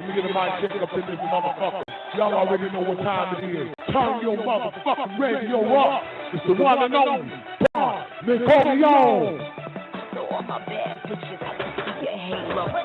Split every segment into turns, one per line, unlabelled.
Let me get a mic check up in this motherfucker. Y'all already know what time it is. Turn your motherfucking radio up. It's the one and only NICOLEONE.
So all my bad bitches, I can see your halo.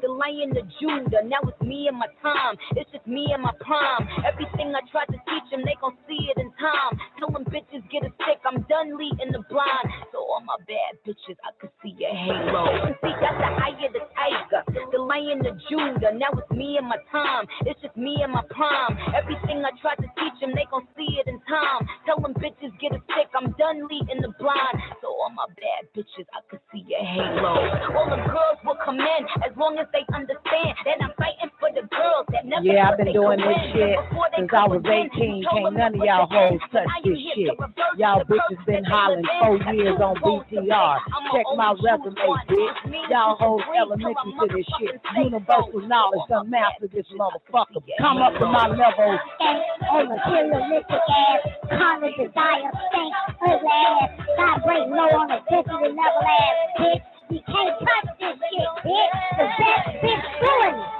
The lion, the Judah, now it's me and my time. It's just me and my prime. Everything I tried to teach them, they gon' see it in time. Tell them bitches get a stick, I'm done leading the blind. So all my bad bitches, I can see your halo. See, got the eye of the tiger, the lion, the Judah, now it's me and my time. It's just me and my prime. Everything I tried to teach them, they gon' see it in time. Tell them bitches get a stick, I'm done leading the blind. So all my bad bitches, I can see your halo. All the girls will come in as long as they understand that I'm fighting for the girls that never.
Yeah, I've been doing this shit since I was 18. Can't none of y'all hoes touch this shit. Y'all bitches been hollering 4 years on BTR. Check my resume, bitch. Y'all hoes elementary to this shit. Universal knowledge, done master this motherfucker. Come up to my level.
Stank, a materialistic ass, common desire, stank, ugly ass, vibrate low on a sensitive level ass, bitch. You can't touch this shit, bitch. The best bitch doing it.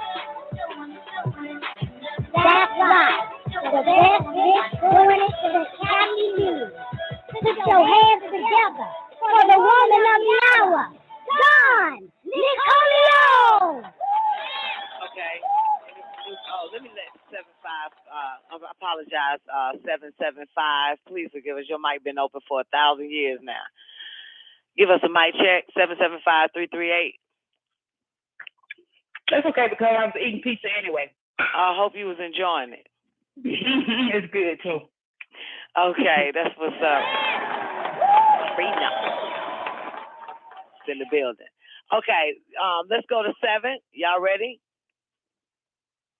That's right. The best bitch doing it to the county news. Put your hands together for the woman of the hour. Don NICOLEONE.
Okay. Oh, let me let 75. I apologize. 775. Please forgive us. Your mic been open for 1,000 years now. Give us a mic check, 775-338.
That's okay because I was eating pizza anyway.
I hope you was enjoying it.
It's good too.
Okay, that's what's up. Freedom. It's in the building. Okay, let's go to 7. Y'all ready?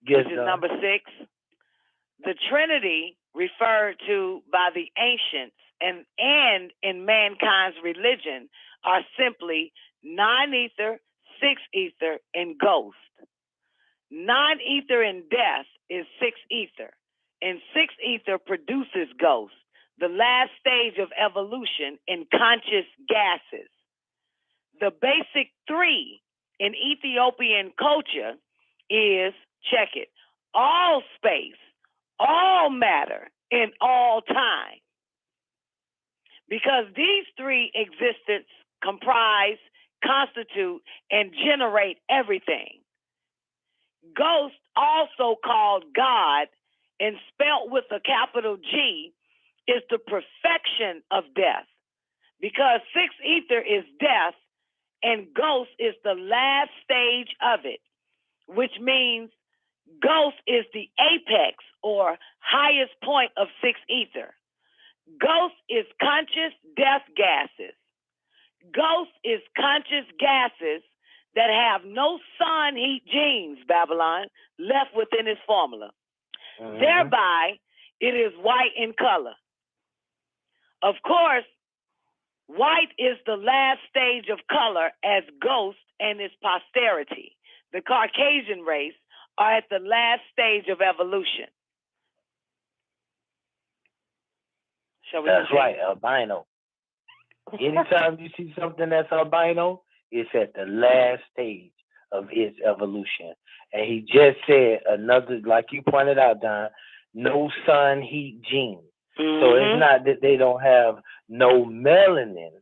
Yes,
this is number 6. The Trinity referred to by the ancients and in mankind's religion are simply 9-ether, 6-ether, and ghost. 9-ether in death is 6-ether, and 6-ether produces ghost, the last stage of evolution in conscious gases. The basic 3 in Ethiopian culture is, check it, all space, all matter, in all time. Because these 3 existences comprise, constitute, and generate everything. Ghost, also called God, and spelt with a capital G, is the perfection of death. Because 6-ether is death, and ghost is the last stage of it, which means ghost is the apex or highest point of 6-ether. Ghost is conscious death gases. Ghost is conscious gases that have no sun heat genes, Babylon, left within its formula. Mm-hmm. Thereby, it is white in color. Of course, white is the last stage of color as ghost and its posterity. The Caucasian race are at the last stage of evolution.
That's right, albino. Anytime you see something that's albino, it's at the last stage of its evolution. And he just said another, like you pointed out, Don, no sun heat gene. Mm-hmm. So it's not that they don't have no melanin.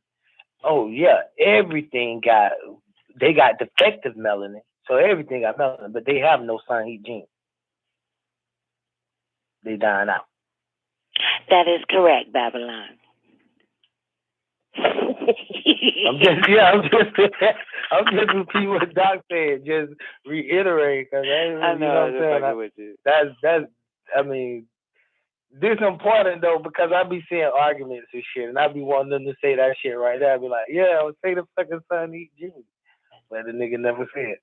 Oh yeah, everything they got defective melanin. So everything got melanin, but they have no sun heat gene. They dying out.
That is correct, Babylon.
I'm just repeating what Doc said. Just reiterate, because
I know what I'm saying. With you.
That's. I mean, this important though, because I be seeing arguments and shit, and I be wanting them to say that shit right there. I be like, yeah, I'll say the fucking sun eat gene, but the nigga never said.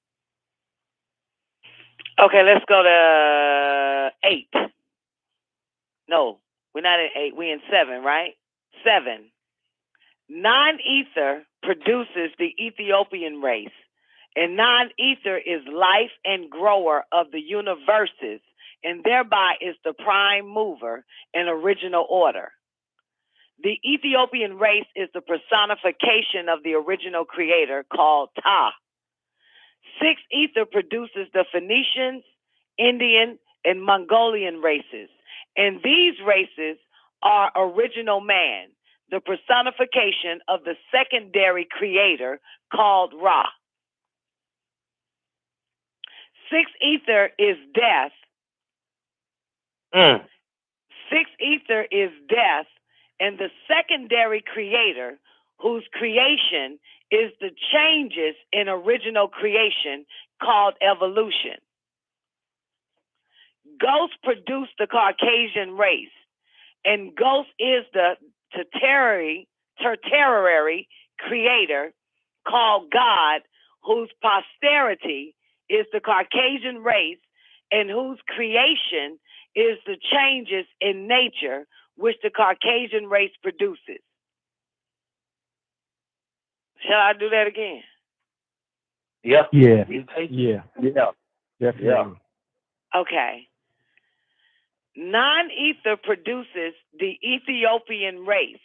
Okay, let's go to 8. No, we're not at 8. We're in 7, right? 7. 9-ether produces the Ethiopian race, and 9-ether is life and grower of the universes and thereby is the prime mover in original order. The Ethiopian race is the personification of the original creator called Ta. 6 ether produces the Phoenicians, Indian, and Mongolian races, and these races are original man, the personification of the secondary creator called Ra. 6 ether is death. 6 ether is death, and the secondary creator, whose creation is the changes in original creation called evolution. Ghost produced the Caucasian race, and Ghost is the tertiary creator called God, whose posterity is the Caucasian race, and whose creation is the changes in nature which the Caucasian race produces. Shall I do that again?
Yep.
Yeah.
Yeah.
Definitely.
Okay. Non-ether produces the Ethiopian race,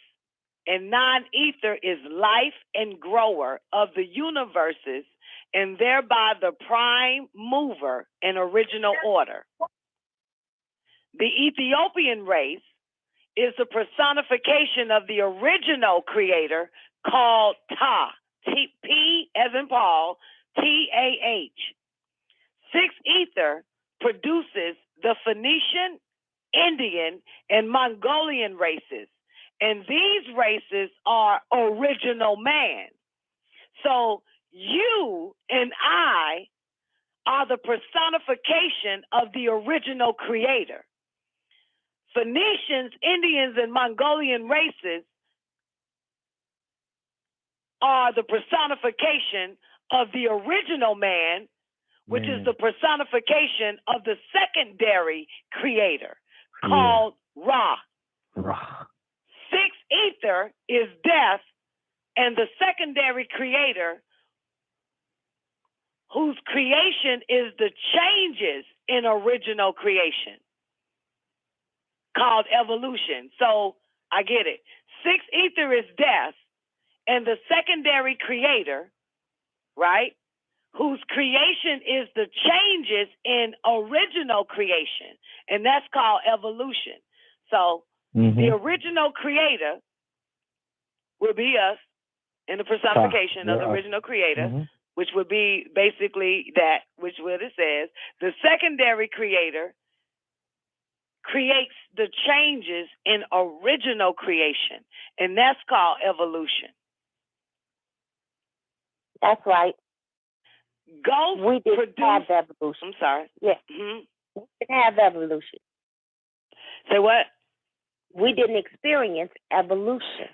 and non-ether is life and grower of the universes, and thereby the prime mover in original order. The Ethiopian race is the personification of the original creator called Ta, P as in Paul, T-A-H. 6 ether produces the Phoenician, Indian, and Mongolian races, and these races are original man. So you and I are the personification of the original creator. Phoenicians, Indians, and Mongolian races are the personification of the original man, which is the personification of the secondary creator called Ra. 6 ether is death, and the secondary creator, whose creation is the changes in original creation, called evolution. So I get it. 6 ether is death, and the secondary creator, right, whose creation is the changes in original creation, and that's called evolution. So the original creator will be us in the personification of the original creator, which would be basically that, which what it says. The secondary creator creates the changes in original creation, and that's called evolution.
That's right.
Ghost
we didn't have evolution.
I'm sorry.
Yeah.
Mm-hmm.
We didn't have evolution.
Say what?
We didn't experience evolution.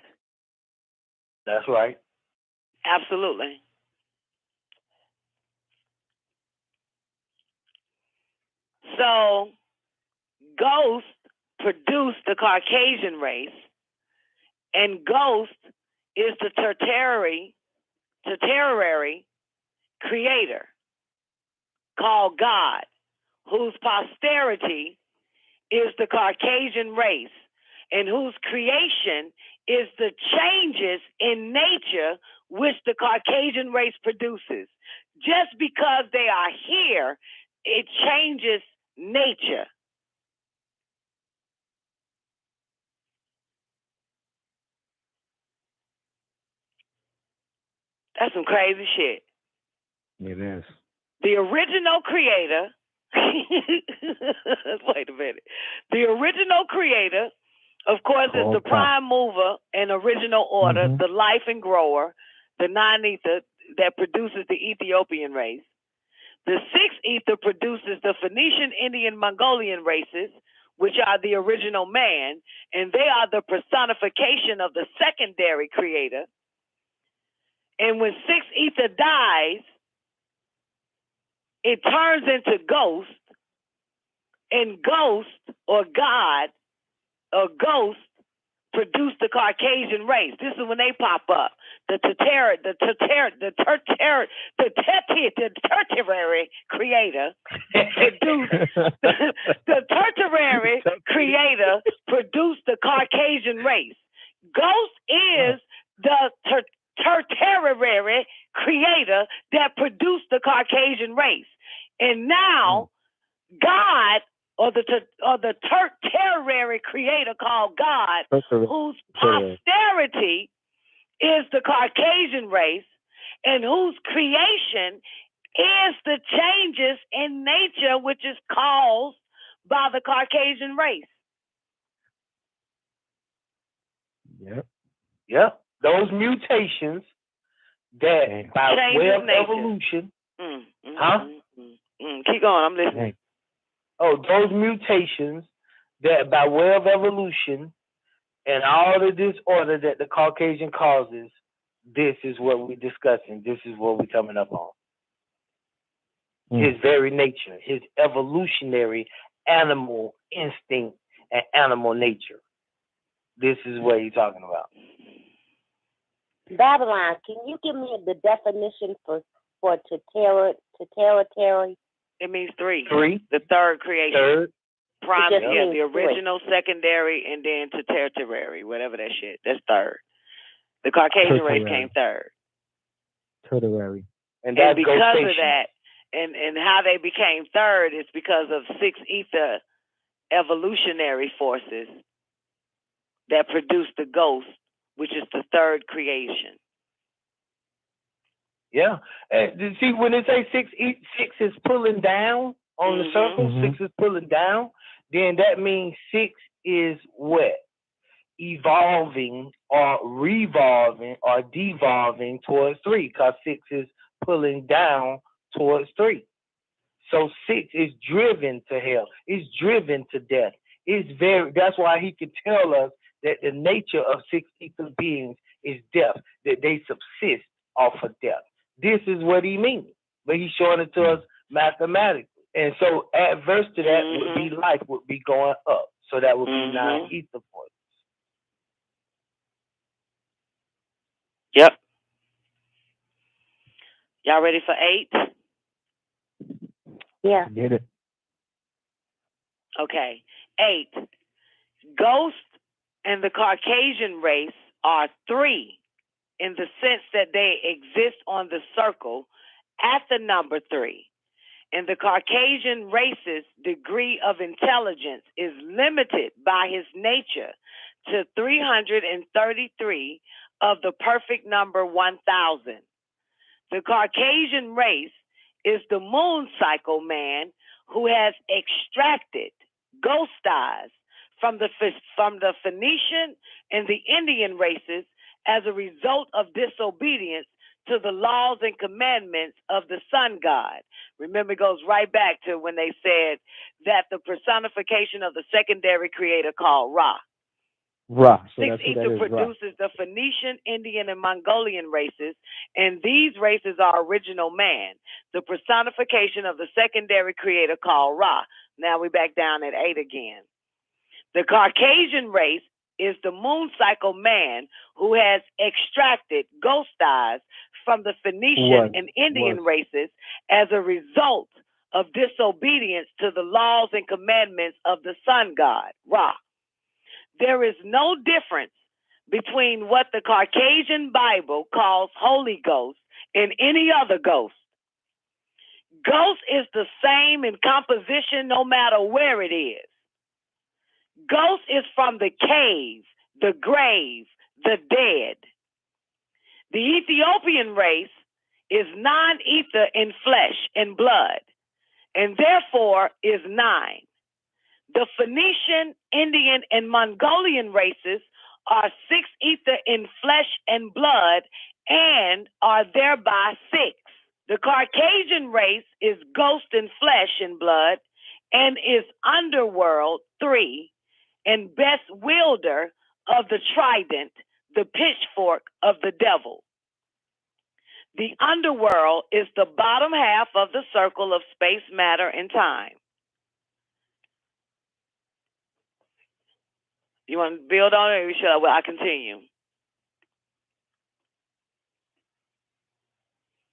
That's right.
Absolutely. So, Ghost produced the Caucasian race, and Ghost is the tertiary creator called God, whose posterity is the Caucasian race, and whose creation is the changes in nature which the Caucasian race produces. Just because they are here, it changes nature. That's some crazy shit.
It is.
The original creator, wait a minute. The original creator, of course, is the prime mover in original order, the life and grower, the non-ether that produces the Ethiopian race. The 6 ether produces the Phoenician, Indian, Mongolian races, which are the original man, and they are the personification of the secondary creator. And when 6 ether dies, it turns into Ghost, and Ghost or God or Ghost produce the Caucasian race. This is when they pop up. The tertiary creator produced the tertiary creator produced the Caucasian race. Ghost is the tertiary creator that produced the Caucasian race. And now God, or the tertiary creator called God, whose posterity is the Caucasian race, and whose creation is the changes in nature which is caused by the Caucasian race.
Yep. Those mutations that by way of evolution.
Keep going, I'm listening.
Oh, those mutations that by way of evolution and all the disorder that the Caucasian causes, this is what we're discussing. This is what we're coming up on. His very nature, his evolutionary animal instinct and animal nature. This is what he's talking about.
Babylon, can you give me the definition for tertiary?
It means three.
The
third creation. The original,
three.
secondary, and then to tertiary, whatever that shit. That's third. The Caucasian race came third.
Tertiary.
And because of that, and how they became third is because of 6 ether evolutionary forces that produced the ghost, which is the third creation.
Yeah. And see, when they say 6 is pulling down on the circle, 6 is pulling down, then that means 6 is what? Evolving or revolving or devolving towards 3, because 6 is pulling down towards 3. So 6 is driven to hell. It's driven to death. That's why he could tell us that the nature of 6 ether beings is death, that they subsist off of death. This is what he means. But he's showing it to us mathematically. And so adverse to that would be life, would be going up. So that would be 9 ether points.
Yep. Y'all ready for 8?
Yeah.
Get it.
Okay. 8. Ghost and the Caucasian race are 3 in the sense that they exist on the circle at the number 3. And the Caucasian race's degree of intelligence is limited by his nature to 333 of the perfect number 1,000. The Caucasian race is the moon cycle man who has extracted ghost eyes from the Phoenician and the Indian races as a result of disobedience to the laws and commandments of the sun god. Remember, it goes right back to when they said that the personification of the secondary creator called Ra.
Ra. So
6 ether produces the Phoenician, Indian, and Mongolian races, and these races are original man, the personification of the secondary creator called Ra. Now we back down at 8 again. The Caucasian race is the moon cycle man who has extracted ghost eyes from the Phoenician and Indian races as a result of disobedience to the laws and commandments of the sun god, Ra. There is no difference between what the Caucasian Bible calls Holy Ghost and any other ghost. Ghost is the same in composition no matter where it is. Ghost is from the cave, the grave, the dead. The Ethiopian race is non-ether in flesh and blood, and therefore is 9. The Phoenician, Indian, and Mongolian races are 6 ether in flesh and blood and are thereby 6. The Caucasian race is ghost in flesh and blood and is underworld 3 and best wielder of the trident, the pitchfork of the devil. The underworld is the bottom half of the circle of space, matter, and time. You want to build on it, or should I continue?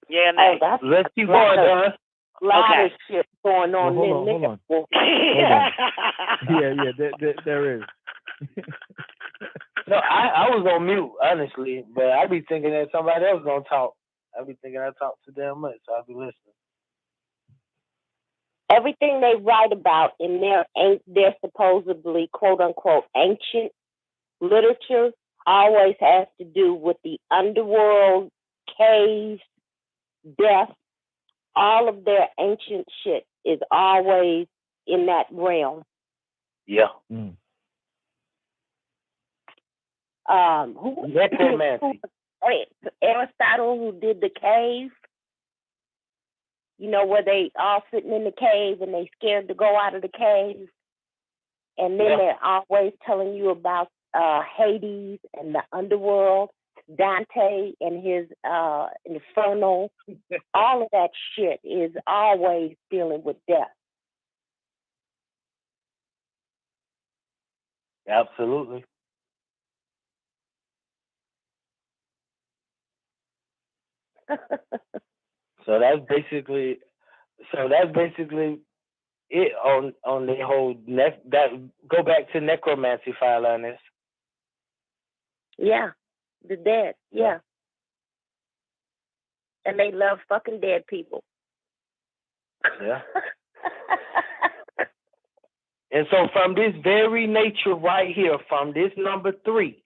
Yeah,
oh, that's
let's keep going, Don.
A lot of shit going on
hold on. Yeah, there is.
No, I was on mute, honestly, but I be thinking that somebody else gonna talk. I be thinking I talk too damn much, so I be listening.
Everything they write about in their supposedly quote unquote ancient literature always has to do with the underworld, caves, death. All of their ancient shit is always in that realm.
Yeah.
Necromancy. Aristotle, who did the cave. You know, where they all sitting in the cave and they scared to go out of the cave. And then they're always telling you about Hades and the underworld, Dante and his Inferno. All of that shit is always dealing with death.
Absolutely. So that's basically it on the whole that go back to necromancy file on this.
Yeah, the dead. Yeah, and they love fucking dead people.
Yeah. And so from this very nature right here, from this number 3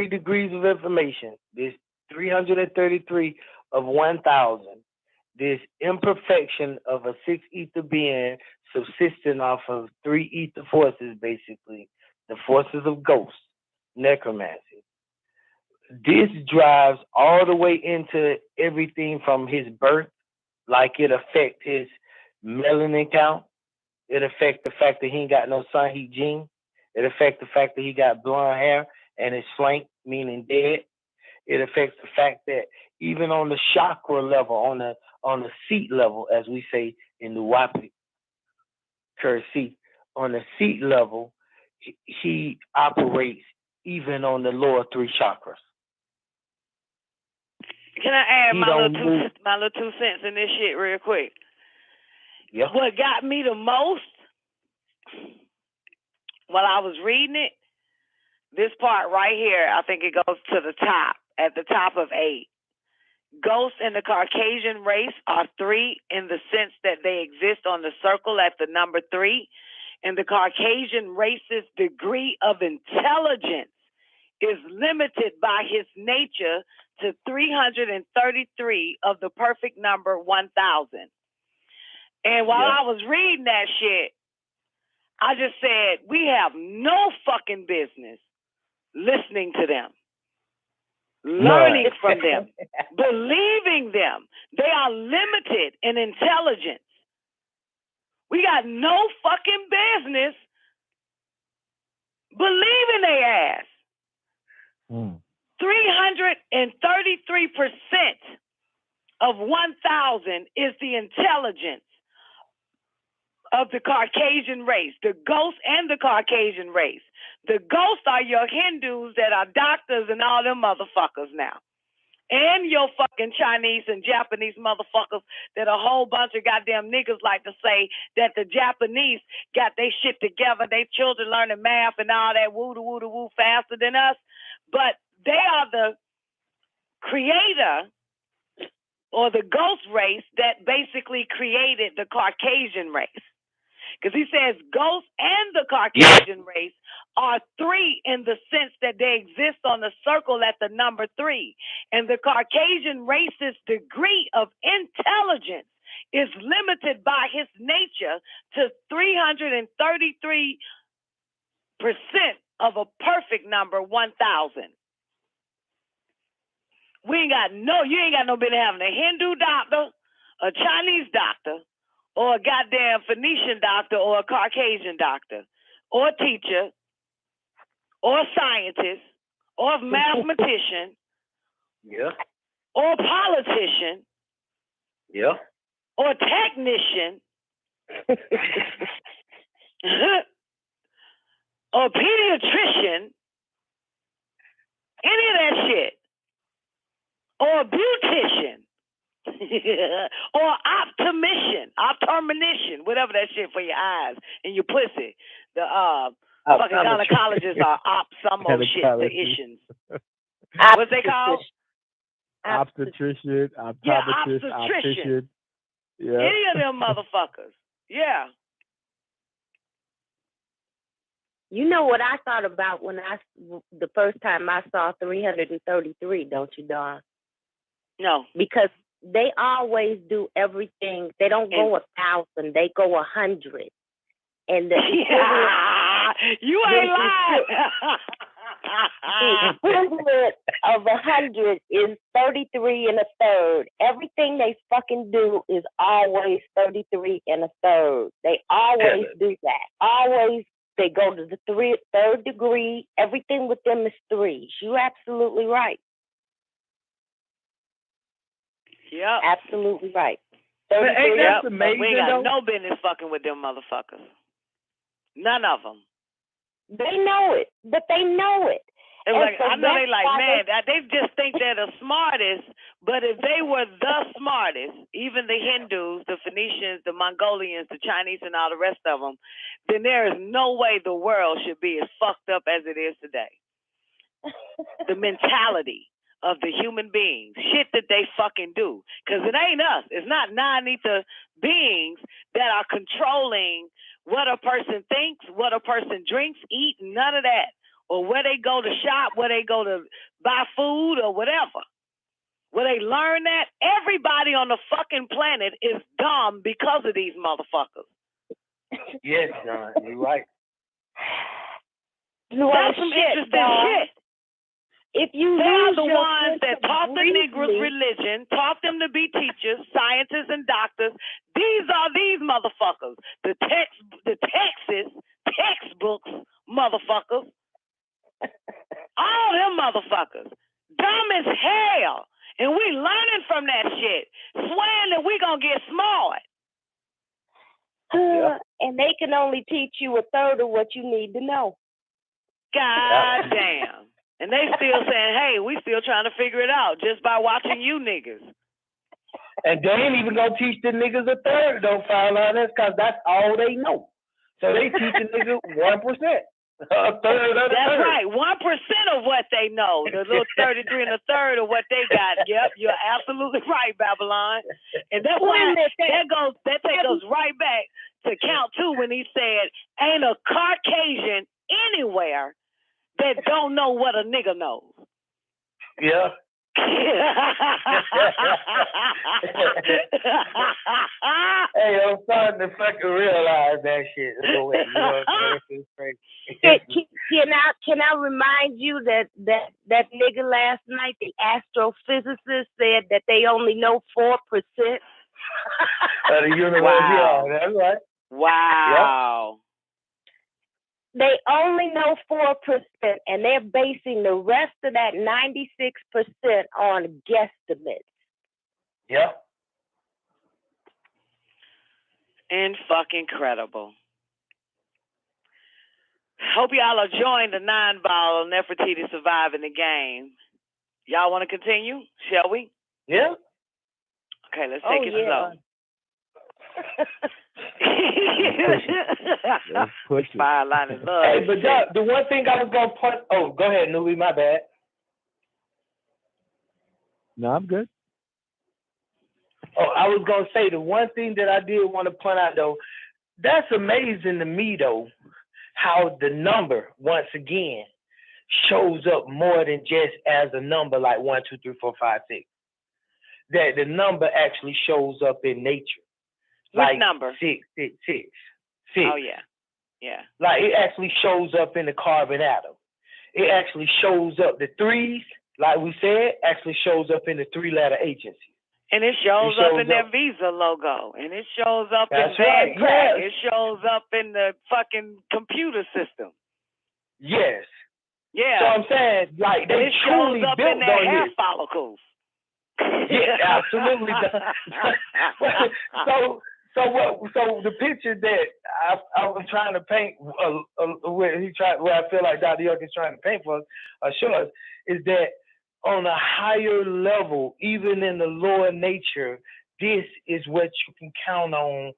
degrees of information, this 333 of 1,000, this imperfection of a 6 ether being subsisting off of 3 ether forces, basically, the forces of ghosts, necromancy. This drives all the way into everything from his birth, like it affects his melanin count. It affects the fact that he ain't got no sun heat gene. It affects the fact that he got blonde hair and his flank, meaning dead. It affects the fact that even on the chakra level, on the seat level, as we say in the Wapi Kursi, on the seat level, he operates even on the lower 3 chakras.
Can I add my little 2 cents in this shit real quick?
Yeah.
What got me the most while I was reading it, this part right here, I think it goes to the top, at the top of 8. Ghosts in the Caucasian race are 3 in the sense that they exist on the circle at the number 3. And the Caucasian race's degree of intelligence is limited by his nature to 333 of the perfect number 1,000. And while I was reading that shit, I just said, we have no fucking business listening to them, learning from them, believing them. They are limited in intelligence. We got no fucking business believing they ass. 333% of 1,000 is the intelligence of the Caucasian race, the ghosts and the Caucasian race. The ghosts are your Hindus that are doctors and all them motherfuckers now. And your fucking Chinese and Japanese motherfuckers that a whole bunch of goddamn niggas like to say that the Japanese got their shit together, they children learning math and all that woo-da-woo-da-woo faster than us. But they are the creator or the ghost race that basically created the Caucasian race. Because he says ghosts and the Caucasian race are 3 in the sense that they exist on the circle at the number 3. And the Caucasian race's degree of intelligence is limited by his nature to 333% of a perfect number, 1,000. You ain't got no business having a Hindu doctor, a Chinese doctor, or a goddamn Phoenician doctor, or a Caucasian doctor, or a teacher, or a scientist, or a mathematician, or a politician, or a technician, or a pediatrician, any of that shit, or a beautician, or optometrician, whatever that shit for your eyes and your pussy. The fucking gynecologists are ophthalmologicians. What's they called?
Obstetrician, optometrist, optician. Yeah.
Any of them motherfuckers. Yeah.
You know what I thought about when the first time I saw 333, don't you, Dawn?
No.
Because they always do everything. They don't go 1,000. They go 100. And the
you ain't lying.
The equivalent of 100 is 33 and a third. Everything they fucking do is always 33 and a third. They always do that. Always. They go to the third degree. Everything with them is threes. You're absolutely right.
Yep.
Absolutely right.
But ain't that amazing,
we ain't got no business fucking with them motherfuckers. None of them.
They know it, but they know it.
Like, I know they like, man, they just think they're the smartest, but if they were the smartest, even the Hindus, the Phoenicians, the Mongolians, the Chinese, and all the rest of them, then there is no way the world should be as fucked up as it is today. The mentality of the human beings, shit that they fucking do. Because it ain't us. It's not non-ether beings that are controlling what a person thinks, what a person drinks, eat, none of that. Or where they go to shop, where they go to buy food or whatever. Where they learn that. Everybody on the fucking planet is dumb because of these motherfuckers.
Yes, John, you're right.
That's some interesting shit.
If you
they are the ones that taught the Negroes religion, taught them to be teachers, scientists, and doctors. These are these motherfuckers. The textbooks, motherfuckers. All them motherfuckers. Dumb as hell. And we learning from that shit. Swearing that we gonna get smart.
And they can only teach you a third of what you need to know.
God damn. And they still saying, hey, we still trying to figure it out just by watching you niggas.
And they ain't even gonna teach the niggas a third, don't foul on this, because that's all they know. So they teach the niggas 1%. A third of the
That's
third.
right. 1% of what they know. The little 33 and a third of what they got. Yep, you're absolutely right, Babylon. And that's why that takes us right back to count 2 when he said, ain't a Caucasian anywhere that don't know what a nigga knows.
Yeah. Hey, I'm starting to fucking realize that shit. You know what I'm saying?
Can I remind you that nigga last night, the astrophysicist, said that they only know 4%.
The universe, wow. Yeah, that's right.
Wow.
Yep.
They only know 4%, and they're basing the rest of that 96% on guesstimates.
Yep.
And fucking incredible. Hope y'all are enjoying the 9-ball Nefertiti surviving the game. Y'all want to continue? Shall we?
Yeah.
Okay, let's take it slow.
Let's push it.
Fireline is love.
Hey, but the one thing I was gonna point. Oh, go ahead, Newbie. My bad.
No, I'm good.
Oh, I was gonna say the one thing that I did want to point out though. That's amazing to me though, how the number once again shows up more than just as a number like 1, 2, 3, 4, 5, 6. That the number actually shows up in nature.
Which
like
number?
6, 6, 6, 6.
Oh yeah, yeah.
Like it actually shows up in the carbon atom. It actually shows up. The 3s, like we said, actually shows up in the 3-letter agency.
And it shows up in their Visa logo. And it shows up in
right.
Crack.
Yes.
It shows up in the fucking computer system.
Yes.
Yeah.
So I'm saying, like, they truly
shows up
built
in their
on
hair
this.
follicles.
Yeah, absolutely. So the picture that I was trying to paint, where I feel like Dr. York is trying to paint for us, show us, is that on a higher level, even in the lower nature, this is what you can count on.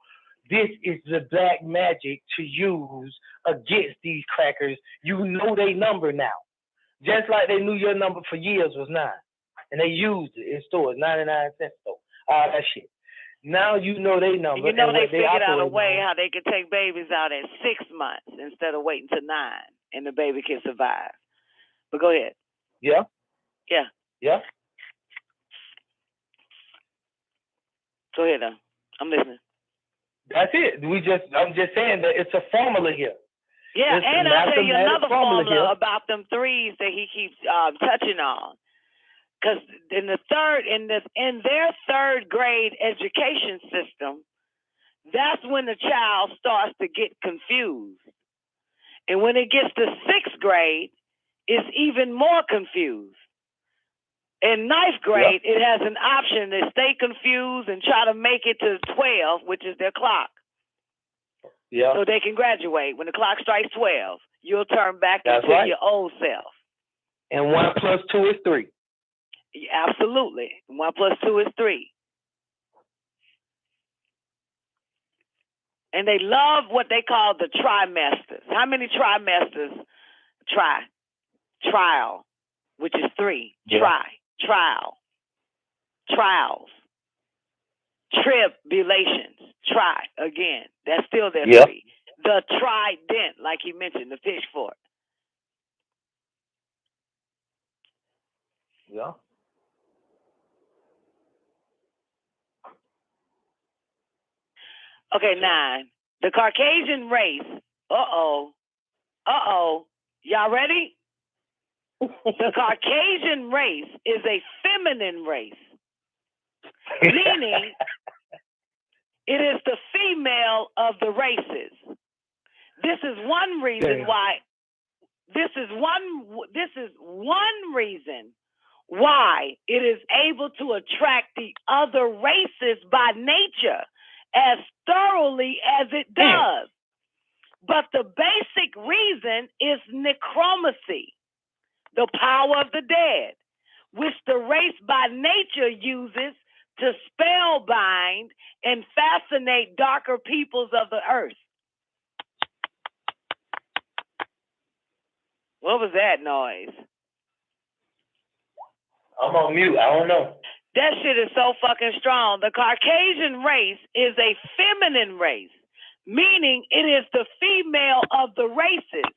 This is the black magic to use against these crackers. You know they number now. Just like they knew your number for years was 9. And they used it in stores, 99-cent store, all that shit. Now you know they number.
You know they figured out a way how they could take babies out at 6 months instead of waiting to 9, and the baby can survive. But go ahead.
Yeah.
Yeah.
Yeah.
Go ahead, though. I'm listening.
That's it. I'm just saying that it's a formula here.
Yeah, and I'll tell you another formula
here
about them threes that he keeps touching on. Because in their third grade education system, that's when the child starts to get confused. And when it gets to 6th grade, it's even more confused. In 9th grade, It has an option to stay confused and try to make it to 12, which is their clock.
Yeah.
So they can graduate. When the clock strikes 12, you'll turn back
That's
into
right.
your old self.
And 1 + 2 is 3.
Yeah, absolutely. 1 + 2 is 3. And they love what they call the trimesters. How many trimesters? Trial, which is 3.
Yeah.
Trial. Trials. Tribulations. Try. Again. That's still their 3. The trident, like he mentioned, the pitchfork.
Yeah.
Okay, 9. The Caucasian race. Uh-oh. Y'all ready? The Caucasian race is a feminine race, meaning it is the female of the races. This is one reason why. This is one reason why it is able to attract the other races by nature as thoroughly as it does. But the basic reason is necromancy, the power of the dead, which the race by nature uses to spellbind and fascinate darker peoples of the earth. What was that noise?
I'm on mute. I don't know.
That shit is so fucking strong. The Caucasian race is a feminine race, meaning it is the female of the races.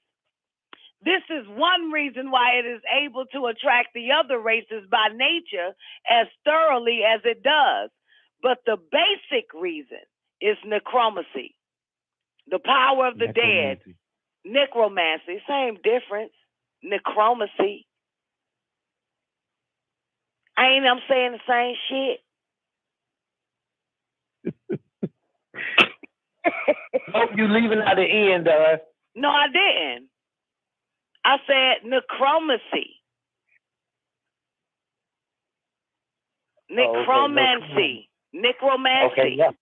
This is one reason why it is able to attract the other races by nature as thoroughly as it does. But the basic reason is necromancy, the power of the dead. Necromancy, same difference. Necromancy. I'm saying the same shit.
Hope you leaving out the end, though.
No, I didn't. I said necromancy. Necromancy. Necromancy.
Okay, yeah.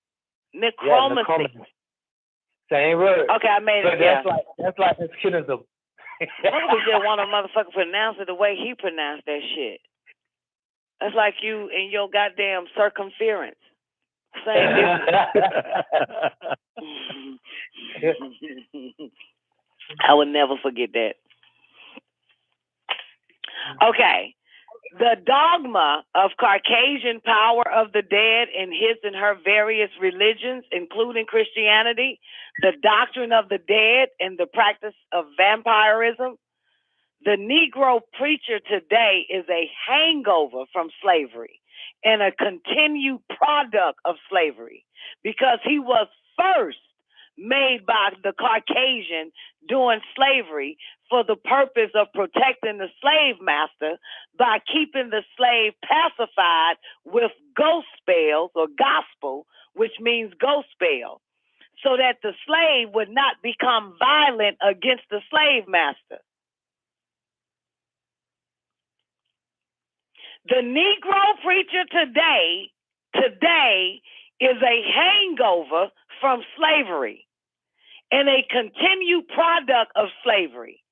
Necromancy.
Yeah, same word.
Okay, I made it.
That's like escapism.
What was that one of motherfucker pronounce it the way he pronounced that shit? That's like you and your goddamn circumference. Same difference. I would never forget that. Okay. The dogma of Caucasian power of the dead in his and her various religions, including Christianity, the doctrine of the dead, and the practice of vampirism. The Negro preacher today is a hangover from slavery and a continued product of slavery because he was first made by the Caucasian during slavery for the purpose of protecting the slave master by keeping the slave pacified with ghost spells or gospel, which means ghost spell, so that the slave would not become violent against the slave master. The Negro preacher today is a hangover from slavery and a continued product of slavery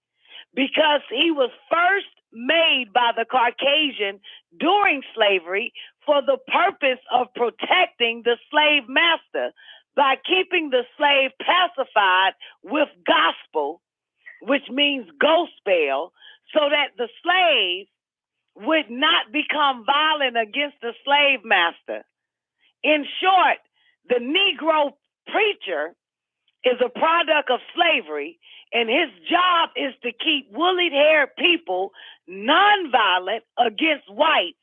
because he was first made by the Caucasian during slavery for the purpose of protecting the slave master by keeping the slave pacified with gospel, which means ghost spell, so that the slave would not become violent against the slave master. In short, the Negro preacher is a product of slavery, and his job is to keep woolly-haired people nonviolent against whites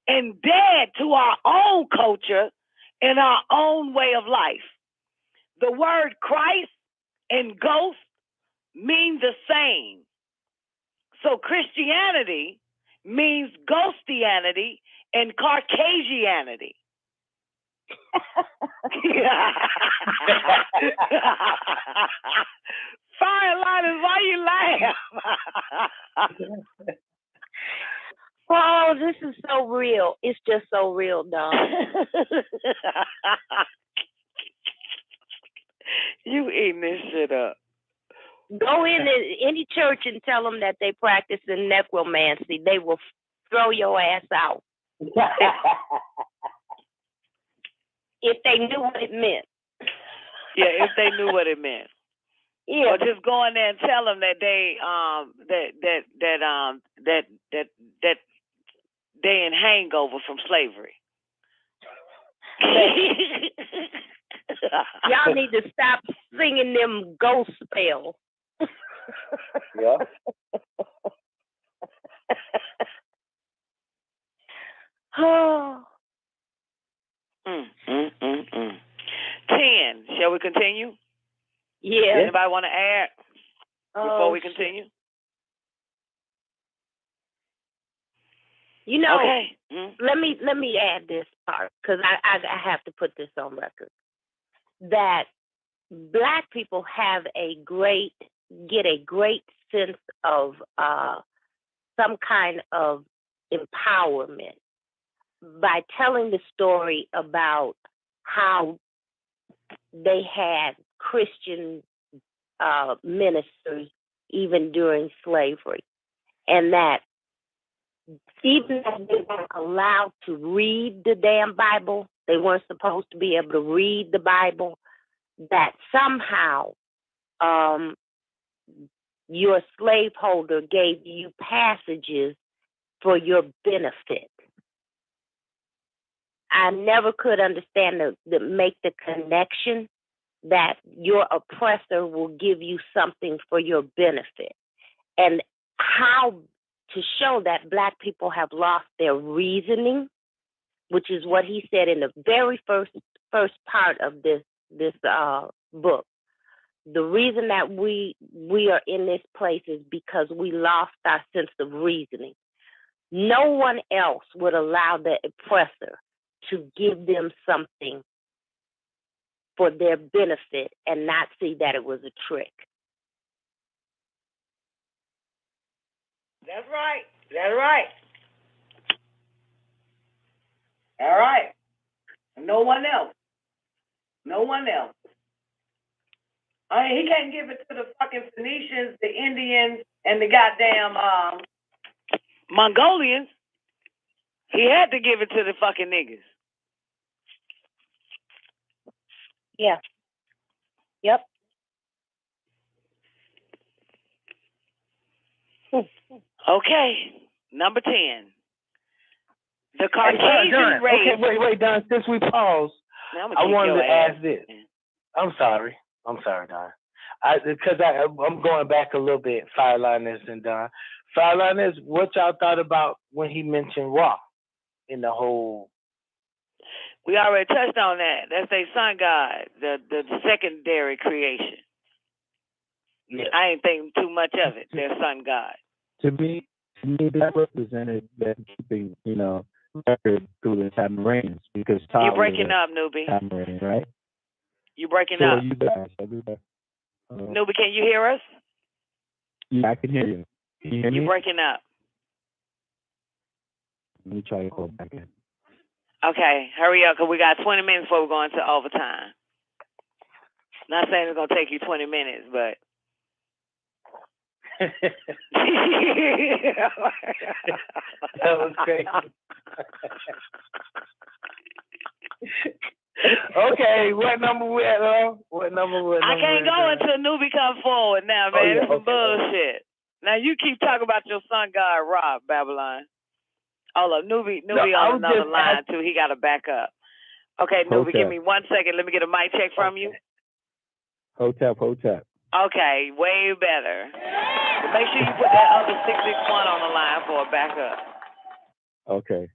and dead to our own culture and our own way of life. The word Christ and ghost mean the same. So Christianity means ghostianity and Caucasianity. Fireliners, why you laugh?
Oh, this is so real. It's just so real, Don.
You eating this shit up.
Go in any church and tell them that they practice in necromancy. They will throw your ass out. If they knew what it meant.
Yeah, if they knew what it meant.
Yeah.
Or just go in there and tell them that they that they in hangover from slavery.
Y'all need to stop singing them ghost spells.
Yeah.
Oh.
10. Shall we continue?
Yeah.
Anybody want to add before we continue?
You know,
okay.
Let me add this part because I have to put this on record. That Black people get a great sense of some kind of empowerment by telling the story about how they had Christian ministers even during slavery, and that even though they weren't allowed to read the damn Bible, they weren't supposed to be able to read the Bible, that somehow your slaveholder gave you passages for your benefit. I never could understand make the connection that your oppressor will give you something for your benefit, and how to show that Black people have lost their reasoning, which is what he said in the very first part of this book. The reason that we are in this place is because we lost our sense of reasoning. No one else would allow the oppressor to give them something for their benefit and not see that it was a trick.
That's right. That's right. All right. No one else. No one else. I mean, he can't give it to the fucking Phoenicians, the Indians, and the goddamn Mongolians. He had to give it to the fucking niggas.
Yeah. Yep.
Okay. Number 10. The Caucasian race.
Okay, wait, Don. Since we paused, I wanted to ask this. I'm sorry, Don. Because I'm going back a little bit, Fireliners and Don. Fireliners, what y'all thought about when he mentioned Ra in the whole?
We already touched on that. That's their sun god, the secondary creation. Yeah. I ain't thinking too much of it. Their sun god.
To me, that represented that keeping, record through the Tamarines because
you're breaking up, Newbie.
Tamarine, right?
You're breaking
so
up.
You guys, everybody.
Newbie, can you hear us?
Yeah, I can hear you. Can you hear me?
You're breaking up.
Let me try to call back in.
Okay, hurry up, because we got 20 minutes before we go into overtime. Not saying it's going to take you 20 minutes, but...
That was crazy. Okay, what number we at, What number?
I can't go until Newbie come forward now, man. It's some bullshit. Now, you keep talking about your sun god, Rob, Babylon. Hold up, Newbie on another line, too. He got to back up. Okay, Newbie, give me 1 second. Let me get a mic check from you.
Hotep.
Okay, way better. But make sure you put that other 661 on the line for a backup.
Okay.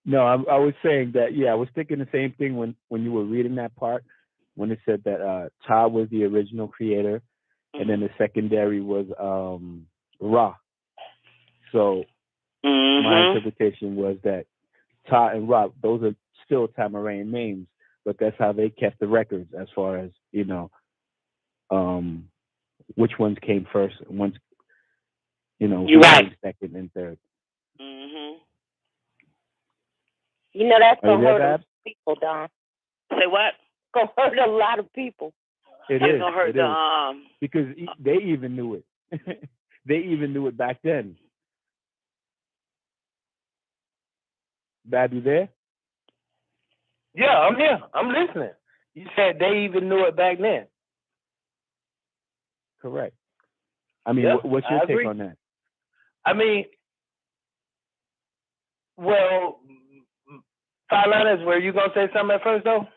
No, I was saying that, I was thinking the same thing when you were reading that part, when it said that Cha was the original creator, and then the secondary was Ra. So my interpretation was that Ta and Ra, those are still Tamarain names, but that's how they kept the records as far as, which ones came first, and ones, who came second and third.
That's going to hurt people, Don.
Say what?
It's going to hurt a lot of people.
It's
going to hurt the...
Because they even knew it. They even knew it back then. Bad, you there?
Yeah, I'm here. I'm listening. You said they even knew it back then.
Correct. I mean, what's your take on that?
I mean, well, Carolina, were you going to say something at first, though?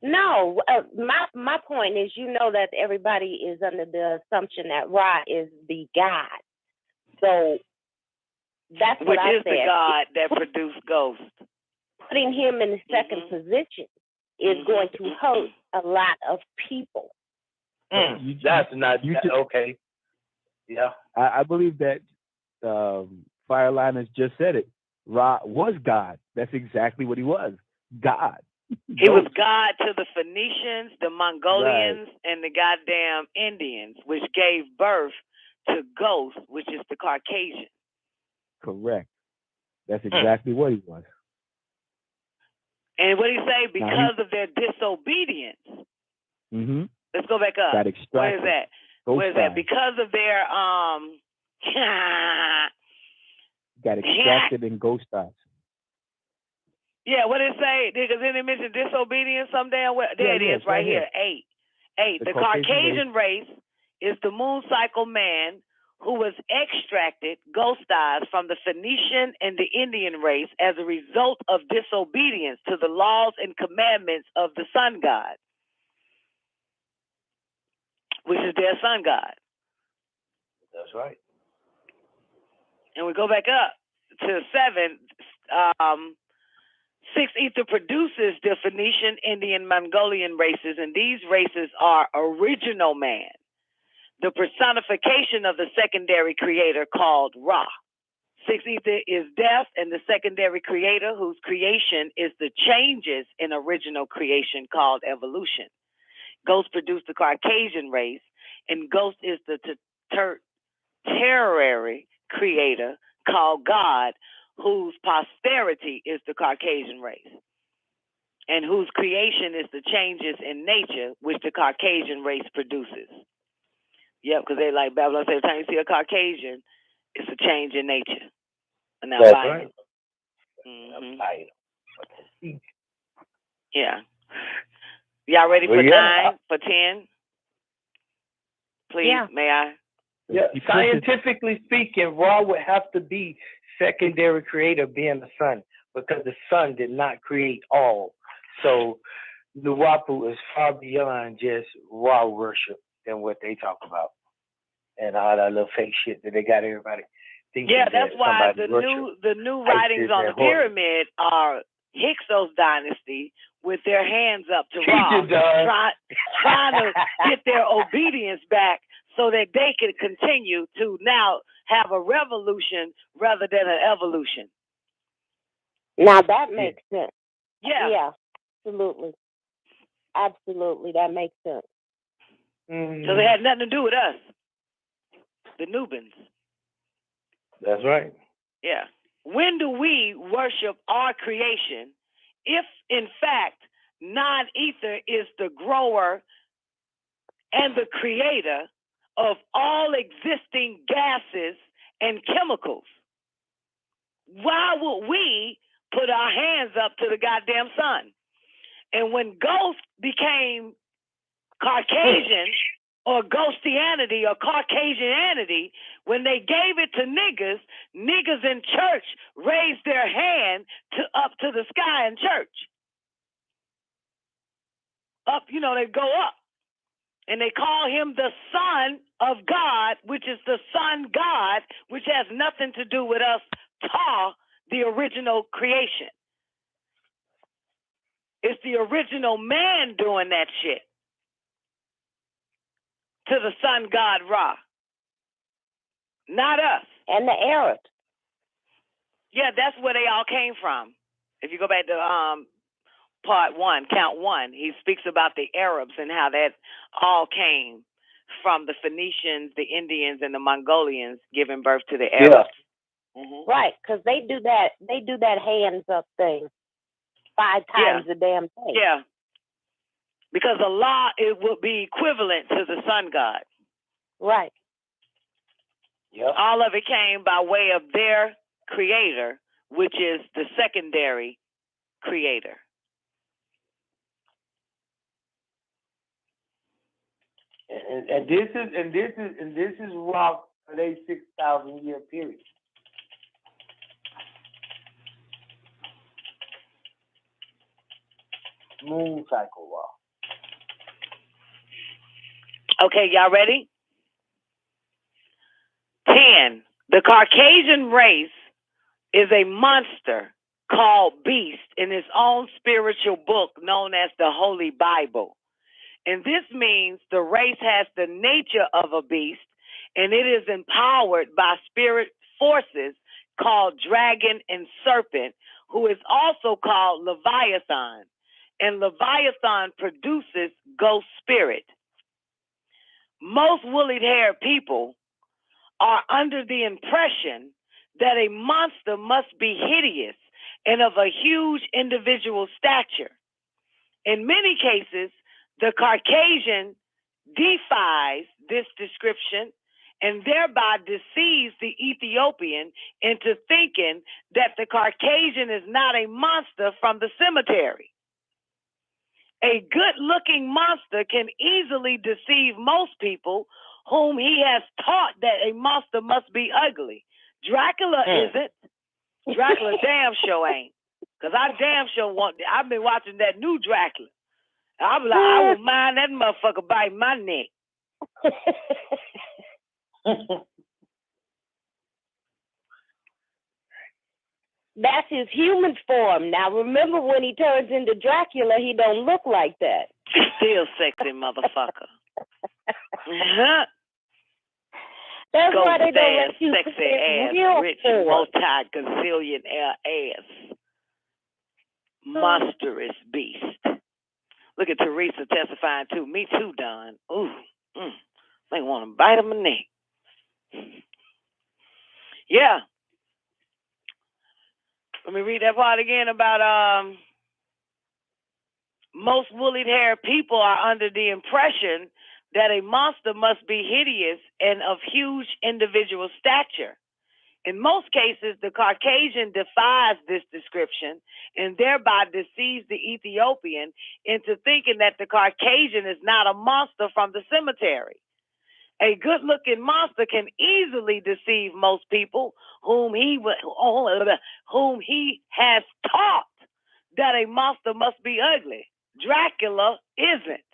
No. My point is, that everybody is under the assumption that Ra is the God. So that's what I said. Which is the
God that produced ghosts.
Putting him in the second position is going to hurt a lot of people.
That's not okay. Yeah,
I believe that Fireliners just said it. Ra was God. That's exactly what he was. God.
He was God to the Phoenicians, the Mongolians, and the goddamn Indians, which gave birth to Ghost, which is the Caucasian.
Correct. That's exactly what he was.
And what did he say? Because of their disobedience. Let's go back up. Where is that? Where is that? Because of their
got extracted in ghost eyes.
Yeah, what did it say? Because then they mentioned disobedience some damn way. There it is, right here. 8. The Caucasian race is the moon cycle man who was extracted, ghost eyes, from the Phoenician and the Indian race as a result of disobedience to the laws and commandments of the sun god, which is their sun god.
That's right.
And we go back up to 7. 6 ether produces the Phoenician, Indian, Mongolian races, and these races are original man, the personification of the secondary creator called Ra. 6 ether is death, and the secondary creator whose creation is the changes in original creation called evolution. Ghost produced the Caucasian race, and Ghost is the tertiary creator called God, whose posterity is the Caucasian race, and whose creation is the changes in nature which the Caucasian race produces. Yep, because they like Babylon. Every time you see a Caucasian, it's a change in nature. And that's right. Yeah. Y'all ready for 9, for 10? Please, may I?
Yeah. Scientifically speaking, Ra would have to be secondary creator being the sun, because the sun did not create all. So Nuwapu is far beyond just Ra worship than what they talk about and all that little fake shit that they got everybody thinking.
Yeah, that's why the new writings on the pyramid are Hyksos dynasty with their hands up to Ra, trying to get their obedience back so that they can continue to now have a revolution rather than an evolution.
Now that makes sense.
Yeah.
Absolutely. Absolutely, that makes sense.
So they had nothing to do with us, the Nubans.
That's right.
Yeah. when do we worship our creation if, in fact, non-ether is the grower and the creator of all existing gases and chemicals? Why would we put our hands up to the goddamn sun? And when ghost became Caucasian or ghostianity or Caucasianity, when they gave it to niggas, niggas in church raised their hand up to the sky in church. Up, they go up. And they call him the Son of God, which is the Sun God, which has nothing to do with us, Ta, the original creation. It's the original man doing that shit to the Sun God Ra, not us.
And the Arabs.
Yeah, that's where they all came from. If you go back to part 1, count 1, he speaks about the Arabs and how that all came from the Phoenicians, the Indians, and the Mongolians giving birth to the Arabs.
Yeah. Mm-hmm. Right, because they do that hands up thing 5 times a damn day.
Yeah. Because Allah, it will be equivalent to the sun god.
Right.
Yep.
All of it came by way of their creator, which is the secondary creator.
And this is rock for a 6,000-year period. Moon cycle rock.
Okay, y'all ready? 10. The Caucasian race is a monster called Beast in its own spiritual book known as the Holy Bible. And this means the race has the nature of a beast, and it is empowered by spirit forces called dragon and serpent, who is also called Leviathan. And Leviathan produces ghost spirit. Most woolly-haired people are under the impression that a monster must be hideous and of a huge individual stature. In many cases, the Caucasian defies this description and thereby deceives the Ethiopian into thinking that the Caucasian is not a monster from the cemetery. A good-looking monster can easily deceive most people whom he has taught that a monster must be ugly. Dracula isn't. Dracula damn sure ain't. Because I damn sure I've been watching that new Dracula. I'm like, I won't mind that motherfucker biting my neck.
That's his human form. Now, remember when he turns into Dracula, he don't look like that.
Still sexy motherfucker.
That's why they don't let you
sexy ass, rich, multi-gazillionaire ass, monstrous beast. Look at Teresa testifying too. Me too, Don. Ooh, they want to bite him in the neck. Yeah. Let me read that part again about most woolly-haired people are under the impression that a monster must be hideous and of huge individual stature. In most cases, the Caucasian defies this description and thereby deceives the Ethiopian into thinking that the Caucasian is not a monster from the cemetery. A good-looking monster can easily deceive most people whom he has taught that a monster must be ugly. Dracula isn't.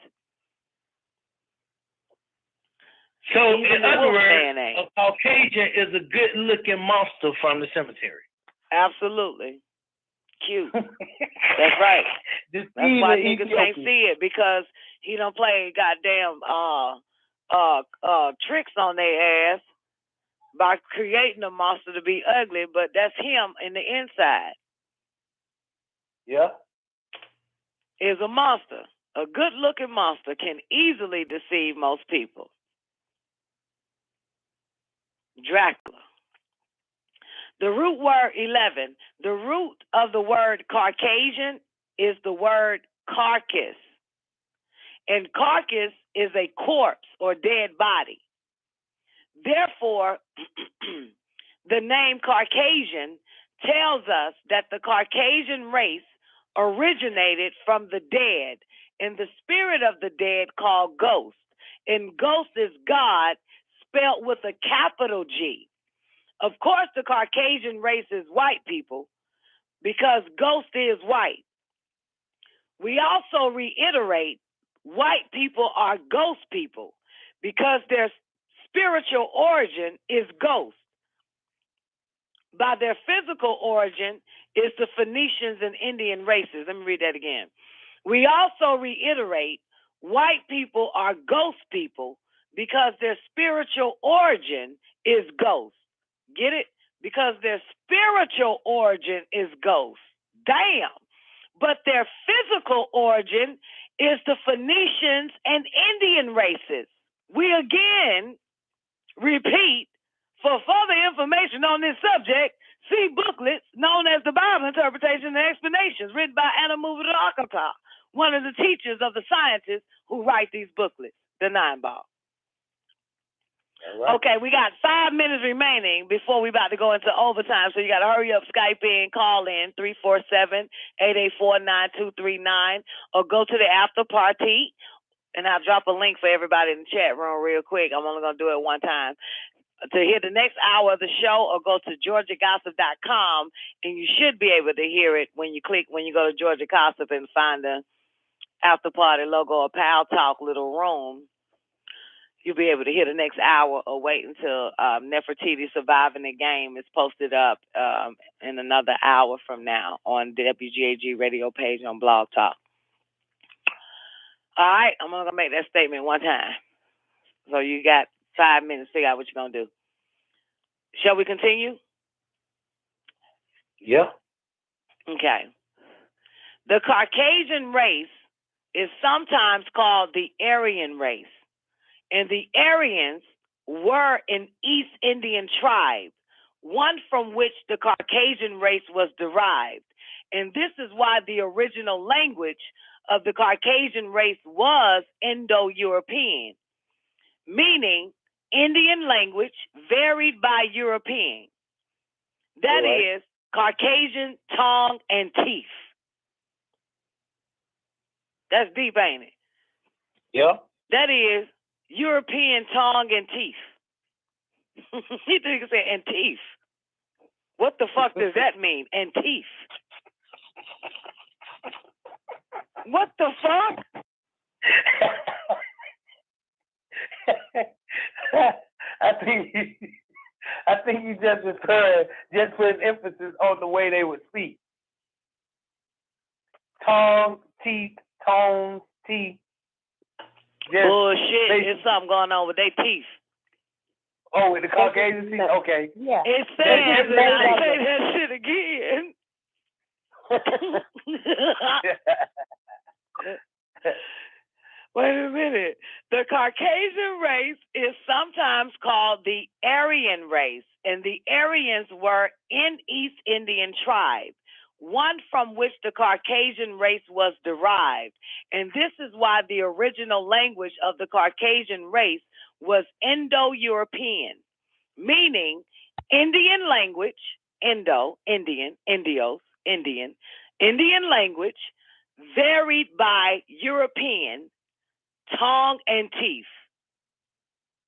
So, in other words, a Caucasian is a good-looking monster from the cemetery.
Absolutely. Cute. That's right. That's why niggas can't see it, because he don't play goddamn tricks on their ass by creating a monster to be ugly, but that's him in the inside.
Yeah.
Is a monster. A good-looking monster can easily deceive most people. Dracula. The root word 11. The root of the word Caucasian is the word carcass. And carcass is a corpse or dead body. Therefore, the name Caucasian tells us that the Caucasian race originated from the dead, and the spirit of the dead called ghost. And ghost is God, spelled with a capital G. Of course, the Caucasian race is white people because ghost is white. We also reiterate white people are ghost people because their spiritual origin is ghost. By their physical origin is the Phoenicians and Indian races. Let me read that again. We also reiterate white people are ghost people because their spiritual origin is ghost. Get it? Because their spiritual origin is ghost. Damn. But their physical origin is the Phoenicians and Indian races. We again repeat, for further information on this subject, see booklets known as the Bible Interpretation and Explanations, written by Anna Mover de Arkansas, one of the teachers of the scientists who write these booklets, the Nine Ball. Right. Okay, we got 5 minutes remaining before we about to go into overtime, so you got to hurry up, Skype in, call in, 347-884-9239, or go to the after party, and I'll drop a link for everybody in the chat room real quick. I'm only going to do it one time. To hear the next hour of the show, or go to GeorgiaGossip.com, and you should be able to hear it when you go to Georgia Gossip and find the after party logo or Pal Talk little room. You'll be able to hear the next hour, or wait until Nefertiti Surviving the Game is posted up in another hour from now on the WGAG Radio page on Blog Talk. All right, I'm going to make that statement one time. So you got 5 minutes to figure out what you're going to do. Shall we continue?
Yeah.
Okay. The Caucasian race is sometimes called the Aryan race. And the Aryans were an East Indian tribe, one from which the Caucasian race was derived. And this is why the original language of the Caucasian race was Indo-European, meaning Indian language varied by European. That is Caucasian tongue and teeth. That's deep, ain't it?
Yeah.
That is European tongue and teeth. He think he said and teeth. What the fuck does that mean? And teeth. What the fuck?
I think you just put an emphasis on the way they would speak. Tongue, teeth, tones, teeth.
Bullshit. There's something going on with their teeth.
Oh, with the Caucasian teeth? Okay.
Yeah.
It says, and I say that shit again. Wait a minute. The Caucasian race is sometimes called the Aryan race, and the Aryans were an East Indian tribe, one from which the Caucasian race was derived. And this is why the original language of the Caucasian race was Indo-European, meaning Indian language, Indian language varied by European tongue and teeth.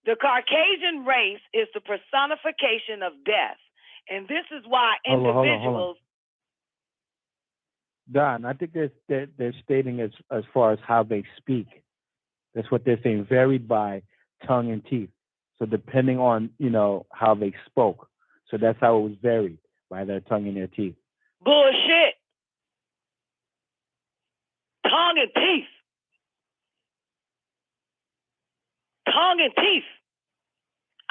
The Caucasian race is the personification of death, and this is why individuals.
Hold on. Don, I think they're stating as far as how they speak. That's what they're saying, varied by tongue and teeth. So depending on, how they spoke. So that's how it was varied, by their tongue and their teeth.
Bullshit. Tongue and teeth. Tongue and teeth.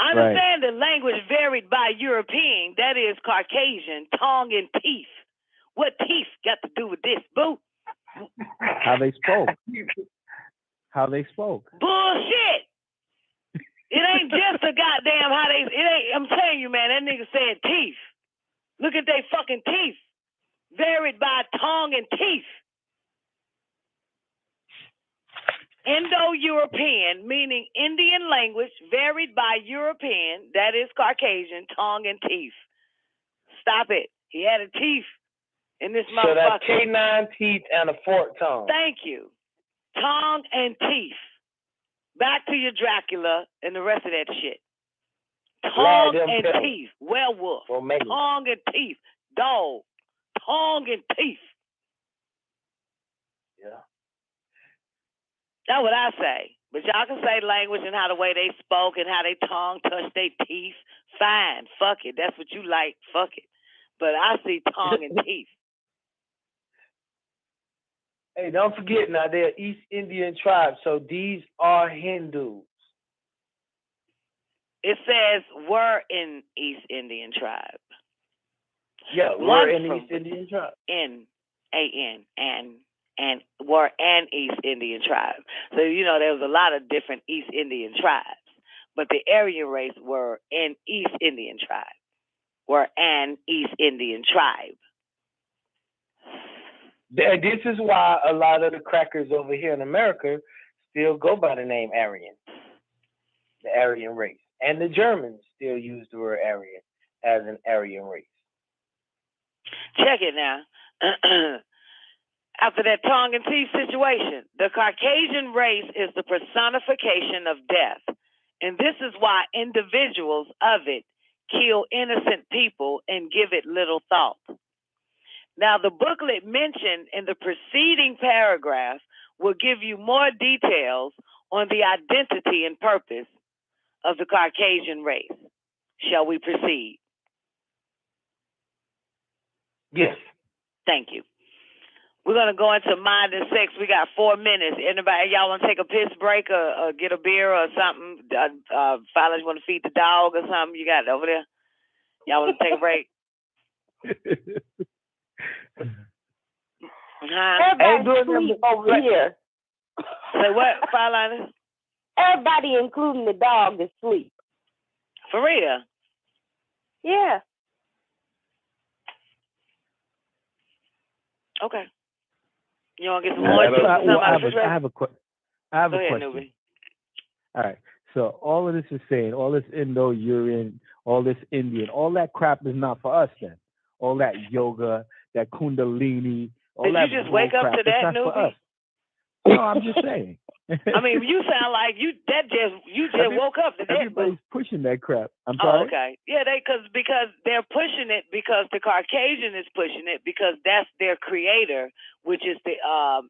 I understand the language varied by European, that is Caucasian, tongue and teeth. What teeth got to do with this, boo?
How they spoke.
Bullshit. It ain't just a goddamn how they. It ain't. I'm telling you, man. That nigga said teeth. Look at their fucking teeth. Varied by tongue and teeth. Indo-European, meaning Indian language, varied by European, that is Caucasian, tongue and teeth. Stop it. He had a teeth in this motherfucker.
So that's canine teeth and a forked tongue.
Thank you. Tongue and teeth. Back to your Dracula and the rest of that shit. Tongue and teeth. Werewolf. Tongue and teeth. Dog. Tongue and teeth.
Yeah.
That's what I say. But y'all can say language and how the way they spoke and how they tongue touched their teeth. Fine. Fuck it. That's what you like. Fuck it. But I see tongue and teeth.
Hey, don't forget now, they're East Indian tribes, so these are Hindus.
It says we're in East Indian tribe.
Yeah, we're in East Indian tribe.
N-A-N, and we're an East Indian tribe. So, you know, there was a lot of different East Indian tribes. But the Aryan race were an East Indian tribe. We're an East Indian tribe.
This is why a lot of the crackers over here in America still go by the name Aryan, the Aryan race. And the Germans still use the word Aryan as an Aryan race.
Check it now. After that tongue and teeth situation, the Caucasian race is the personification of death. And this is why individuals of it kill innocent people and give it little thought. Now, the booklet mentioned in the preceding paragraph will give you more details on the identity and purpose of the Caucasian race. Shall we proceed?
Yes.
Thank you. We're going to go into mind and sex. We got 4 minutes. Anybody, y'all want to take a piss break or get a beer or something? Finally, want to feed the dog or something? You got it over there? Y'all want to take a break?
Everybody sleep over here.
Say what, Fireliners?
Everybody, including the dog, is asleep.
For real?
Yeah.
Okay. You want to get some more juice or something out of the refrigerator?
I have a question.
Newbie.
All right. So all of this is saying, all this Indo-European, all this Indian, all that crap is not for us then. All that yoga, that kundalini, all
Did
that
you just wake up
crap,
to that,
not for
newbie?
us. No, I'm just saying.
I mean, you sound like you just woke up to that.
Everybody's pushing that crap. I'm
Oh,
sorry.
okay. Yeah, because they're pushing it because the Caucasian is pushing it because that's their creator, which is the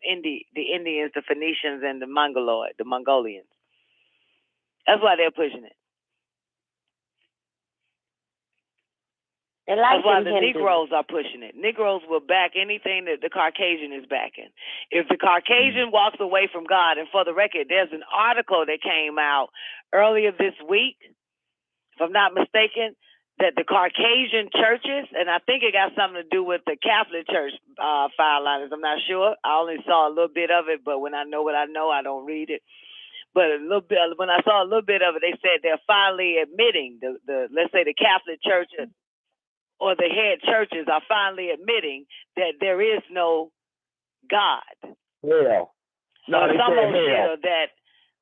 Indians, the Phoenicians, and the Mongolians. That's why they're pushing it. That's why the Negroes are pushing it. Negroes will back anything that the Caucasian is backing. If the Caucasian walks away from God, and for the record, there's an article that came out earlier this week, if I'm not mistaken, that the Caucasian churches, and I think it got something to do with the Catholic Church Fireliners, I'm not sure. I only saw a little bit of it, but when I know what I know, I don't read it. But a little bit, when I saw a little bit of it, they said they're finally admitting the let's say the Catholic Church or the head churches are finally admitting that there is no God.
Yeah. No,
so
they
some
said
here that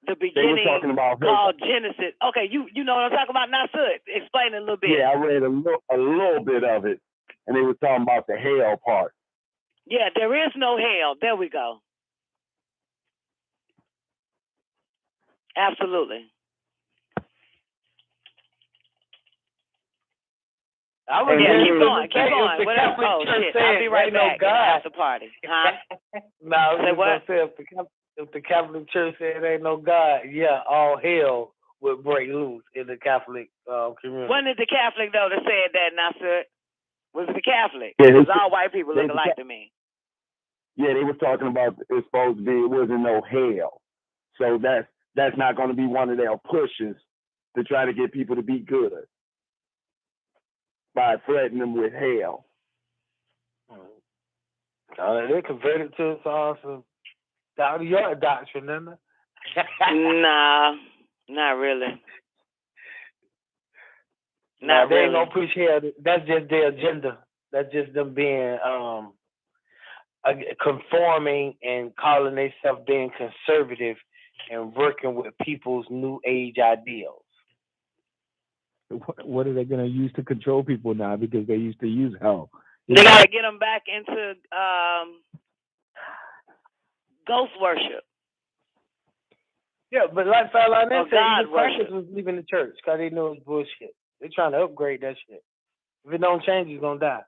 the beginning called Genesis. Okay, you know what I'm talking about now, Sud? Explain it a little bit.
Yeah, I read a little bit of it, and they were talking about the hell part.
Yeah, there is no hell. There we go. Absolutely. Keep going. What else? Oh, shit. I'll be right back at the party. Huh?
No, I was going to say, if the Catholic Church said there ain't no God, yeah, all hell would break loose in the Catholic community.
Wasn't it the Catholic, though, that said that, Nasser? Was it the Catholic?
Yeah,
because all white people look alike to me.
Yeah, they was talking about it's supposed to be, it wasn't no hell. So that's not going to be one of their pushes to try to get people to be good by threatening them with hell.
They converted to some out of your doctrine, isn't it?
Nah, not really. Not
they
really.
ain't gonna push hell. That's just their agenda. That's just them being conforming and calling themselves being conservative and working with people's new age ideals.
What are they going to use to control people now? Because they used to use hell.
They got to get them back into ghost worship.
Yeah, but like Fallon said,
God
even crackers was leaving the church because they knew it was bullshit. They're trying to upgrade that shit. If it don't change, it's gonna die.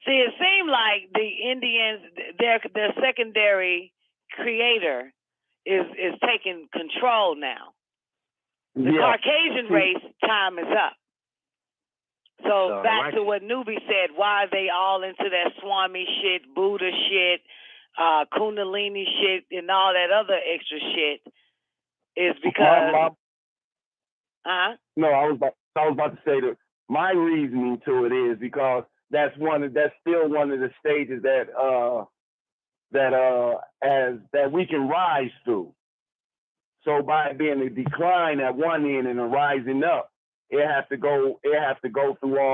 See, it seemed like the Indians, their secondary creator, is taking control now. The Caucasian race time is up. So back to what Newbie said, why are they all into that Swami shit, Buddha shit, Kundalini shit, and all that other extra shit is because...
No, I was about to say that my reasoning to it is because that's still one of the stages that we can rise through. So by being a decline at one end and a rising up, it has to go through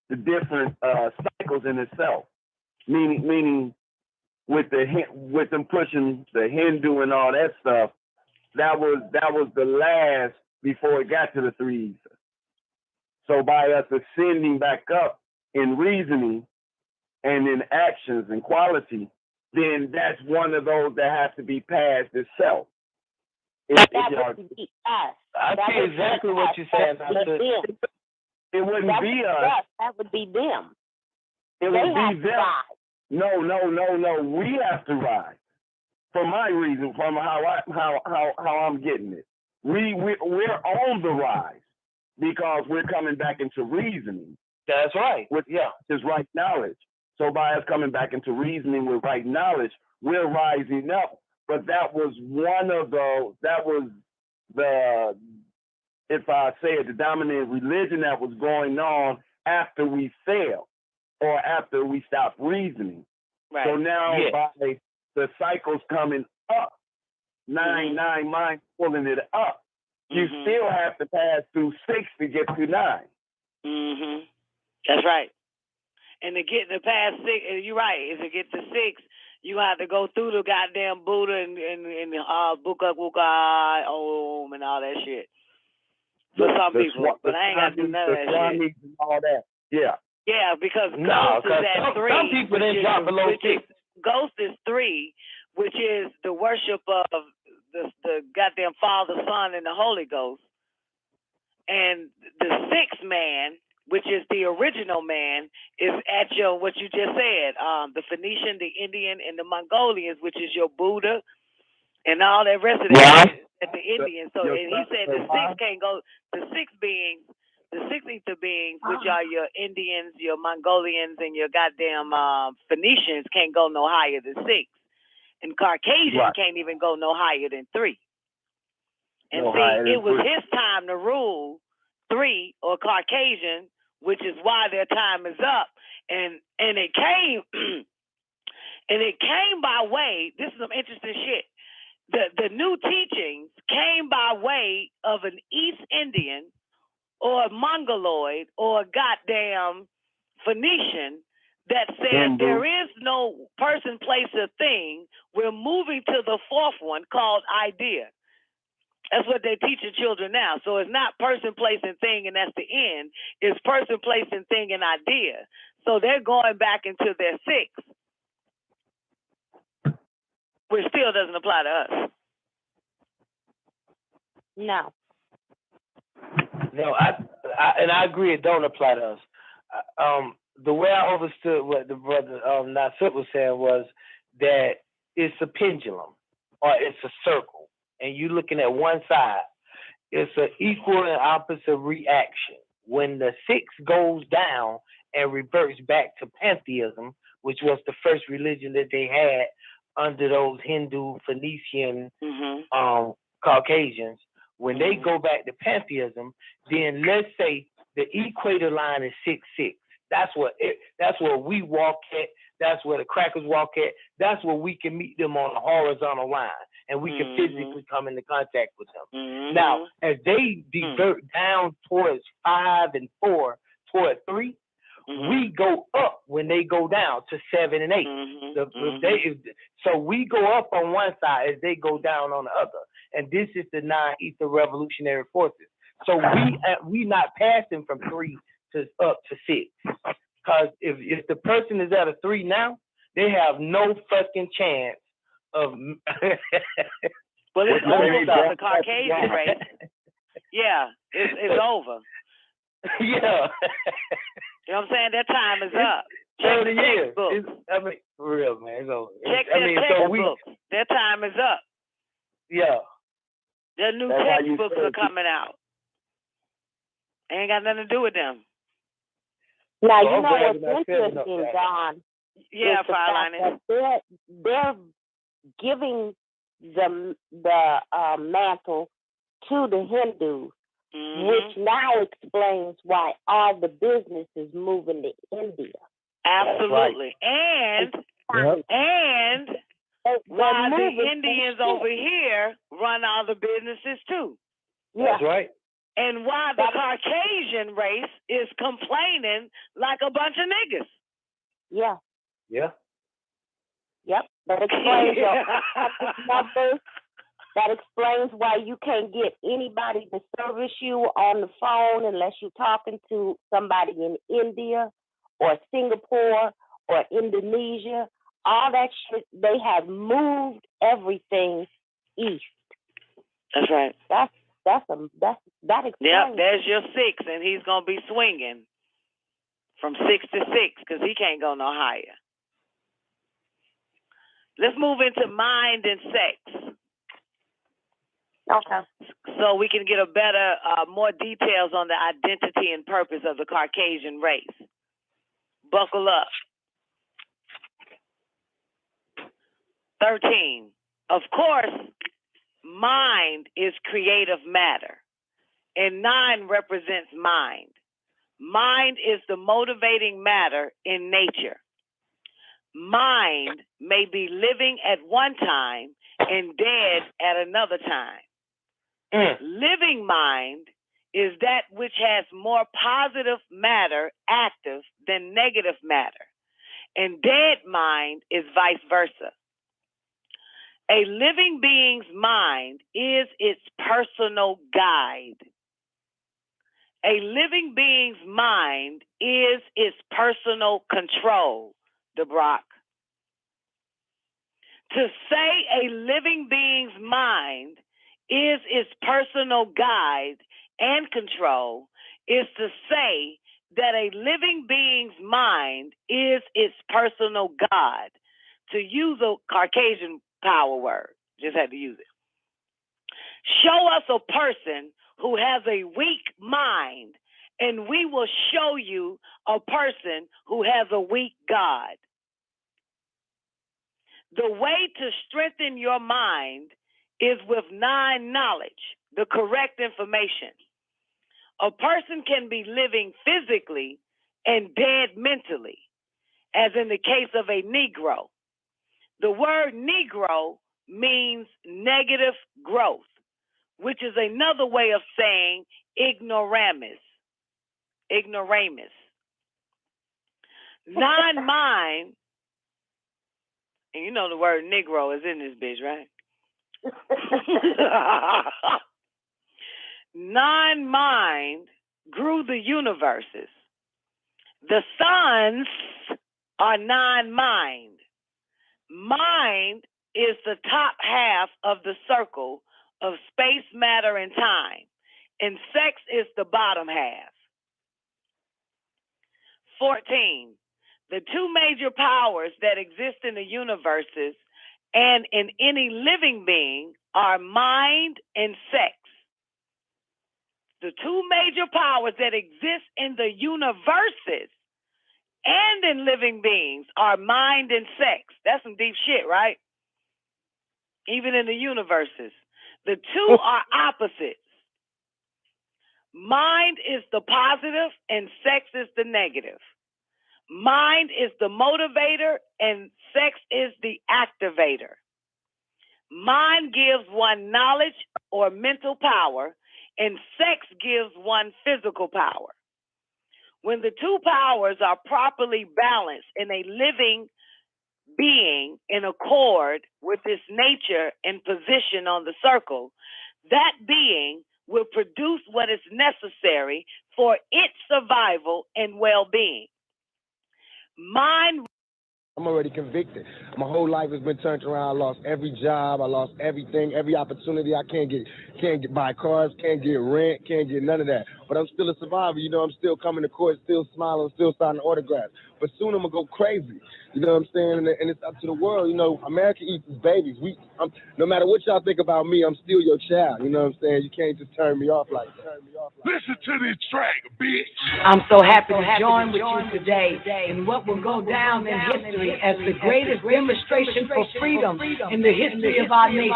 the different cycles in itself. Meaning with them pushing the Hindu and all that stuff, that was the last before it got to the three ether. So by us ascending back up in reasoning and in actions and quality, then that's one of those that has to be passed itself.
That would be us.
I see exactly what you're saying. It wouldn't be us.
That would be them.
It would be them. No. We have to rise. For my reason, from how I'm getting it, we're on the rise because we're coming back into reasoning.
That's right.
With is right knowledge. So by us coming back into reasoning with right knowledge, we're rising up. But that was one of those. That was the, if I say it, the dominant religion that was going on after we failed or after we stopped reasoning.
Right.
So now by the cycles coming up, 9 mind pulling it up, you still have to pass through 6 to get to 9.
That's right. And to get to past 6, you're right. If you get to 6, you have to go through the goddamn Buddha and Buka Buka Om and all that shit. For some people, but I ain't got to do none of that shit.
And all that. Yeah.
Yeah, because Ghost is at 3.
Some people didn't drop below 6.
Ghost is 3, which is the worship of the goddamn Father, Son, and the Holy Ghost. And the 6th man, which is the original man, is at your, what you just said, the Phoenician, the Indian, and the Mongolians, which is your Buddha, and all that rest of that at the Indians. So and he said the 6 can't go, the 6 beings, the 6 ether beings, which are your Indians, your Mongolians, and your goddamn Phoenicians, can't go no higher than 6. And Caucasian can't even go no higher than 3. And it was his time to rule 3 or Caucasian, which is why their time is up. And it came and it came by way, this is some interesting shit. The new teachings came by way of an East Indian or a Mongoloid or a goddamn Phoenician that said there is no person, place, or thing. We're moving to the 4th one called idea. That's what they're teaching children now. So it's not person, place, and thing, and that's the end. It's person, place, and thing, and idea. So they're going back into their 6, which still doesn't apply to us.
No.
No, I agree. It don't apply to us. The way I understood what the brother Nasir was saying was that it's a pendulum or it's a circle, and you're looking at one side. It's an equal and opposite reaction. When the 6 goes down and reverts back to pantheism, which was the first religion that they had under those Hindu, Phoenician, Caucasians, when they go back to pantheism, then let's say the equator line is 6-6. That's where we walk at. That's where the crackers walk at. That's where we can meet them on a horizontal line. and we can physically come into contact with them.
Mm-hmm.
Now, as they divert down towards 5 and 4, toward 3, we go up when they go down to 7 and 8. So we go up on one side as they go down on the other, and this is the non-ether revolutionary forces. So we not passing from 3 to up to 6, because if the person is at a 3 now, they have no fucking chance of.
Well, it's over for the Caucasian race. Yeah, it's over.
Yeah.
You know what I'm saying? Their time is up.
30 years. I mean, for real, man. It's over.
Check their textbooks. Their time is up.
Yeah.
Their new textbooks are coming out. Ain't got nothing to do with them.
Now, you know what's interesting, John?
Yeah, Fraulein.
They're giving the mantle to the Hindus, which now explains why all the business is moving to India.
Absolutely. And why the Indians over here run all the businesses too.
That's right.
And why the Caucasian race is complaining like a bunch of niggas.
Yeah.
Yeah.
Yep. That explains your numbers. That explains why you can't get anybody to service you on the phone unless you're talking to somebody in India or Singapore or Indonesia. All that shit, they have moved everything east.
That's right.
That explains.
Yep, there's your 6, and he's gonna be swinging from 6 to 6 because he can't go no higher. Let's move into mind and sex.
Okay.
So we can get a better, more details on the identity and purpose of the Caucasian race. Buckle up. 13. Of course, mind is creative matter, and 9 represents mind. Mind is the motivating matter in nature. Mind may be living at one time and dead at another time. Living mind is that which has more positive matter active than negative matter, and dead mind is vice versa. A living being's mind is its personal guide. A living being's mind is its personal control, DeBrock. To say a living being's mind is its personal guide and control is to say that a living being's mind is its personal God. To use a Caucasian power word, just had to use it. Show us a person who has a weak mind, and we will show you a person who has a weak God. The way to strengthen your mind is with 9 knowledge, the correct information. A person can be living physically and dead mentally, as in the case of a Negro. The word Negro means negative growth, which is another way of saying ignoramus. Ignoramus. Non-mind, and you know the word Negro is in this bitch, right? Non-mind grew the universes. The suns are non-mind. Mind is the top half of the circle of space, matter, and time, and sex is the bottom half. 14. The 2 major powers that exist in the universes and in any living being are mind and sex. The 2 major powers that exist in the universes and in living beings are mind and sex. That's some deep shit, right? Even in the universes. The 2 are opposites. Mind is the positive and sex is the negative. Mind is the motivator and sex is the activator. Mind gives one knowledge or mental power, and sex gives one physical power. When the two powers are properly balanced in a living being in accord with its nature and position on the circle, that being will produce what is necessary for its survival and well-being. Mind.
I'm already convicted. My whole life has been turned around. I lost every job. I lost everything, every opportunity. I can't get buy cars, can't get rent, can't get none of that. But I'm still a survivor. You know, I'm still coming to court, still smiling, still signing autographs. But soon I'm going to go crazy. You know what I'm saying? And it's up to the world. You know, America eats its babies. No matter what y'all think about me, I'm still your child. You know what I'm saying? You can't just turn me off like that.
Listen to this track, bitch.
I'm so happy to join with you today in what will go down in history as the greatest demonstration for freedom in the history of our nation.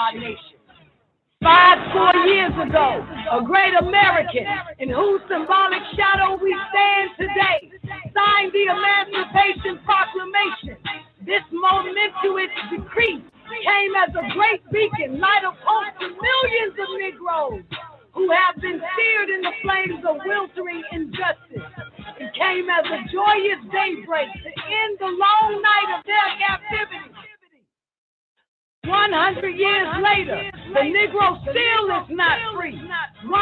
5 years ago, a great American in whose symbolic shadow we stand today signed the Emancipation Proclamation. This momentous decree came as a great beacon, light of hope to millions of Negroes who have been seared in the flames of weltering injustice. It came as a joyous daybreak to end the long night of their captivity. 100 years later, the Negro still is not free. 100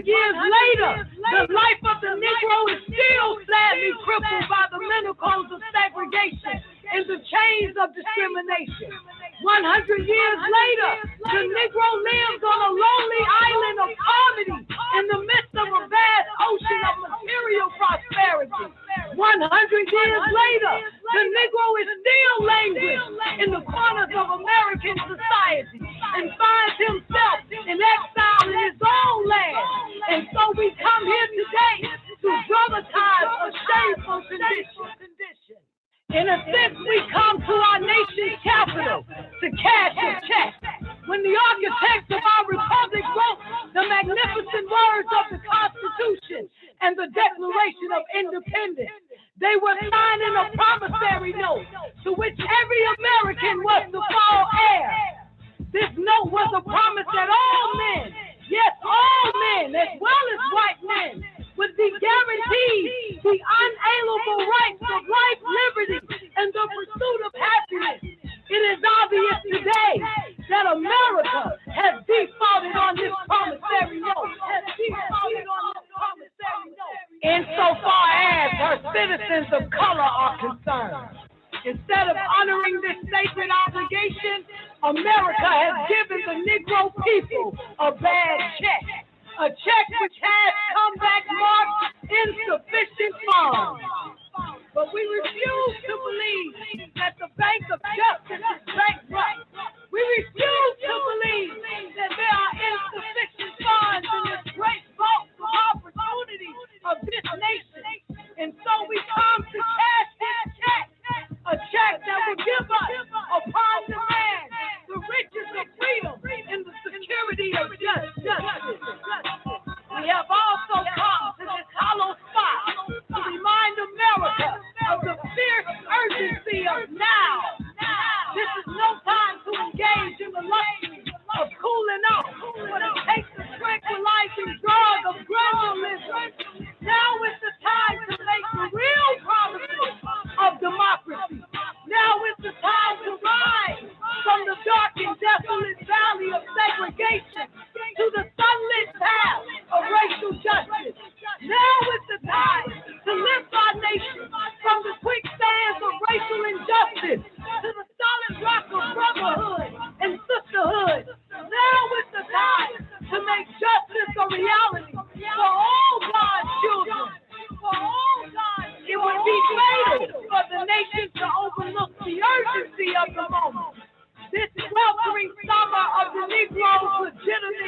years later, the life of the Negro is still sadly crippled by the manacles of segregation and the chains of discrimination. 100 years later, the Negro lives on a lonely island of poverty in the midst of a vast ocean of material prosperity. 100 years later, the Negro is still languishing in the corners of American society and finds himself in exile in his own land. And so we come here today to dramatize a shameful condition. In a sense, we come to our nation's capital to cash a check. When the architects of our republic wrote the magnificent words of the Constitution and the Declaration of Independence, they were signing a promissory note to which every American was to fall heir. This note was a promise that all men, yes, all men, as well as white men, would be guaranteed the unalienable rights of life, liberty, and the pursuit of happiness. It is obvious today that America has defaulted on this promissory note. Insofar as her citizens of color are concerned. Instead of honoring this sacred obligation, America has given the Negro people a bad check. A check which has come back marked insufficient funds. But we refuse to believe that the Bank of Justice is bankrupt. We refuse to believe that there are insufficient funds in this great vault of opportunity of this nation. And so we come to cash this check, a check that will give us, upon demand, the riches of freedom and the security of justice. We have also come to this hollow spot to remind America of the fierce urgency of now. This is no time to engage in the luxury of cooling off, but it takes the tranquilizing drug of gradualism. Now is the time to make the real promises of democracy. Now is the time to rise from the dark and desolate valley of segregation to the sunlit path of racial justice. Now is the time to lift our nation from the quicksands of racial injustice to the solid rock of brotherhood and sisterhood. Now is the time to make justice a reality for all God's children. For all God's children. It would be fatal for the nation to overlook the urgency of the moment. This sweltering summer of the Negro's legitimate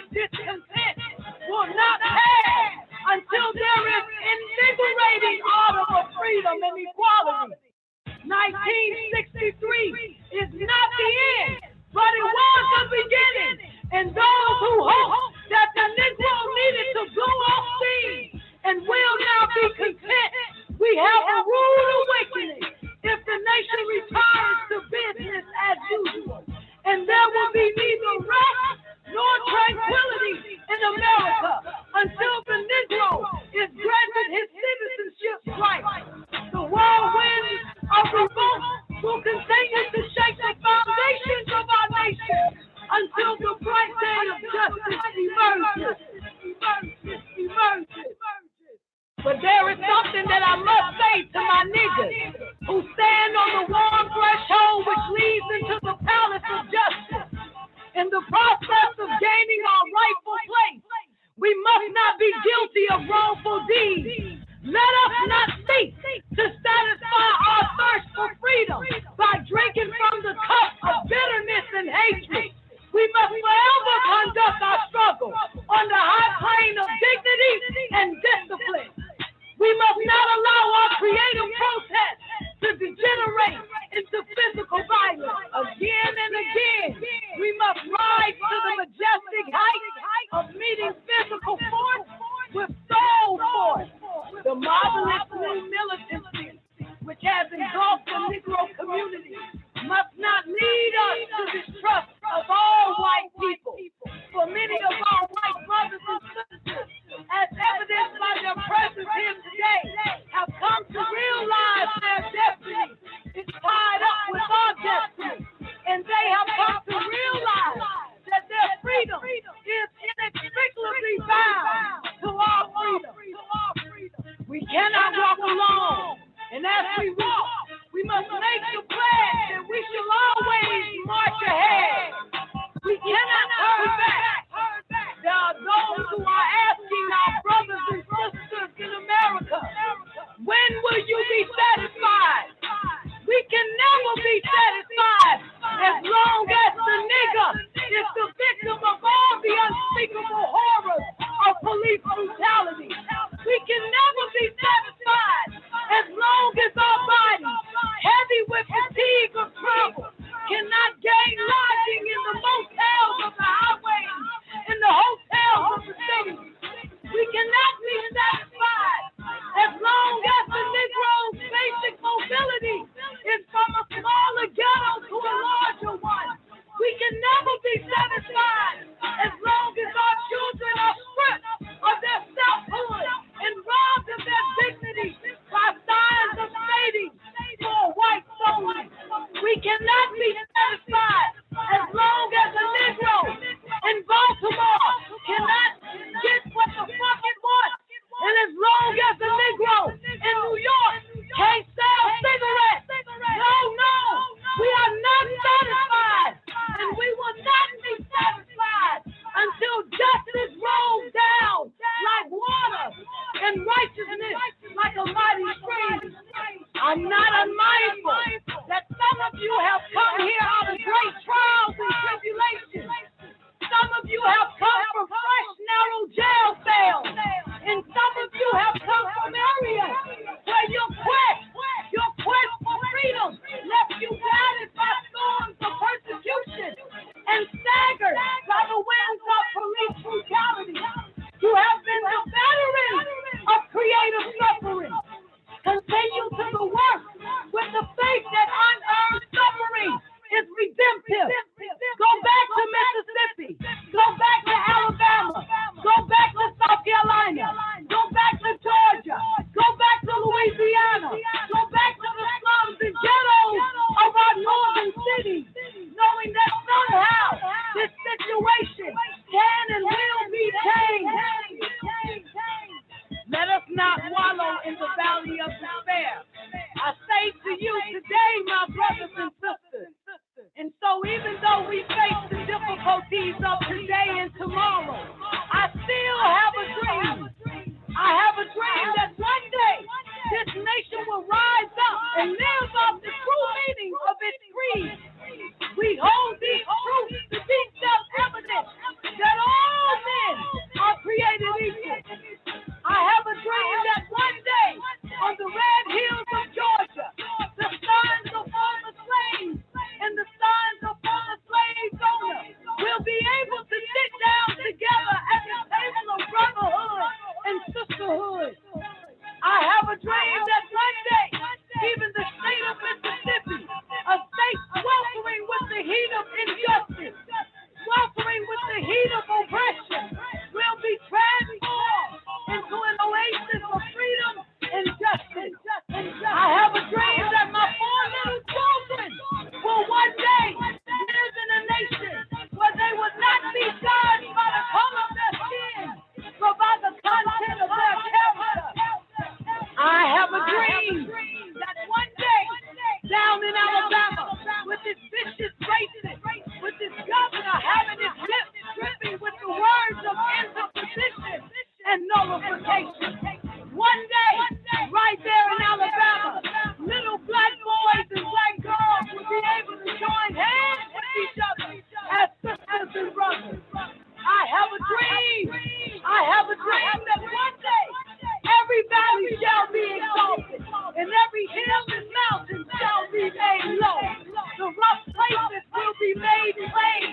of wrongful deeds. Let us not seek to satisfy our thirst for freedom by drinking from the cup of bitterness and hatred. We must forever conduct our struggle on the high plane of dignity and discipline. We must not allow our creative protest to degenerate into physical violence again and again. We must rise to the majestic height of meeting physical force with soul force. The marvelous new militancy, which has engulfed the Negro community, must not lead us to distrust of all white people. For many of our white brothers and sisters, as evidenced by their presence here today, have come to realize their destiny is tied up with our destiny, and they have come to realize that their freedom is inextricably bound to our freedom. We cannot walk alone, and as we walk, we must make the pledge that we shall always march ahead. We cannot turn back. There are those who are asking our brothers and sisters in America, when will you be satisfied? We can never be satisfied as long as the nigger is the victim of all the unspeakable horrors of police brutality. We can never be satisfied as long as our bodies, heavy with fatigue or travel, cannot gain lodging in the motels of the highways, in the hotels of the city. We cannot be satisfied as long as the Negro's basic mobility is from a smaller ghetto to a larger one. We can never be satisfied as long as our children are stripped of their selfhood and robbed of their dignity by signs of mating for white soldiers. We cannot be satisfied as long as a Negro in Baltimore cannot get what the fuck it wants, and as long as a Negro in New York can't sell cigarettes. No, we are not satisfied, and we will not be satisfied until justice rolls down like water and righteousness like a mighty stream. I'm not unmindful that some of you have come here out of great trials and tribulations. Some of you have come from fresh, narrow jail cells, and some of you have come from areas where your quest for freedom left you guided by storms of persecution and staggered by the winds of police brutality. You have been the veteran of creative suffering. Continue to the work with the faith that unearned suffering is redemptive. Go back to Mississippi. Go back to Alabama. Go back to South Carolina. Go back to Georgia. Go back to Louisiana. Go back to the slums and ghettos of our northern cities, knowing that somehow this situation can and will be changed. Let us not wallow in the valley of despair. I say to you today, my brothers and sisters, and so even though we face the difficulties of today and tomorrow, I still have a dream. I have a dream that one day this nation will rise up and live up the true meaning of its creed. We hold these truths to be self-evident that all men are created equal. I have a dream that one day on the red hills of Georgia, the sons of former slaves and the sons of former slave owners will be able to sit down together at the table of brotherhood and sisterhood. I have a dream that one day, even the state of Mississippi, a state sweltering with the heat of injustice, sweltering with the heat of oppression, will be transformed into an oasis of freedom and justice. I have a dream that my 4 little children will one day live in a nation where they will not be judged by the color of their skin, but by the content of their character. I have a dream that one day down in Alabama, with this vicious racist, with this governor having his lips dripping with the words of interposition and nullification. One day, right there in Alabama, little black boys and black girls will be able to join hands with each other as sisters and brothers. I have a dream. I have a dream that one day every valley shall be exalted and every hill and mountain shall be made low. The rough places will be made plain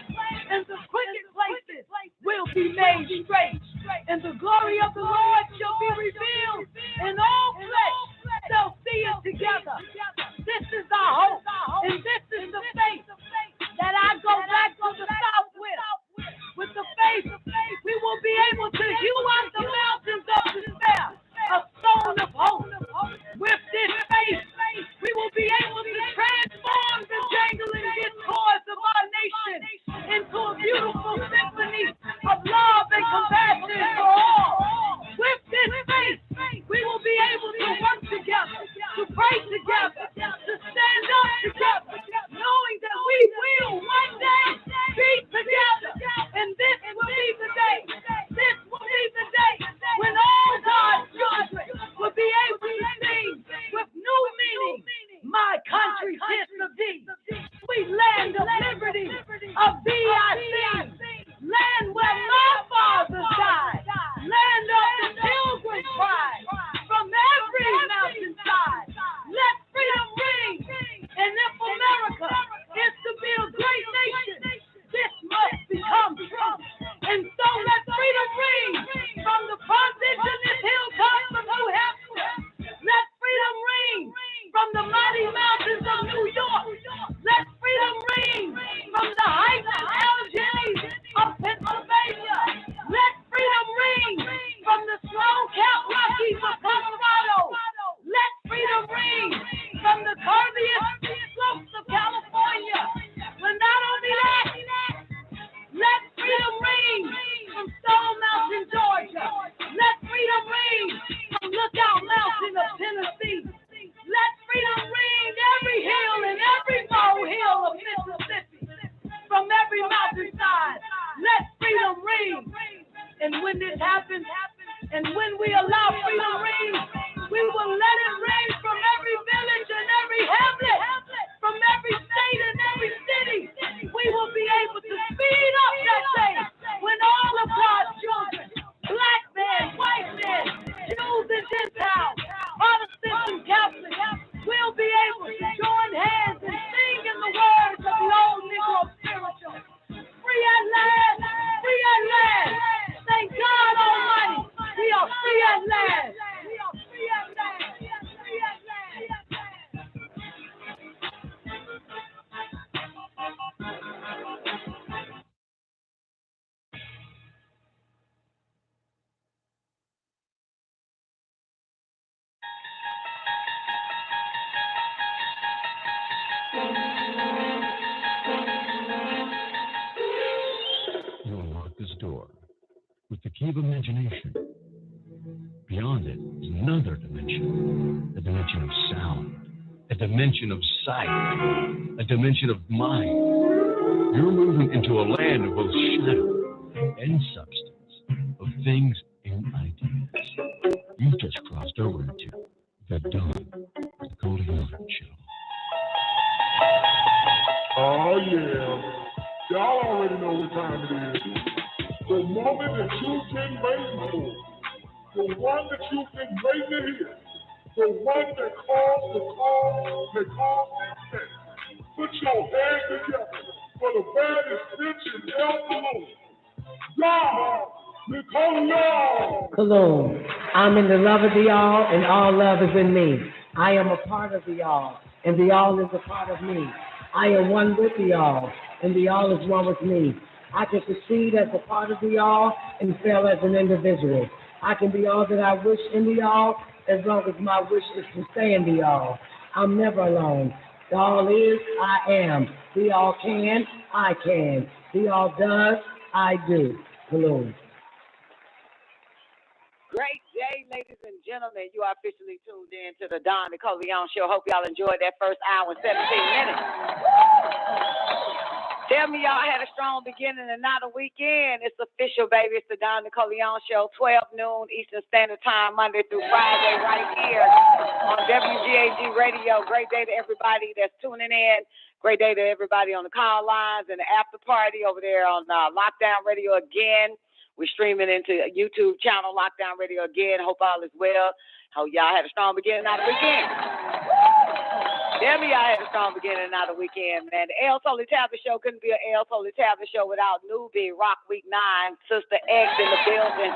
and the crooked places will be made straight. And the glory of the Lord shall be revealed and all flesh shall see it together. This is our hope and this is the faith that I go back to the south with. With the faith, we will be able to hew out the mountains of despair, a stone of hope. With this faith, we will be able to transform the jangling discords of our nation into a beautiful symphony of love and compassion for all. With this faith, we will be able to work together, to pray together, to stand up together, knowing that we will one day be together. And this will be the day, this will be the day when all God's children will be able to sing with new meaning, my country, tis of thee, sweet land of liberty, of thee I sing, land where my fathers died, land of the pilgrim pride, from every mountainside, let freedom ring, and if America is to be a great nation, this must become true. And so let freedom ring from the positionless hilltops of New Hampshire. Let freedom ring from the mighty mountains of New York. Let freedom ring from the heights of Alleghenies of Pennsylvania. Let freedom ring from the snow-capped Rockies of Colorado. Let freedom ring from the curviest slopes of California. But not only that, let freedom ring from Stone Mountain, Georgia. Let freedom ring from Lookout Mountain of Tennessee. Let freedom ring every hill and every molehill of Mississippi. From every mountainside, let freedom ring. And when this happens, and when we allow freedom ring, we will let it ring from every village and every hamlet, from every state and every city. We will be able to speed up that day when all of God's children, black men, white men, Jews and Gentiles, Protestants and Catholics, will be able to join hands and sing in the words of the old Negro spiritual. Free at last, free at last. Thank God Almighty, we are free at last. We are free at last. Free at last.
You'll unlock this door with the key of imagination. Beyond it is another dimension, a dimension of sound, a dimension of sight, a dimension of mind. You're moving into a land of both shadow and substance, of things and ideas. You've just crossed over into the dawn of the NICOLEONE show.
Oh, yeah. Y'all already know what time it is. The moment that you've been waiting for. The one that you've been waiting to hear. The one that calls the call, that calls the text. Put your hands together for the baddest bitch in El Cologne. God, NICOLEONE.
Cologne. I'm in the love of the all, and all love is in me. I am a part of the all, and the all is a part of me. I am one with the all, and the all is one with me. I can succeed as a part of the all and fail as an individual. I can be all that I wish in the all as long as my wish is to stay in the all. I'm never alone. The all is, I am. The all can, I can. The all does, I do. Cologne.
Great day, ladies and gentlemen. You are officially tuned in to the Don NICOLEONE show. Hope y'all enjoyed that first hour and 17 minutes.
Tell me y'all had a strong beginning and not a weekend. It's official, baby. It's the Don NICOLEONE Show, 12 noon Eastern Standard Time, Monday through Friday, right here on WGAG Radio. Great day to everybody that's tuning in. Great day to everybody on the call lines and the after party over there on Lockdown Radio again. We're streaming into a YouTube channel, Lockdown Radio again. Hope all is well. Hope y'all had a strong beginning, not a weekend. Tell me y'all had a strong beginning, not a weekend, man. The El Tolly Tablet Show couldn't be an El Tolly Tablet Show without Newbie, Rock Week 9, Sister X in the building,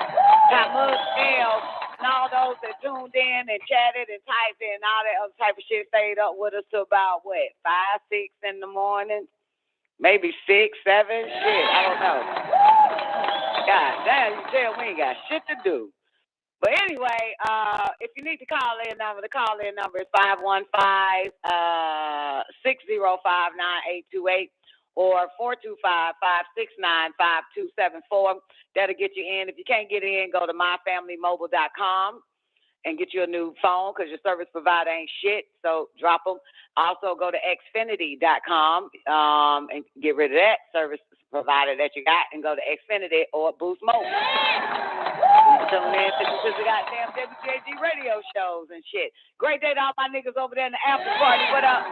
Tamus, L, and all those that tuned in and chatted and typed in, all that other type of shit, stayed up with us till about, 5, 6 in the morning? Maybe 6, 7? Shit, I don't know. God damn, you tell we ain't got shit to do. But anyway, if you need the call-in number is 515-605-9828 or 425-569-5274. That'll get you in. If you can't get in, go to myfamilymobile.com and get you a new phone because your service provider ain't shit, so drop them. Also, go to xfinity.com and get rid of that service provider that you got and go to Xfinity or Boost Mobile. Tune in to the goddamn WGAG radio shows and shit. Great day to all my niggas over there in the after party. What up?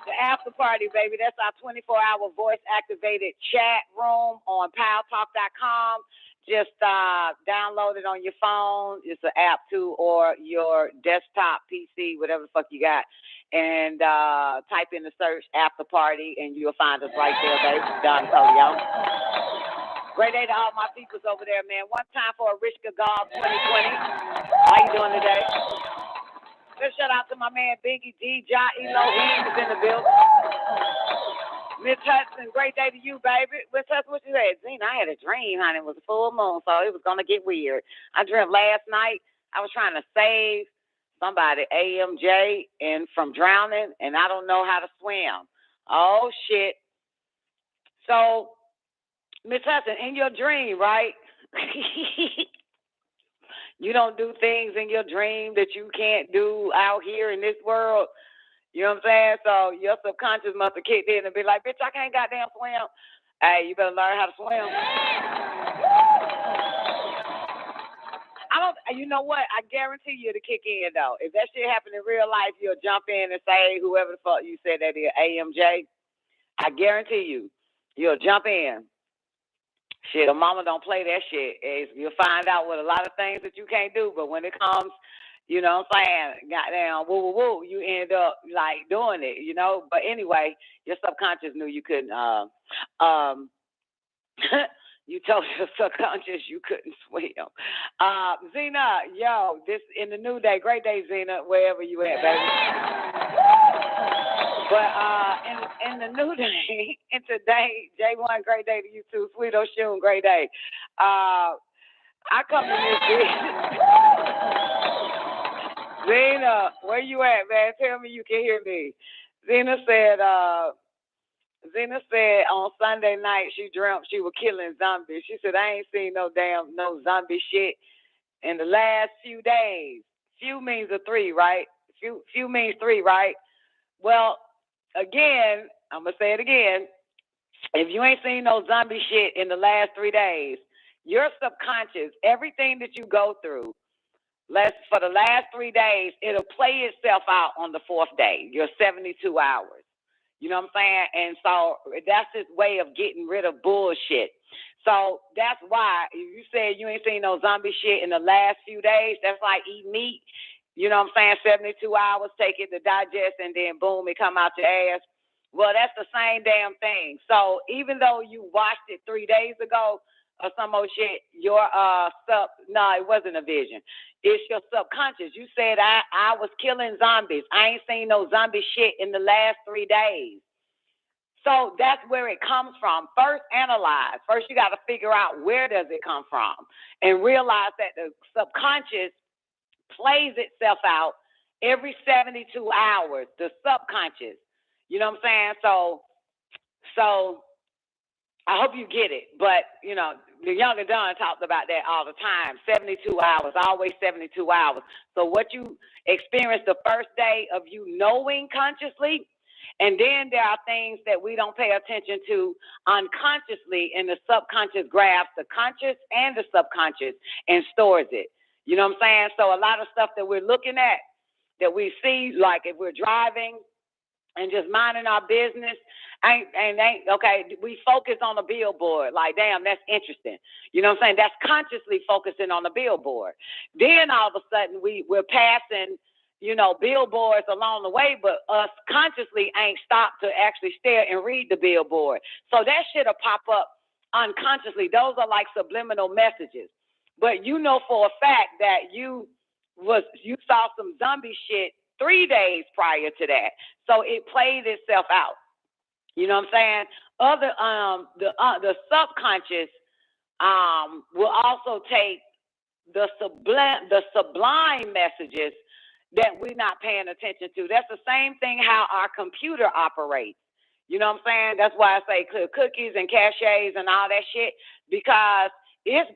The after party, baby. That's our 24-hour voice-activated chat room on paltalk.com. Just download it on your phone. It's an app too, or your desktop PC, whatever the fuck you got. And type in the search after party, and you'll find us right there, baby. Don NICOLEONE. Great day to all my peoples over there, man. One time for a Rishka Golf 2020. How you doing today? Just shout out to my man Biggie D. Elohim is in the building. Miss Hudson, great day to you, baby. Miss Hudson, what you said? Zena, I had a dream, honey. It was a full moon, so it was going to get weird. I dreamt last night. I was trying to save somebody, AMJ, and from drowning, and I don't know how to swim. Oh, shit. So, Miss Hudson, in your dream, right? You don't do things in your dream that you can't do out here in this world. You know what I'm saying? So your subconscious must have kicked in and be like, bitch, I can't goddamn swim. Hey, you better learn how to swim. You know what? I guarantee you to kick in, though. If that shit happened in real life, you'll jump in and say, whoever the fuck you said that is, AMJ. I guarantee you'll jump in. Shit, a mama don't play that shit. You'll find out with a lot of things that you can't do, but when it comes, you know what I'm saying, goddamn, woo, woo, woo, you end up, like, doing it, you know? But anyway, your subconscious knew you couldn't, you told your subconscious you couldn't swim. Zena, yo, this in the new day, great day, Zena, wherever you at, baby. But in the new day, and today, J1, great day to you too. Sweet Oshun, great day. I come to this bitch. Zena, where you at, man? Tell me you can hear me. Zena said on Sunday night she dreamt she was killing zombies. She said, I ain't seen no zombie shit in the last few days. Few means a 3, right? Few means 3, right? Well, again, I'm going to say it again. If you ain't seen no zombie shit in the last 3 days, your subconscious, everything that you go through, for the last 3 days, it'll play itself out on the 4th day, your 72 hours. You know what I'm saying? And so that's his way of getting rid of bullshit. So that's why you said you ain't seen no zombie shit in the last few days. That's like eat meat. You know what I'm saying? 72 hours, take it to digest, and then boom, it come out your ass. Well, that's the same damn thing. So even though you watched it 3 days ago or some old shit, your it wasn't a vision. It's your subconscious. You said I was killing zombies. I ain't seen no zombie shit in the last 3 days. So that's where it comes from. First, analyze. First, you got to figure out where does it come from and realize that the subconscious plays itself out every 72 hours, the subconscious. You know what I'm saying? So I hope you get it. But, you know, the Younger Don talked about that all the time. 72 hours, always 72 hours. So what you experienced the first day of you knowing consciously And then there are things that we don't pay attention to unconsciously, and the subconscious grabs the conscious and the subconscious and stores it. You know what I'm saying? So a lot of stuff that we're looking at, that we see, like if we're driving and just minding our business, ain't okay, we focus on the billboard, like, damn, that's interesting. You know what I'm saying? That's consciously focusing on the billboard. Then all of a sudden we're passing, you know, billboards along the way, but us consciously ain't stopped to actually stare and read the billboard. So that shit'll pop up unconsciously. Those are like subliminal messages. But you know for a fact that you saw some zombie shit 3 days prior to that. So it played itself out. You know what I'm saying? The subconscious will also take the sublime messages that we're not paying attention to. That's the same thing how our computer operates. You know what I'm saying? That's why I say cookies and caches and all that shit, because it's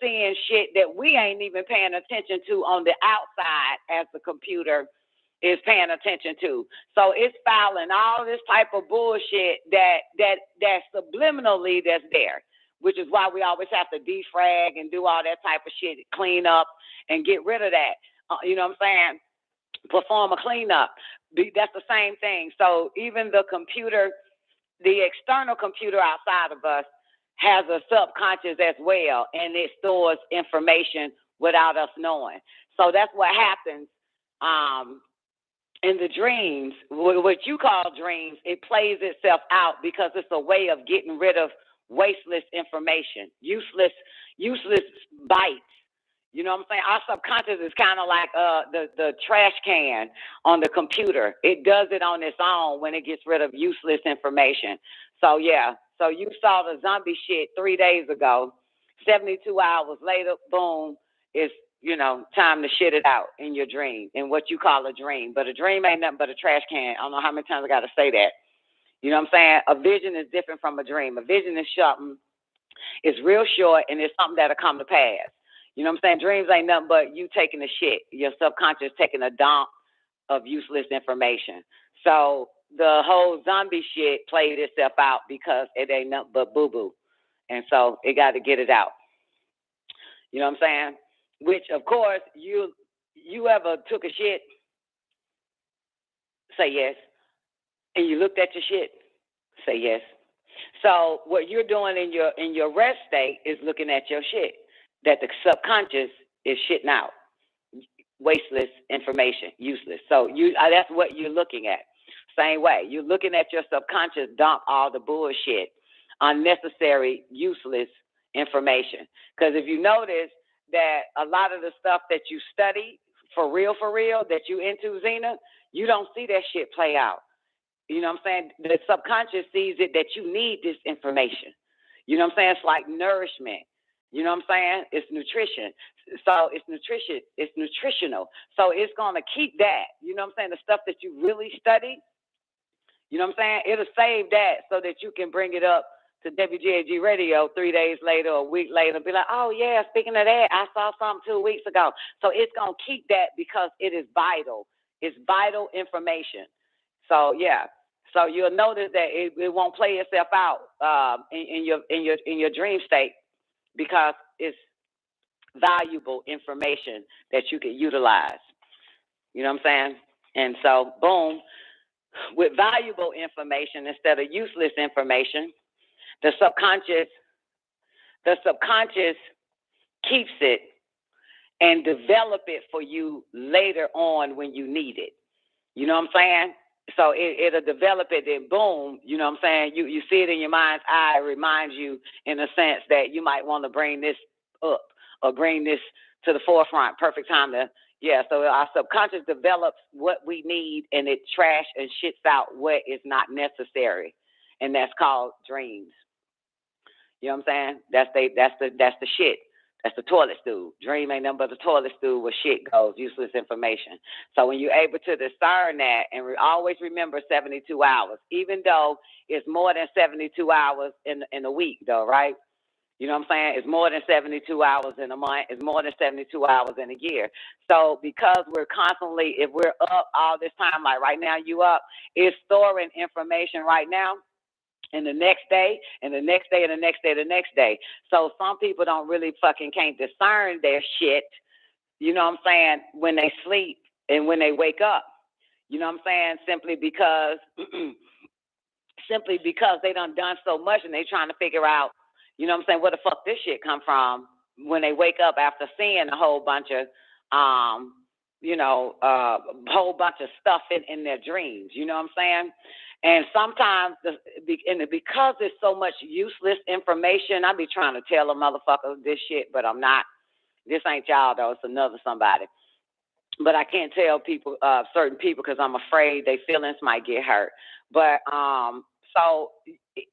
seeing shit that we ain't even paying attention to on the outside as the computer is paying attention to. So it's filing all this type of bullshit that subliminally that's there, which is why we always have to defrag and do all that type of shit, clean up and get rid of that. You know what I'm saying? Perform a cleanup. That's the same thing. So even the computer, the external computer outside of us has a subconscious as well, and it stores information without us knowing. So that's what happens in the dreams, what you call dreams. It plays itself out because it's a way of getting rid of wasteless information, useless bites. You know what I'm saying? Our subconscious is kind of like the trash can on the computer. It does it on its own when it gets rid of useless information. So, yeah. So you saw the zombie shit 3 days ago. 72 hours later, boom, it's, you know, time to shit it out in your dream, in what you call a dream. But a dream ain't nothing but a trash can. I don't know how many times I got to say that. You know what I'm saying? A vision is different from a dream. A vision is something, it's real short, and it's something that'll come to pass. You know what I'm saying? Dreams ain't nothing but you taking a shit. Your subconscious taking a dump of useless information. So the whole zombie shit played itself out because it ain't nothing but boo-boo. And so it got to get it out. You know what I'm saying? Which, of course, you ever took a shit? Say yes. And you looked at your shit? Say yes. So what you're doing in your rest state is looking at your shit that the subconscious is shitting out. Wasteless information, useless. So that's what you're looking at. Same way. You're looking at your subconscious dump all the bullshit, unnecessary, useless information. Because if you notice that a lot of the stuff that you study for real, that you into, Zena, you don't see that shit play out. You know what I'm saying? The subconscious sees it that you need this information. You know what I'm saying? It's like nourishment. You know what I'm saying? It's nutrition. So it's nutrition. It's nutritional. So it's going to keep that. You know what I'm saying? The stuff that you really study, you know what I'm saying? It'll save that so that you can bring it up to WGAG Radio 3 days later or a week later and be like, oh, yeah, speaking of that, I saw something 2 weeks ago. So it's going to keep that because it is vital. It's vital information. So, yeah. So you'll notice that it won't play itself out in your dream state, because it's valuable information that you can utilize. You know what I'm saying? And so, boom, with valuable information instead of useless information, the subconscious keeps it and develop it for you later on when you need it. You know what I'm saying? So it'll develop it, and boom, you know what I'm saying? You see it in your mind's eye. It reminds you in a sense that you might want to bring this up or bring this to the forefront. Perfect time to, yeah. So our subconscious develops what we need, and it trash and shits out what is not necessary. And that's called dreams. You know what I'm saying? That's the shit. That's the toilet stool. Dream ain't nothing but the toilet stool where shit goes, useless information. So when you're able to discern that, and always remember 72 hours, even though it's more than 72 hours in a week, though, right? You know what I'm saying? It's more than 72 hours in a month. It's more than 72 hours in a year. So because we're constantly, if we're up all this time, like right now you up, it's storing information right now. And the next day, and the next day, and the next day, the next day. So some people don't really can't discern their shit, you know what I'm saying, when they sleep and when they wake up. You know what I'm saying? Simply because they done so much and they trying to figure out, you know what I'm saying, where the fuck this shit come from when they wake up after seeing a whole bunch of, whole bunch of stuff in their dreams. You know what I'm saying? And sometimes, because there's so much useless information, I be trying to tell a motherfucker this shit, but I'm not. This ain't y'all, though. It's another somebody. But I can't tell people, certain people, because I'm afraid their feelings might get hurt. But so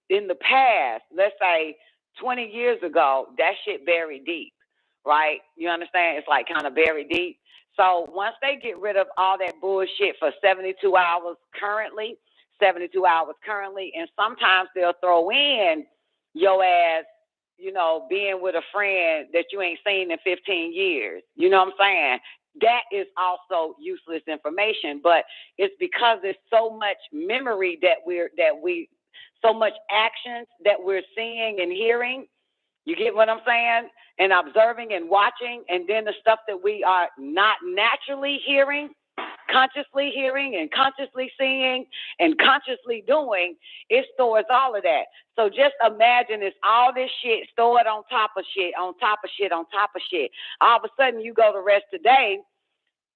in the past, let's say 20 years ago, that shit buried deep, right? You understand? It's like kind of buried deep. So once they get rid of all that bullshit for 72 hours currently, and sometimes they'll throw in your ass, you know, being with a friend that you ain't seen in 15 years. You know what I'm saying? That is also useless information, but it's because there's so much memory so much actions that we're seeing and hearing. You get what I'm saying? And observing and watching, and then the stuff that we are not naturally hearing, consciously hearing and consciously seeing and consciously doing, it stores all of that. So just imagine it's all this shit stored on top of shit, on top of shit, on top of shit. All of a sudden you go to rest today,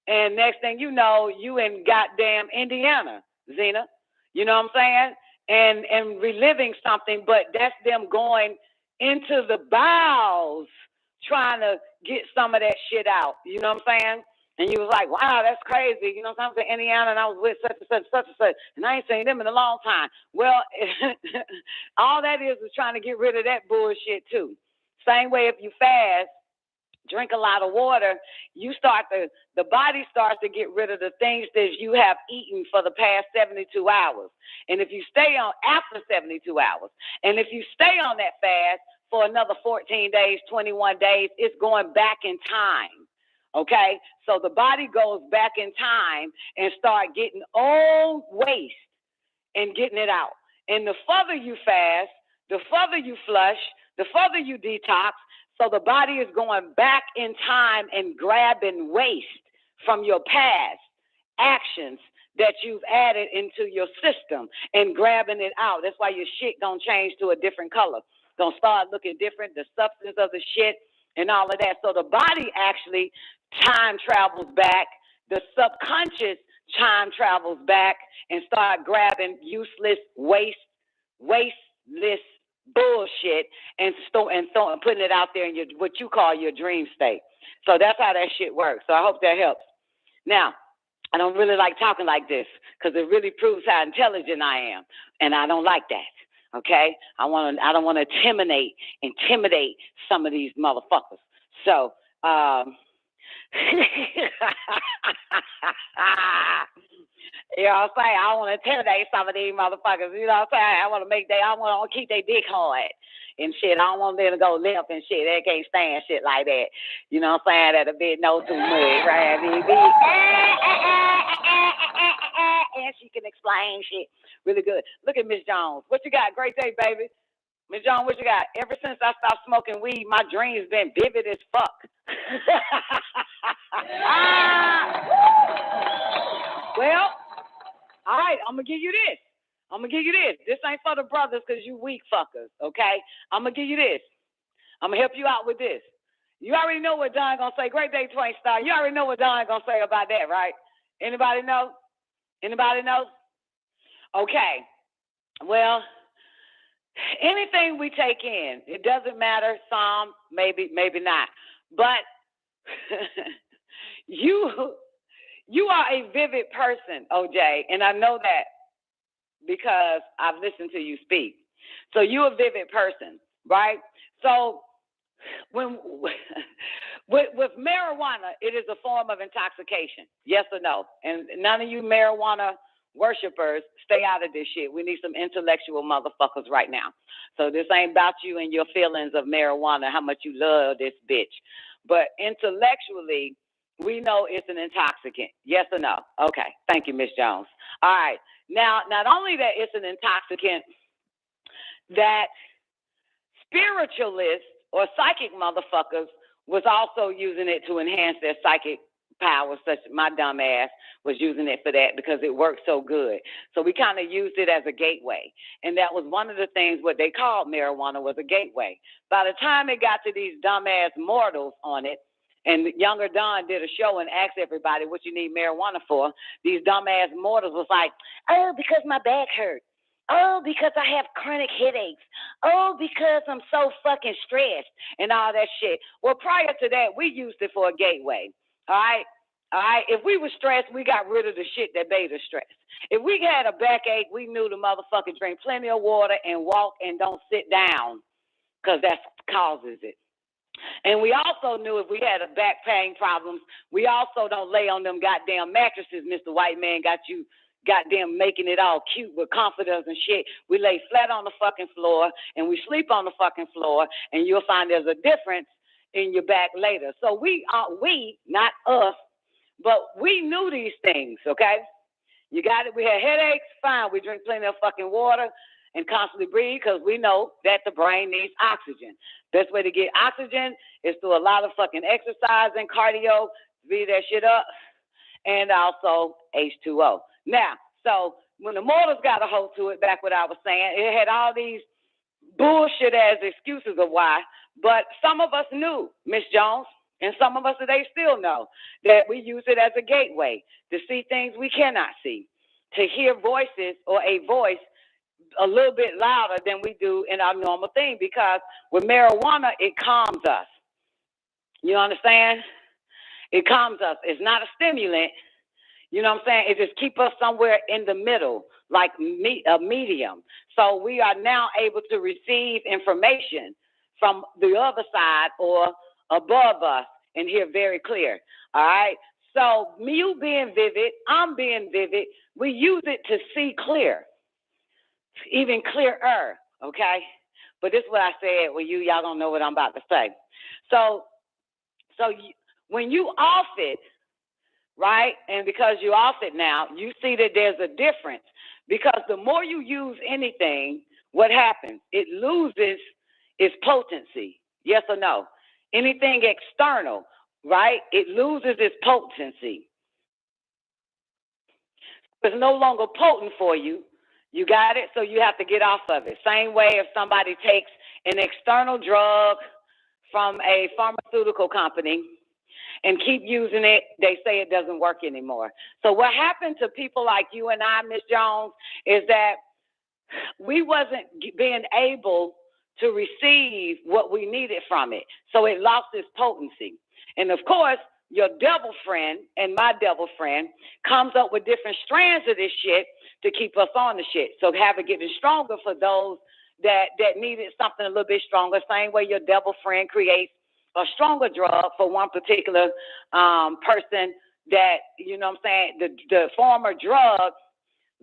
and next thing you know, you in goddamn Indiana, Zena. You know what I'm saying? And reliving something, but that's them going into the bowels trying to get some of that shit out. You know what I'm saying? And you was like, wow, that's crazy. You know what I'm saying? Indiana, and I was with such and such, such and such, and I ain't seen them in a long time. Well, all that is trying to get rid of that bullshit too. Same way if you fast, drink a lot of water, the body starts to get rid of the things that you have eaten for the past 72 hours. And if you stay on after 72 hours, and if you stay on that fast for another 14 days, 21 days, it's going back in time. Okay, so the body goes back in time and start getting old waste and getting it out. And the further you fast, the further you flush, the further you detox. So the body is going back in time and grabbing waste from your past actions that you've added into your system and grabbing it out. That's why your shit gonna change to a different color. Gonna start looking different, the substance of the shit and all of that. So the body actually time travels back, the subconscious time travels back and start grabbing useless, wasteless bullshit and putting it out there in what you call your dream state. So that's how that shit works. So I hope that helps. Now, I don't really like talking like this because it really proves how intelligent I am, and I don't like that. Okay, I don't want to intimidate some of these motherfuckers. So, you know what I'm saying? I want to intimidate some of these motherfuckers. You know what I'm saying? I want to keep their dick hard and shit. I don't want them to go limp and shit. They can't stand shit like that. You know what I'm saying? That'll be no too much, right? And she can explain shit really good. Look at Miss Jones. What you got? Great day, baby. Miss Jones, what you got? Ever since I stopped smoking weed, my dreams been vivid as fuck. Well, all right, I'm going to give you this. This ain't for the brothers because you weak fuckers, okay? I'm going to give you this. I'm going to help you out with this. You already know what Don going to say. Great day, Twain Star. You already know what Don going to say about that, right? Anybody know? Okay. Well, anything we take in, it doesn't matter. Some, maybe not. But you are a vivid person, OJ, and I know that because I've listened to you speak. So you're a vivid person, right? So when with marijuana, it is a form of intoxication, yes or no? And none of you marijuana worshipers, stay out of this shit. We need some intellectual motherfuckers right now. So this ain't about you and your feelings of marijuana, how much you love this bitch. But intellectually, we know it's an intoxicant. Yes or no? Okay. Thank you, Miss Jones. All right. Now, not only that it's an intoxicant, that spiritualists or psychic motherfuckers was also using it to enhance their psychic powers, such as my dumb ass was using it for that because it worked so good. So we kind of used it as a gateway. And that was one of the things what they called marijuana was a gateway. By the time it got to these dumbass mortals on it, and Younger Don did a show and asked everybody what you need marijuana for, these dumbass mortals was like, oh, because my back hurts. Oh, because I have chronic headaches. Oh, because I'm so fucking stressed and all that shit. Well, prior to that, we used it for a gateway. All right? All right? If we were stressed, we got rid of the shit that made us stressed. If we had a backache, we knew to motherfucking drink plenty of water and walk and don't sit down because that causes it. And we also knew if we had a back pain problems, we also don't lay on them goddamn mattresses, Mr. White Man got you goddamn making it all cute with comforters and shit. We lay flat on the fucking floor and we sleep on the fucking floor, and you'll find there's a difference in your back later. So we, not us, but we knew these things, okay? You got it? We had headaches, fine. We drink plenty of fucking water and constantly breathe because we know that the brain needs oxygen. Best way to get oxygen is through a lot of fucking exercise and cardio, speed that shit up, and also H2O. Now, so when the mortals got a hold to it, back what I was saying, it had all these bullshit as excuses of why, but some of us knew, Miss Jones, and some of us today still know that we use it as a gateway to see things we cannot see, to hear voices or a voice a little bit louder than we do in our normal thing, because with marijuana, it calms us. You understand? It calms us. It's not a stimulant. You know what I'm saying? It just keeps us somewhere in the middle, like a medium. So we are now able to receive information from the other side or above us and hear very clear. All right? So you being vivid, I'm being vivid, we use it to see clear. Even clearer, okay? But this is what I said when y'all don't know what I'm about to say. So when you off it, right, and because you off it now, you see that there's a difference. Because the more you use anything, what happens? It loses its potency, yes or no? Anything external, right, it loses its potency. It's no longer potent for you. You got it? So you have to get off of it. Same way if somebody takes an external drug from a pharmaceutical company and keep using it, they say it doesn't work anymore. So what happened to people like you and I, Miss Jones, is that we wasn't being able to receive what we needed from it. So it lost its potency. And of course, your devil friend and my devil friend comes up with different strands of this shit to keep us on the shit. So have it getting stronger for those that needed something a little bit stronger. Same way your devil friend creates a stronger drug for one particular person that, you know what I'm saying, the former drug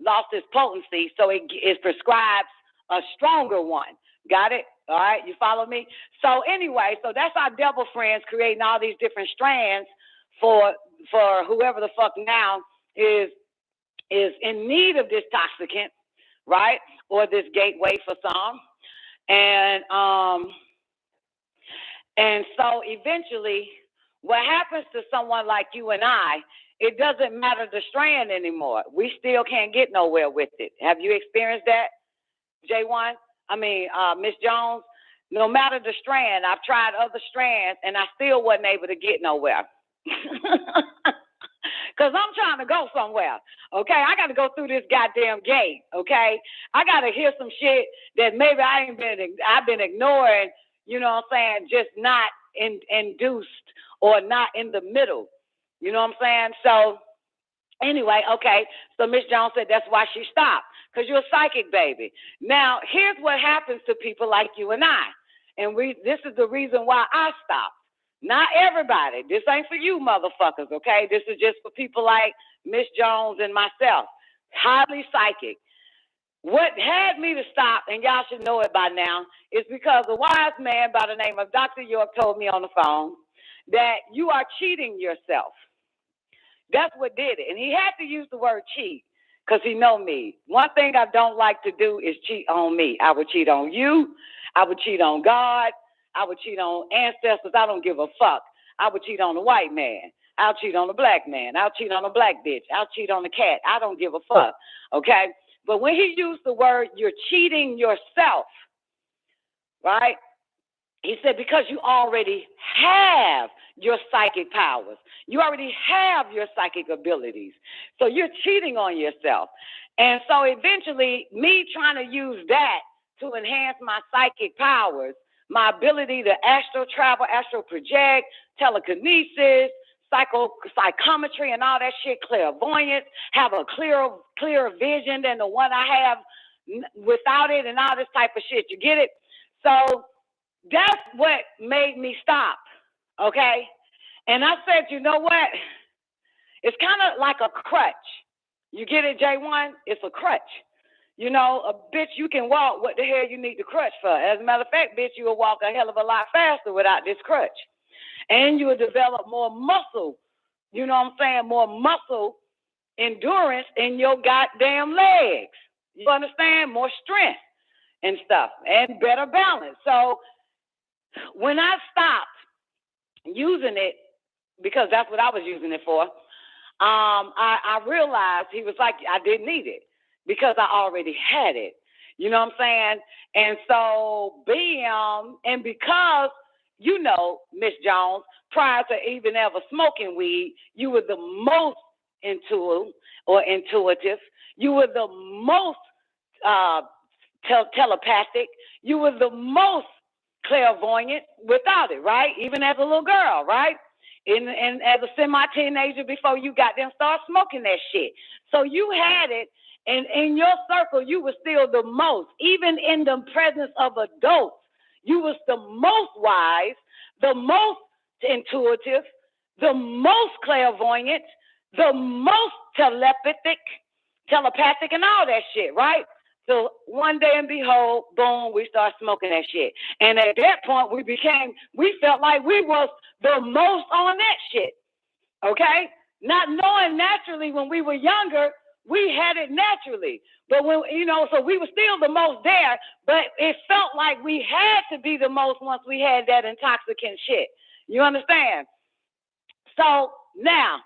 lost its potency, so it prescribes a stronger one. Got it? All right, you follow me? So anyway, so that's our devil friends creating all these different strands for whoever the fuck now is in need of this toxicant, right? Or this gateway for some. And so eventually what happens to someone like you and I, it doesn't matter the strand anymore. We still can't get nowhere with it. Have you experienced that, J1? Miss Jones, no matter the strand, I've tried other strands and I still wasn't able to get nowhere. Because I'm trying to go somewhere, okay? I got to go through this goddamn gate, okay? I got to hear some shit that maybe I've been ignoring, you know what I'm saying, just not induced or not in the middle, you know what I'm saying? So anyway, okay, so Miss Jones said that's why she stopped, because you're a psychic, baby. Now, here's what happens to people like you and I, and this is the reason why I stopped. Not everybody. This ain't for you motherfuckers, okay? This is just for people like Miss Jones and myself. highly psychic. What had me to stop, and y'all should know it by now, is because a wise man by the name of Dr. York told me on the phone that you are cheating yourself. That's what did it. And he had to use the word cheat because he know me. One thing I don't like to do is cheat on me. I would cheat on you. I would cheat on God. I would cheat on ancestors. I don't give a fuck. I would cheat on a white man. I'll cheat on a black man. I'll cheat on a black bitch. I'll cheat on a cat. I don't give a fuck. Okay? But when he used the word, you're cheating yourself, right? He said, because you already have your psychic powers. You already have your psychic abilities. So you're cheating on yourself. And so eventually, me trying to use that to enhance my psychic powers, my ability to astral travel, astral project, telekinesis, psychometry and all that shit, clairvoyance, have a clearer vision than the one I have without it and all this type of shit. You get it? So that's what made me stop, okay? And I said, you know what? It's kind of like a crutch. You get it, J1? It's a crutch. You know, a bitch, you can walk. What the hell you need the crutch for? As a matter of fact, bitch, you will walk a hell of a lot faster without this crutch. And you will develop more muscle, you know what I'm saying, more muscle endurance in your goddamn legs. You understand? More strength and stuff and better balance. So when I stopped using it, because that's what I was using it for, I realized he was like, I didn't need it because I already had it. You know what I'm saying? And so and because, you know, Miss Jones, prior to even ever smoking weed, you were the most intuitive. You were the most telepathic. You were the most clairvoyant without it, right? Even as a little girl, right? And as a semi-teenager before you got them start smoking that shit. So you had it, and in your circle, you were still the most. Even in the presence of adults, you was the most wise, the most intuitive, the most clairvoyant, the most telepathic, and all that shit, right? So one day and behold, boom, we start smoking that shit. And at that point, we felt like we was the most on that shit, okay? Not knowing naturally when we were younger, we had it naturally. But when, you know, so we were still the most there, but it felt like we had to be the most once we had that intoxicant shit. You understand? So now,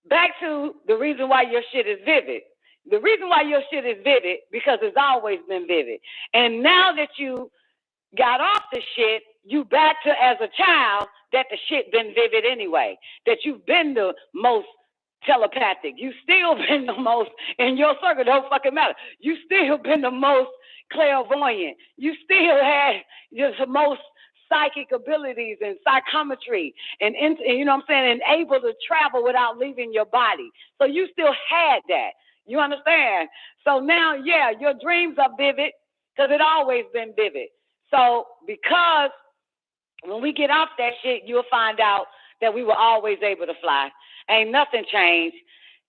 back to the reason why your shit is vivid. The reason why your shit is vivid, because it's always been vivid. And now that you got off the shit, you back to as a child that the shit been vivid anyway. That you've been the most telepathic. You still been the most, in your circle, don't fucking matter. You still been the most clairvoyant. You still had the most psychic abilities and psychometry and you know what I'm saying, and able to travel without leaving your body. So you still had that. You understand? So now, yeah, your dreams are vivid because it always been vivid. So because when we get off that shit, you'll find out that we were always able to fly. Ain't nothing changed.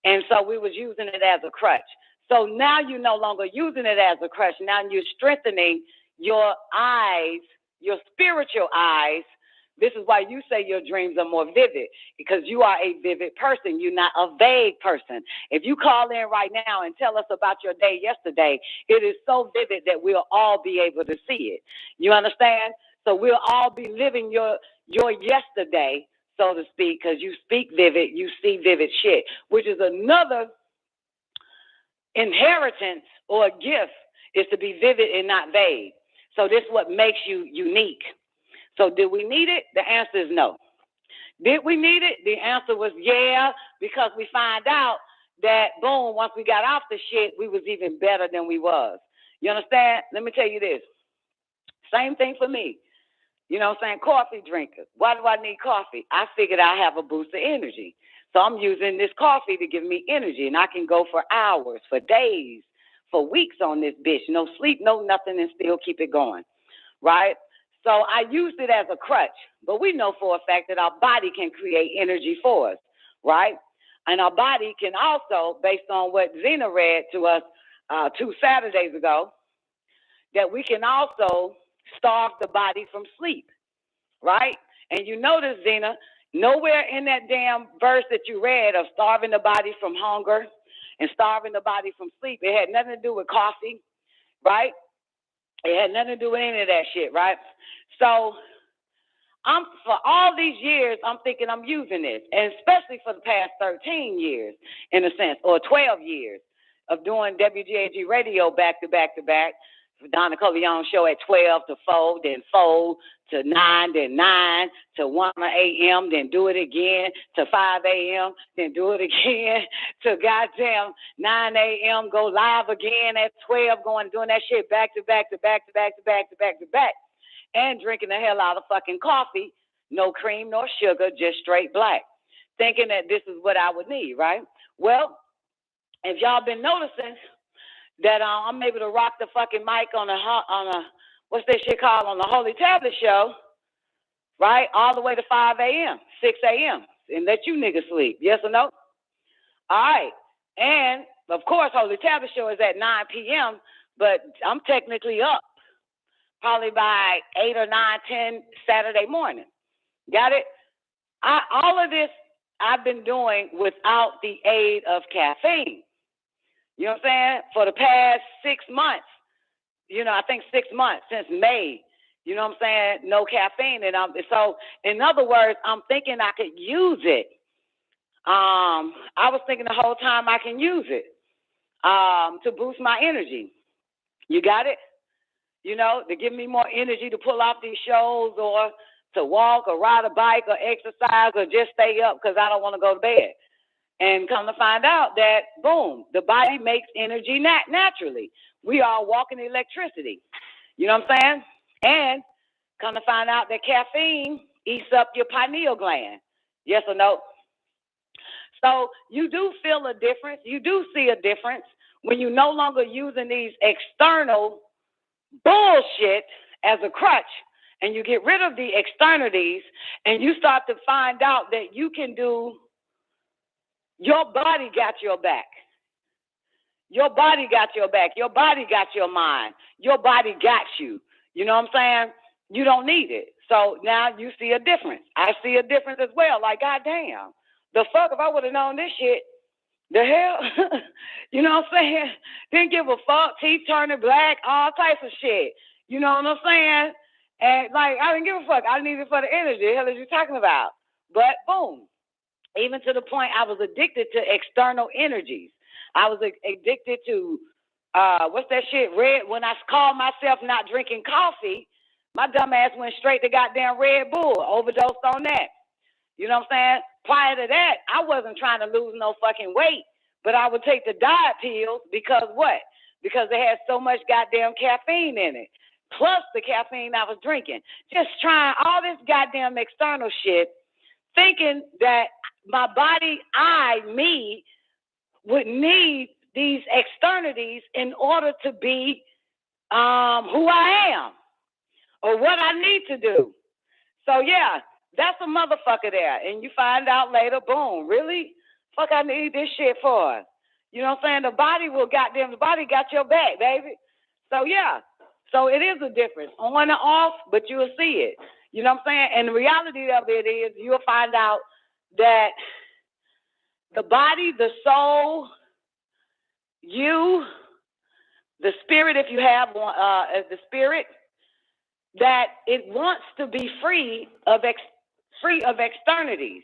And so we was using it as a crutch. So now you're no longer using it as a crutch. Now you're strengthening your eyes, your spiritual eyes. This is why you say your dreams are more vivid, because you are a vivid person. You're not a vague person. If you call in right now and tell us about your day yesterday, it is so vivid that we'll all be able to see it. You understand? So we'll all be living your yesterday, so to speak, because you speak vivid, you see vivid shit, which is another inheritance or a gift, is to be vivid and not vague. So this is what makes you unique. So did we need it? The answer is no. Did we need it? The answer was yeah, because we find out that, boom, once we got off the shit, we was even better than we was. You understand? Let me tell you this. Same thing for me. You know what I'm saying? Coffee drinkers. Why do I need coffee? I figured I have a boost of energy. So I'm using this coffee to give me energy, and I can go for hours, for days, for weeks on this bitch. No sleep, no nothing, and still keep it going, right? So I used it as a crutch, but we know for a fact that our body can create energy for us, right? And our body can also, based on what Zena read to us 2 Saturdays ago, that we can also starve the body from sleep, right? And you notice, Zena, nowhere in that damn verse that you read of starving the body from hunger and starving the body from sleep, it had nothing to do with coffee, right? It had nothing to do with any of that shit, right? So for all these years, I'm thinking I'm using this, and especially for the past 13 years, in a sense, or 12 years of doing WGAG Radio back to back to back. Don NICOLEONE show at 12 to 4, then 4 to 9, then 9 to 1 a.m., then do it again to 5 a.m., then do it again to goddamn 9 a.m., go live again at 12, doing that shit back to back to back to back to back to back to back, and drinking the hell out of fucking coffee, no cream, nor sugar, just straight black, thinking that this is what I would need, right? Well, if y'all been noticing that I'm able to rock the fucking mic on a what's that shit called, on the Holy Tablet show, right, all the way to 5 a.m., 6 a.m., and let you niggas sleep, yes or no? All right, and of course, Holy Tablet show is at 9 p.m., but I'm technically up probably by 8 or 9, 10 Saturday morning. Got it? All of this I've been doing without the aid of caffeine. You know what I'm saying? For the past 6 months, I think 6 months since May, you know what I'm saying? No caffeine. And so in other words, I'm thinking I could use it. I was thinking the whole time I can use it to boost my energy. You got it? To give me more energy to pull off these shows, or to walk or ride a bike or exercise, or just stay up because I don't want to go to bed. And come to find out that, boom, the body makes energy naturally. We are walking electricity. You know what I'm saying? And come to find out that caffeine eats up your pineal gland. Yes or no? So you do feel a difference. You do see a difference when you're no longer using these external bullshit as a crutch, and you get rid of the externalities, and you start to find out that you can do. Your body got your back. Your body got your back. Your body got your mind. Your body got you. You know what I'm saying? You don't need it. So now you see a difference. I see a difference as well. Like, goddamn, the fuck, if I would have known this shit, the hell, you know what I'm saying? Didn't give a fuck. Teeth turning black, all types of shit. You know what I'm saying? And like, I didn't give a fuck. I didn't need it for the energy. The hell are you talking about? But boom. Even to the point I was addicted to external energies. I was addicted to, what's that shit, red. When I called myself not drinking coffee, my dumb ass went straight to goddamn Red Bull, overdosed on that. You know what I'm saying? Prior to that, I wasn't trying to lose no fucking weight, but I would take the diet pills because what? Because it had so much goddamn caffeine in it, plus the caffeine I was drinking. Just trying all this goddamn external shit, thinking that my body, me, would need these externalities in order to be who I am or what I need to do. So, yeah, that's a motherfucker there. And you find out later, boom, really? Fuck I need this shit for? You know what I'm saying? The body got your back, baby. So, yeah. So it is a difference, on and off, but you'll see it. You know what I'm saying? And the reality of it is you'll find out that the body, the soul, you, the spirit, if you have one, the spirit, that it wants to be free of externalities.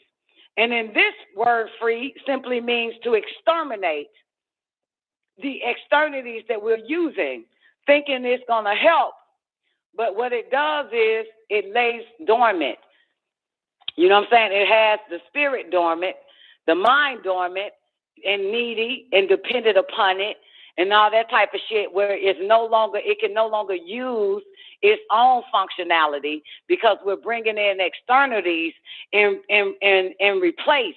And in this word free simply means to exterminate the externalities that we're using, thinking it's going to help. But what it does is it lays dormant. You know what I'm saying? It has the spirit dormant, the mind dormant, and needy and dependent upon it, and all that type of shit, where it can no longer use its own functionality because we're bringing in externalities and replace,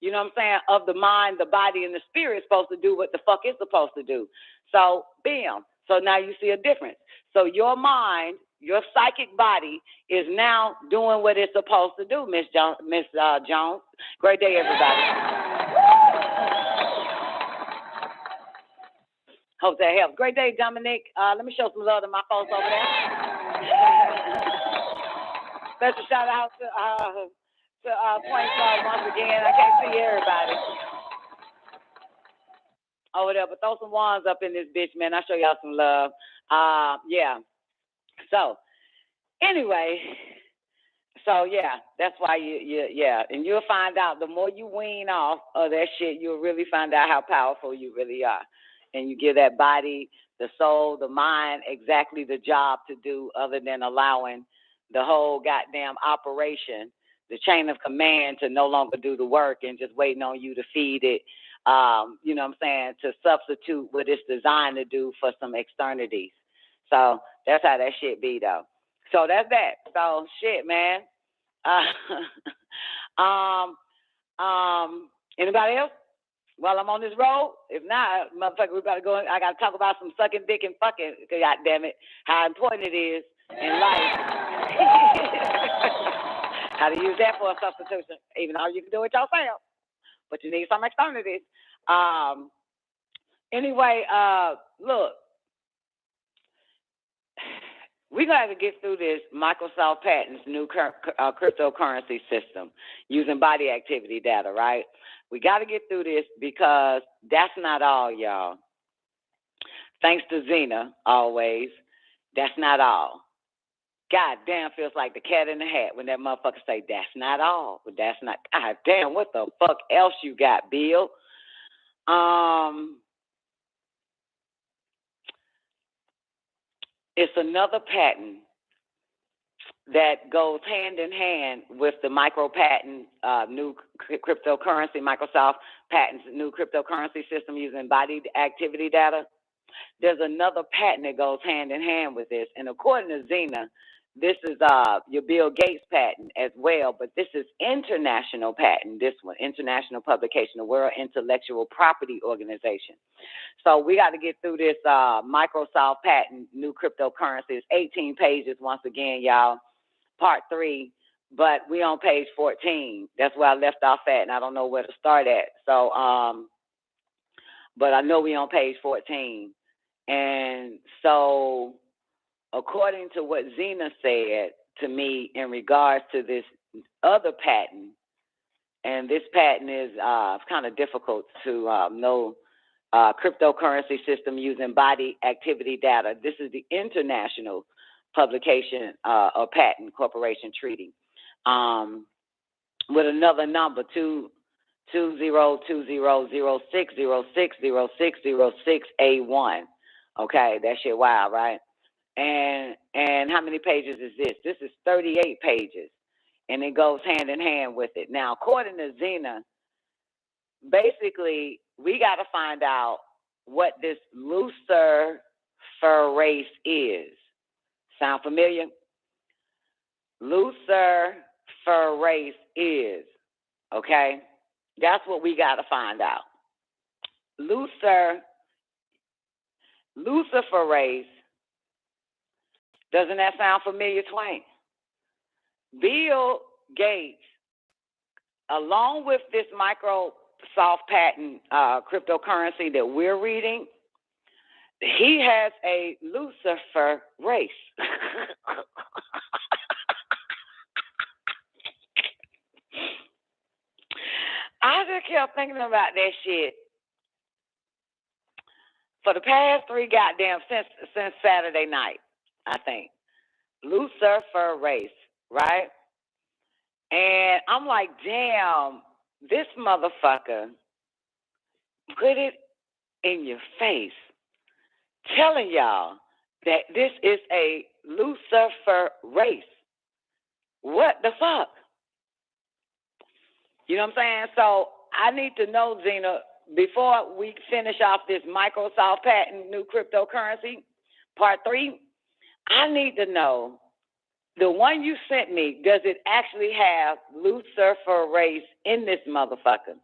you know what I'm saying, of the mind, the body, and the spirit is supposed to do what the fuck it's supposed to do. So, bam. So now you see a difference. So your mind, your psychic body is now doing what it's supposed to do, Miss Jones. Great day, everybody. Hope that helps. Great day, Dominic. Let me show some love to my folks over there. Special shout out to Point Star once again. I can't see everybody over there, but throw some wands up in this bitch, man. I'll show y'all some love. Yeah. So, anyway, that's why and you'll find out the more you wean off of that shit, you'll really find out how powerful you really are. And you give that body, the soul, the mind exactly the job to do other than allowing the whole goddamn operation, the chain of command to no longer do the work and just waiting on you to feed it, you know what I'm saying, to substitute what it's designed to do for some externities. So that's how that shit be, though. So that's that. So shit, man. Anybody else? While I'm on this road? If not, motherfucker, we better go. I got to talk about some sucking dick and fucking, God damn it, how important it is in life. How to use that for a substitution, even though you can do it yourself. But you need some externalities. Anyway, look, we're going to have to get through this Microsoft Patent's new cryptocurrency system using body activity data, right? We got to get through this because that's not all, y'all. Thanks to Zena, always, that's not all. God damn, feels like the cat in the hat when that motherfucker say, that's not all. But that's not, God damn, what the fuck else you got, Bill? It's another patent that goes hand in hand with the micro patent, new cryptocurrency, Microsoft patents new cryptocurrency system using body activity data. There's another patent that goes hand in hand with this. And according to Zena, this is your Bill Gates patent as well, but this is international patent, this one, International Publication, the World Intellectual Property Organization. So we got to get through this Microsoft patent, new cryptocurrency. It's 18 pages once again, y'all, part 3, but we on page 14. That's where I left off at, and I don't know where to start at. So, but I know we on page 14. And so according to what Zena said to me in regards to this other patent, and this patent is kind of difficult to know, cryptocurrency system using body activity data. This is the International Publication or Patent Corporation Treaty with another number, 202006060606A1. Okay, that shit wild, right? And how many pages is this? This is 38 pages, and it goes hand in hand with it. Now, according to Zena, basically, we got to find out what this lucifer race is. Sound familiar? Lucifer race is, okay? That's what we got to find out. Lucifer race. Doesn't that sound familiar, Twain? Bill Gates, along with this Microsoft patent cryptocurrency that we're reading, he has a Lucifer race. I just kept thinking about that shit for the past 3 goddamn since Saturday night, I think. Lucifer race, right? And I'm like, damn, this motherfucker put it in your face, telling y'all that this is a Lucifer race. What the fuck? You know what I'm saying? So I need to know, Zena, before we finish off this Microsoft patent, new cryptocurrency, part 3, I need to know, the one you sent me, does it actually have Lucifer race in this motherfucker?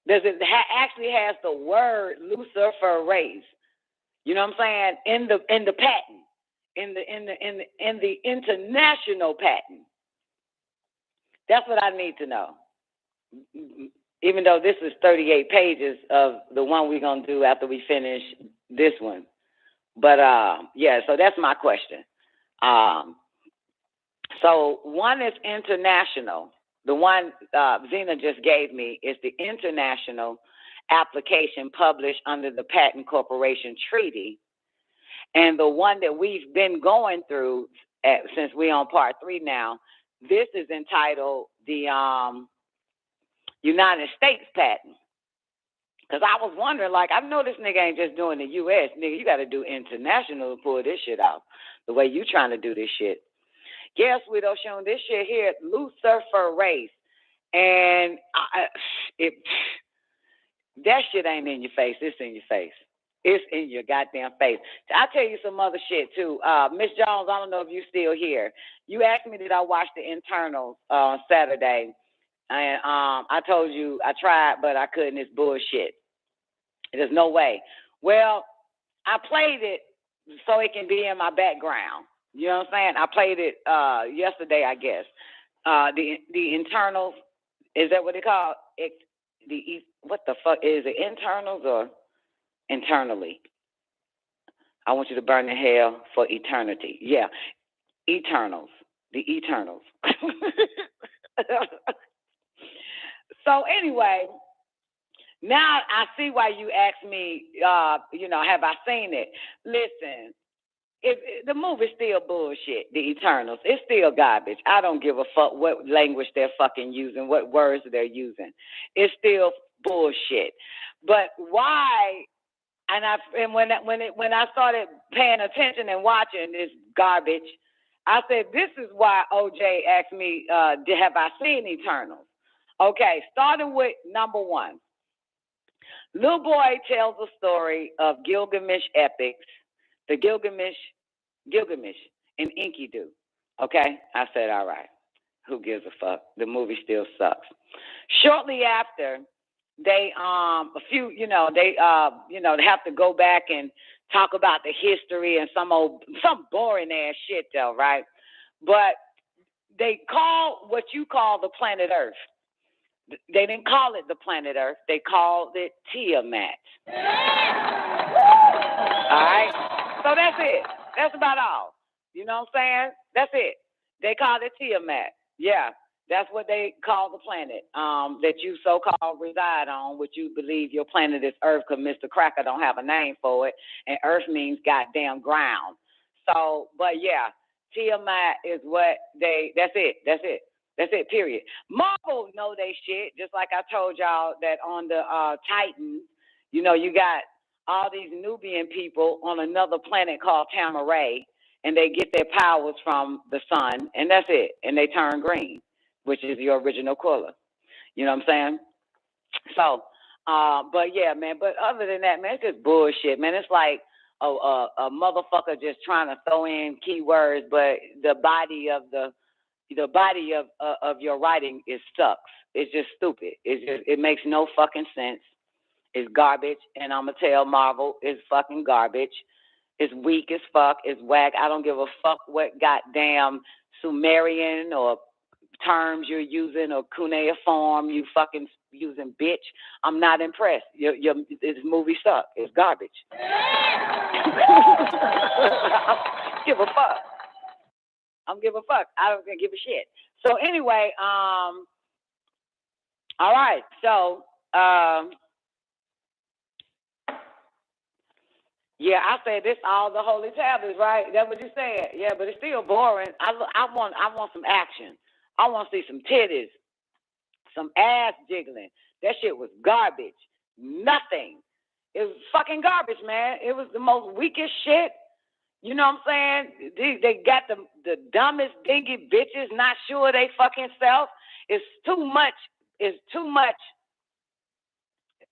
Does it actually has the word Lucifer race? You know what I'm saying? In the patent, in the international patent. That's what I need to know.
even though this is 38 pages of the one we're going to do after we finish this one. But, yeah, so that's my question. So one is international. The one Zena just gave me is the international application published under the Patent Corporation Treaty. And the one that we've been going through since we're on part 3 now, this is entitled the United States Patent. Because I was wondering, like, I know this nigga ain't just doing the U.S. Nigga, you got to do international to pull this shit off the way you trying to do this shit. Yes, Sweeto Shun, this shit here, Lucifer race. And that shit ain't in your face. It's in your face. It's in your goddamn face. I'll tell you some other shit, too. Miss Jones, I don't know if you're still here. You asked me, did I watch the internals on Saturday? And I told you I tried, but I couldn't. It's bullshit. There's no way. Well, I played it so it can be in my background. You know what I'm saying? I played it yesterday, I guess. The internals, is that what they call it? What the fuck is it? Internals or internally? I want you to burn in hell for eternity. Yeah, Eternals. The Eternals. So anyway, now I see why you asked me, have I seen it? Listen, the movie's still bullshit, The Eternals. It's still garbage. I don't give a fuck what language they're fucking using, what words they're using. It's still bullshit. But why? And when I started paying attention and watching this garbage, I said, this is why OJ asked me, have I seen Eternals? Okay, starting with number 1. Little boy tells a story of Gilgamesh epics, the Gilgamesh and Enkidu. Okay, I said, all right, who gives a fuck? The movie still sucks. Shortly after, they they have to go back and talk about the history and some boring ass shit though, right? But they call what you call the planet Earth. They didn't call it the planet Earth. They called it Tiamat. All right? So that's it. That's about all. You know what I'm saying? That's it. They called it Tiamat. Yeah, that's what they call the planet that you so-called reside on, which you believe your planet is Earth because Mr. Cracker don't have a name for it, and Earth means goddamn ground. So, but yeah, Tiamat is what that's it, period. Marvel know they shit, just like I told y'all that on the Titans, you got all these Nubian people on another planet called Tamaray, and they get their powers from the sun, and that's it. And they turn green, which is your original color. You know what I'm saying? So, but yeah, man, but other than that, man, it's just bullshit, man. It's like a motherfucker just trying to throw in keywords, but the body of your writing sucks. It's just stupid. It makes no fucking sense. It's garbage, and I'm gonna tell Marvel it's fucking garbage. It's weak as fuck. It's whack. I don't give a fuck what goddamn Sumerian or terms you're using or cuneiform you fucking using, bitch. I'm not impressed. This movie sucks. It's garbage. Give a fuck. I don't give a fuck. I don't give a shit. So anyway, all right. So, yeah, I said this all the holy tablets, right? That's what you said. Yeah, but it's still boring. I want some action. I want to see some titties, some ass jiggling. That shit was garbage. Nothing. It was fucking garbage, man. It was the most weakest shit. You know what I'm saying? They got the dumbest dingy bitches not sure they fucking self. It's too much. It's too much.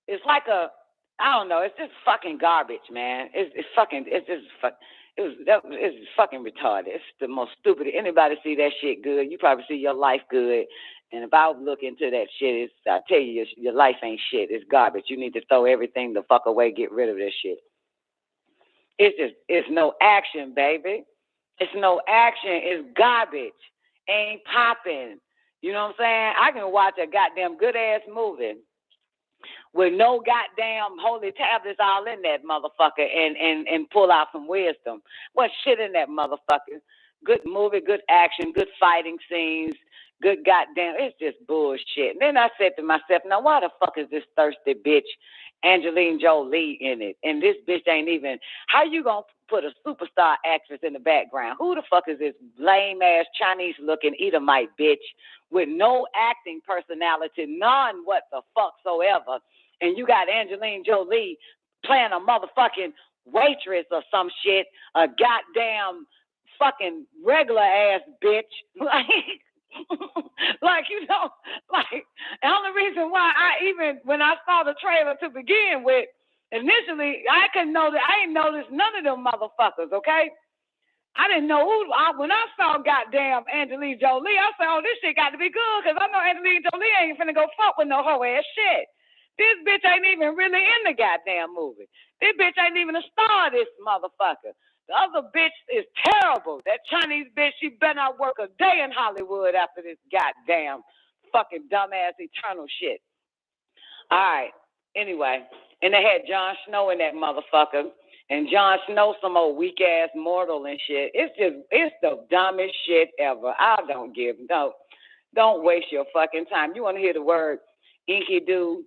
It's like I don't know. It's just fucking garbage, man. It's fucking retarded. It's the most stupid. Anybody see that shit good? You probably see your life good. And if I look into that shit, I tell you, your life ain't shit. It's garbage. You need to throw everything the fuck away. Get rid of this shit. It's no action, baby. It's no action. It's garbage. Ain't popping. You know what I'm saying? I can watch a goddamn good ass movie with no goddamn holy tablets all in that motherfucker and pull out some wisdom. What shit in that motherfucker? Good movie, good action, good fighting scenes, good goddamn, it's just bullshit. And then I said to myself, now why the fuck is this thirsty bitch Angelina Jolie in it? And this bitch ain't even, how you gonna put a superstar actress in the background? Who the fuck is this lame-ass Chinese-looking Edomite bitch with no acting personality, none what the fuck soever? And you got Angelina Jolie playing a motherfucking waitress or some shit, a goddamn fucking regular ass bitch. Like, you know, like, the only reason why when I saw the trailer to begin with, initially, I ain't noticed none of them motherfuckers, okay? I didn't know when I saw goddamn Angelina Jolie, I said, oh, this shit got to be good, because I know Angelina Jolie ain't finna go fuck with no hoe ass shit. This bitch ain't even really in the goddamn movie. This bitch ain't even a star of this motherfucker. The other bitch is terrible. That Chinese bitch, she better not work a day in Hollywood after this goddamn fucking dumbass eternal shit. All right. Anyway, and they had Jon Snow in that motherfucker. And Jon Snow some old weak-ass mortal and shit. It's the dumbest shit ever. Don't waste your fucking time. You want to hear the word Enkidu,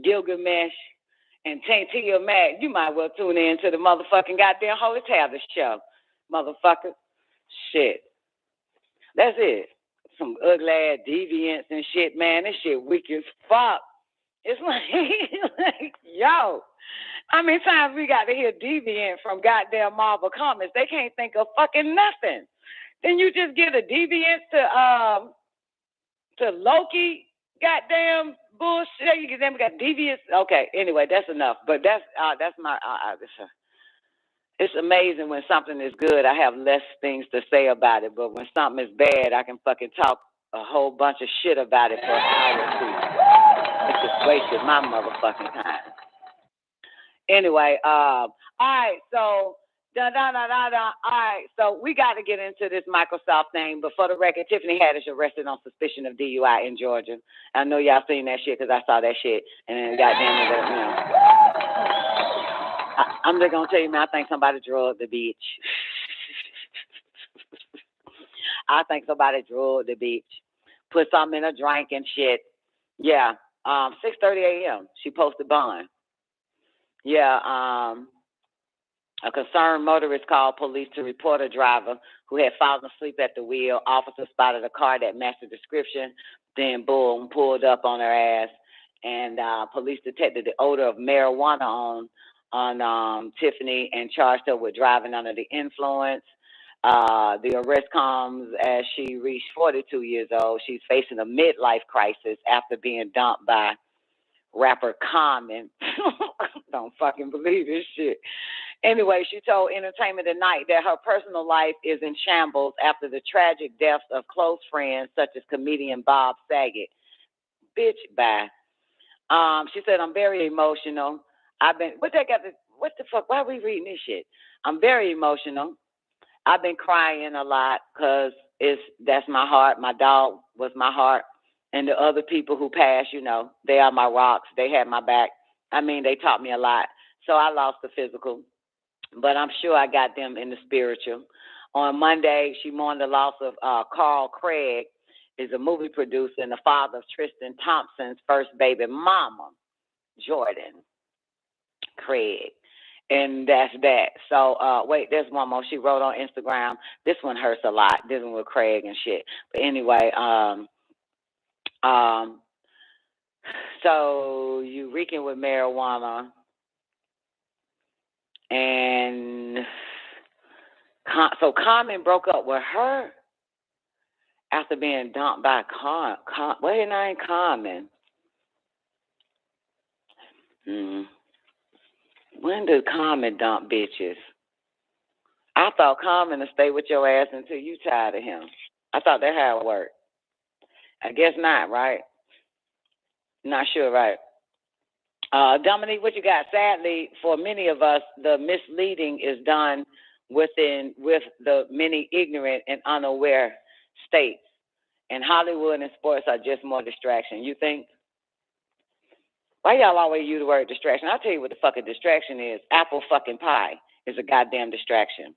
Gilgamesh, and Taintia Mac, you might well tune in to the motherfucking goddamn Holy Tablet show, motherfucker. Shit. That's it. Some ugly ass deviants and shit, man. This shit weak as fuck. It's like, yo. How many times we got to hear deviant from goddamn Marvel Comics? They can't think of fucking nothing. Then you just give a deviant to Loki, goddamn bullshit. You then we got devious. Okay, anyway, that's enough. But that's my. It's amazing when something is good. I have less things to say about it, but when something is bad, I can fucking talk a whole bunch of shit about it for an hour or two. It's just wasted my motherfucking time. Anyway, all right, so all right, so we got to get into this Microsoft thing. But for the record, Tiffany Haddish arrested on suspicion of DUI in Georgia. I know y'all seen that shit because I saw that shit, and then goddamn it, you know. I'm just gonna tell you, man. I think somebody drugged the bitch. I think somebody drugged the bitch, put something in her drink and shit. Yeah, 6:30 a.m. She posted bond. Yeah, a concerned motorist called police to report a driver who had fallen asleep at the wheel. Officer spotted a car that matched the description, then boom, pulled up on her ass. And police detected the odor of marijuana on Tiffany and charged her with driving under the influence. The arrest comes as she reached 42 years old. She's facing a midlife crisis after being dumped by rapper Common. Don't fucking believe this shit. Anyway, she told Entertainment Tonight that her personal life is in shambles after the tragic deaths of close friends such as comedian Bob Saget. Bitch, bye. She said, I'm very emotional. What the fuck? Why are we reading this shit? I'm very emotional. I've been crying a lot because that's my heart. My dog was my heart. And the other people who passed, you know, they are my rocks. They had my back. I mean, they taught me a lot. So I lost the physical, but I'm sure I got them in the spiritual. On Monday, she mourned the loss of Carl Craig, is a movie producer and the father of Tristan Thompson's first baby mama, Jordan Craig. And that's that. So, wait, there's one more. She wrote on Instagram. This one hurts a lot, dealing with Craig and shit. But anyway, so you reeking with marijuana, and so Carmen broke up with her after being dumped by what her name? Carmen. When did Carmen dump bitches? I thought Carmen would stay with your ass until you tired of him. I thought that's how it worked. I guess not, right? Not sure, right? Dominique, what you got? Sadly, for many of us, the misleading is done with the many ignorant and unaware states. And Hollywood and sports are just more distraction. You think?
Why y'all always use the word distraction? I'll tell you what the fucking distraction is. Apple fucking pie is a goddamn distraction.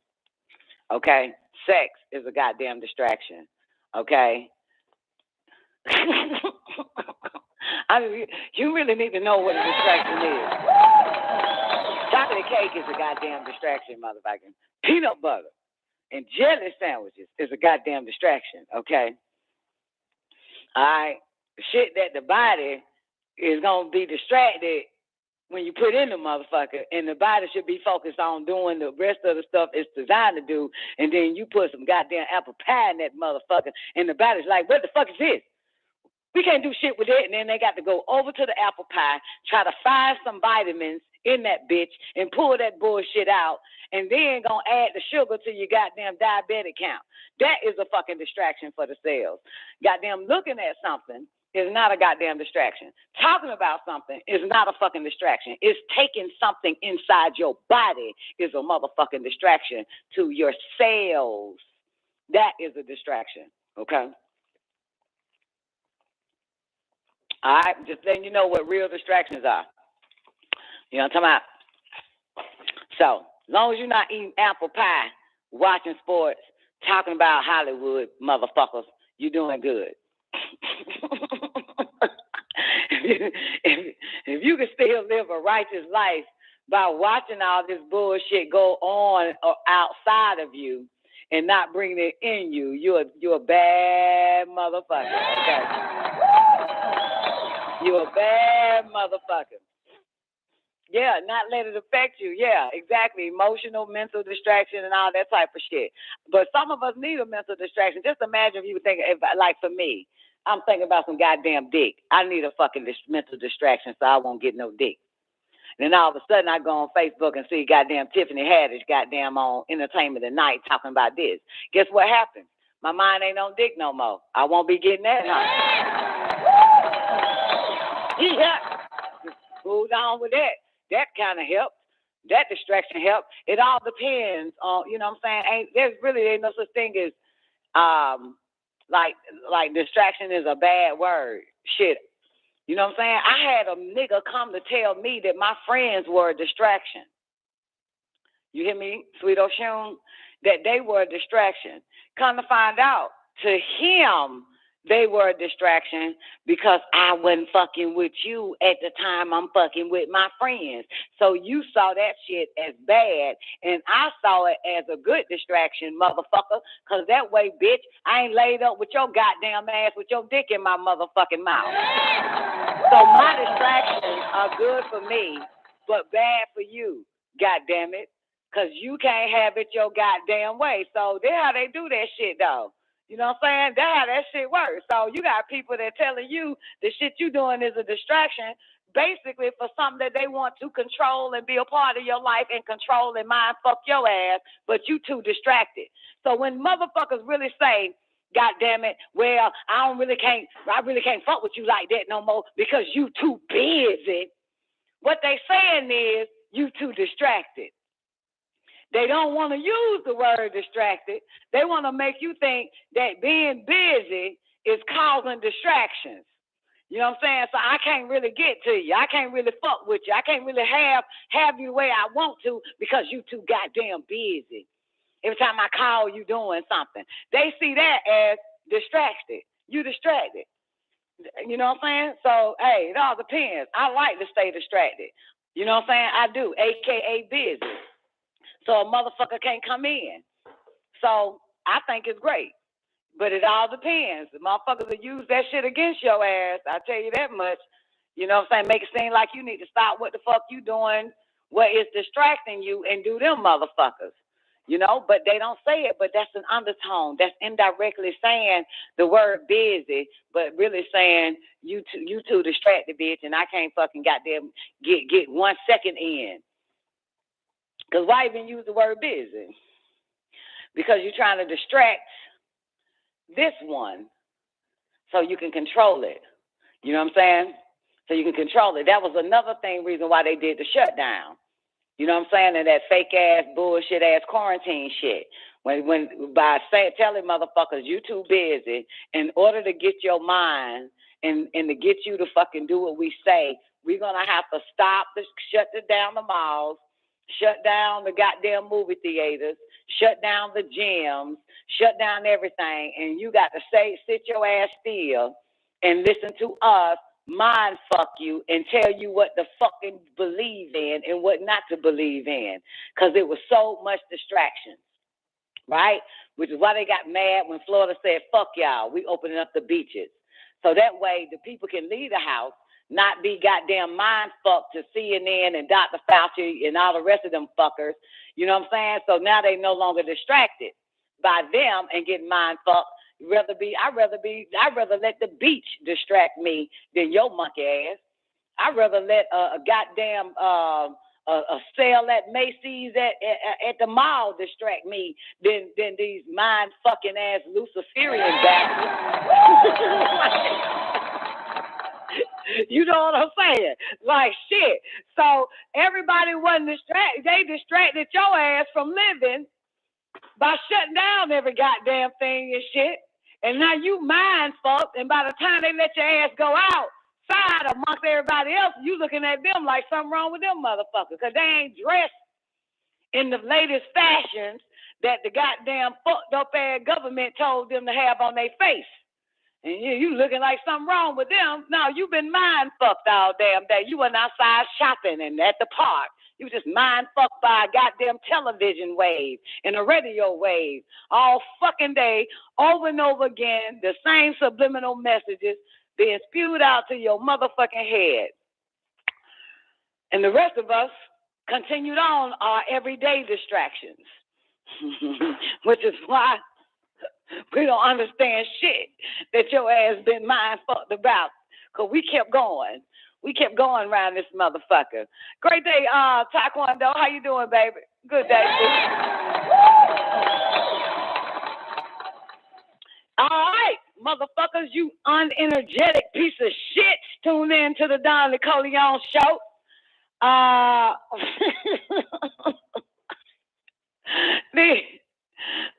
Okay? Sex is a goddamn distraction. Okay? I mean, you really need to know what a distraction is. Chocolate cake is a goddamn distraction, motherfucker. Peanut butter and jelly sandwiches is a goddamn distraction, okay? All right? The shit that the body is going to be distracted when you put in the motherfucker, and the body should be focused on doing the rest of the stuff it's designed to do, and then you put some goddamn apple pie in that motherfucker, and the body's like, what the fuck is this? We can't do shit with it, and then they got to go over to the apple pie, try to find some vitamins in that bitch, and pull that bullshit out, and then gonna add the sugar to your goddamn diabetic count. That is a fucking distraction for the cells. Goddamn looking at something is not a goddamn distraction. Talking about something is not a fucking distraction. It's taking something inside your body is a motherfucking distraction to your cells. That is a distraction, okay? All right, just letting you know what real distractions are. You know what I'm talking about? So, as long as you're not eating apple pie, watching sports, talking about Hollywood, motherfuckers, you're doing good. if you can still live a righteous life by watching all this bullshit go on or outside of you and not bringing it in you, you're a bad motherfucker. Okay? You're a bad motherfucker. Yeah, not let it affect you. Yeah, exactly. Emotional, mental distraction, and all that type of shit. But some of us need a mental distraction. Just imagine if you would think, like for me, I'm thinking about some goddamn dick. I need a fucking mental distraction so I won't get no dick. And then all of a sudden I go on Facebook and see goddamn Tiffany Haddish goddamn on Entertainment Tonight talking about this. Guess what happens? My mind ain't on dick no more. I won't be getting that, Yeah. Just moved on with that. That kind of helped. That distraction helped. It all depends on, you know what I'm saying? There's no such thing as like distraction is a bad word. Shit. You know what I'm saying? I had a nigga come to tell me that my friends were a distraction. You hear me, Sweet Ocean? That they were a distraction. Come to find out, to him, they were a distraction because I wasn't fucking with you at the time I'm fucking with my friends. So you saw that shit as bad, and I saw it as a good distraction, motherfucker, because that way, bitch, I ain't laid up with your goddamn ass with your dick in my motherfucking mouth. So my distractions are good for me, but bad for you, goddamn it, because you can't have it your goddamn way. So that's how they do that shit, though. You know what I'm saying? That's how that shit works. So you got people that telling you the shit you doing is a distraction, basically for something that they want to control and be a part of your life and control and mind fuck your ass, but you too distracted. So when motherfuckers really say, God damn it, well, I really can't fuck with you like that no more because you too busy, what they saying is you too distracted. They don't want to use the word distracted. They want to make you think that being busy is causing distractions. You know what I'm saying? So I can't really get to you. I can't really fuck with you. I can't really have you the way I want to because you too goddamn busy. Every time I call, you doing something. They see that as distracted. You distracted. You know what I'm saying? So, hey, it all depends. I like to stay distracted. You know what I'm saying? I do, a.k.a. busy. So a motherfucker can't come in. So I think it's great. But it all depends. The motherfuckers will use that shit against your ass. I tell you that much. You know what I'm saying? Make it seem like you need to stop what the fuck you doing, what is distracting you, and do them motherfuckers. You know, but they don't say it, but that's an undertone. That's indirectly saying the word busy, but really saying you too distracted, bitch, and I can't fucking goddamn get 1 second in. Because why even use the word busy? Because you're trying to distract this one so you can control it. You know what I'm saying? So you can control it. That was another reason why they did the shutdown. You know what I'm saying? And that fake ass, bullshit ass quarantine shit. When by telling motherfuckers you too busy, in order to get your mind and to get you to fucking do what we say,
we're going to have to shut down the malls, shut down the goddamn movie theaters, shut down the gyms, shut down everything, and you got to sit your ass still and listen to us mind fuck you and tell you what to fucking believe in and what not to believe in, because it was so much distraction, right? Which is why they got mad when Florida said, fuck y'all, we opening up the beaches. So that way the people can leave the house, not be goddamn mind fucked to CNN and Dr. Fauci and all the rest of them fuckers. You know what I'm saying? So now they no longer distracted by them and getting mind fucked. I'd rather let the beach distract me than your monkey ass. I'd rather let a goddamn a sale at Macy's at the mall distract me than these mind fucking ass Luciferian bastards. You know what I'm saying? Like shit. So everybody wasn't distracted. They distracted your ass from living by shutting down every goddamn thing and shit. And now you mind fucked, and by the time they let your ass go outside amongst everybody else, you looking at them like something wrong with them motherfuckers, because they ain't dressed in the latest fashions that the goddamn fucked up ass government told them to have on their face. And you looking like something wrong with them. No, you've been mind fucked all damn day. You went outside shopping and at the park. You was just mind fucked by a goddamn television wave and a radio wave all fucking day, over and over again, the same subliminal messages being spewed out to your motherfucking head. And the rest of us continued on our everyday distractions, which is why we don't understand shit that your ass been mind fucked about, because we kept going. We kept going around this motherfucker. Great day, Taekwondo. How you doing, baby? Good day. All right, motherfuckers, you unenergetic piece of shit. Tune in to the Don NICOLEONE show.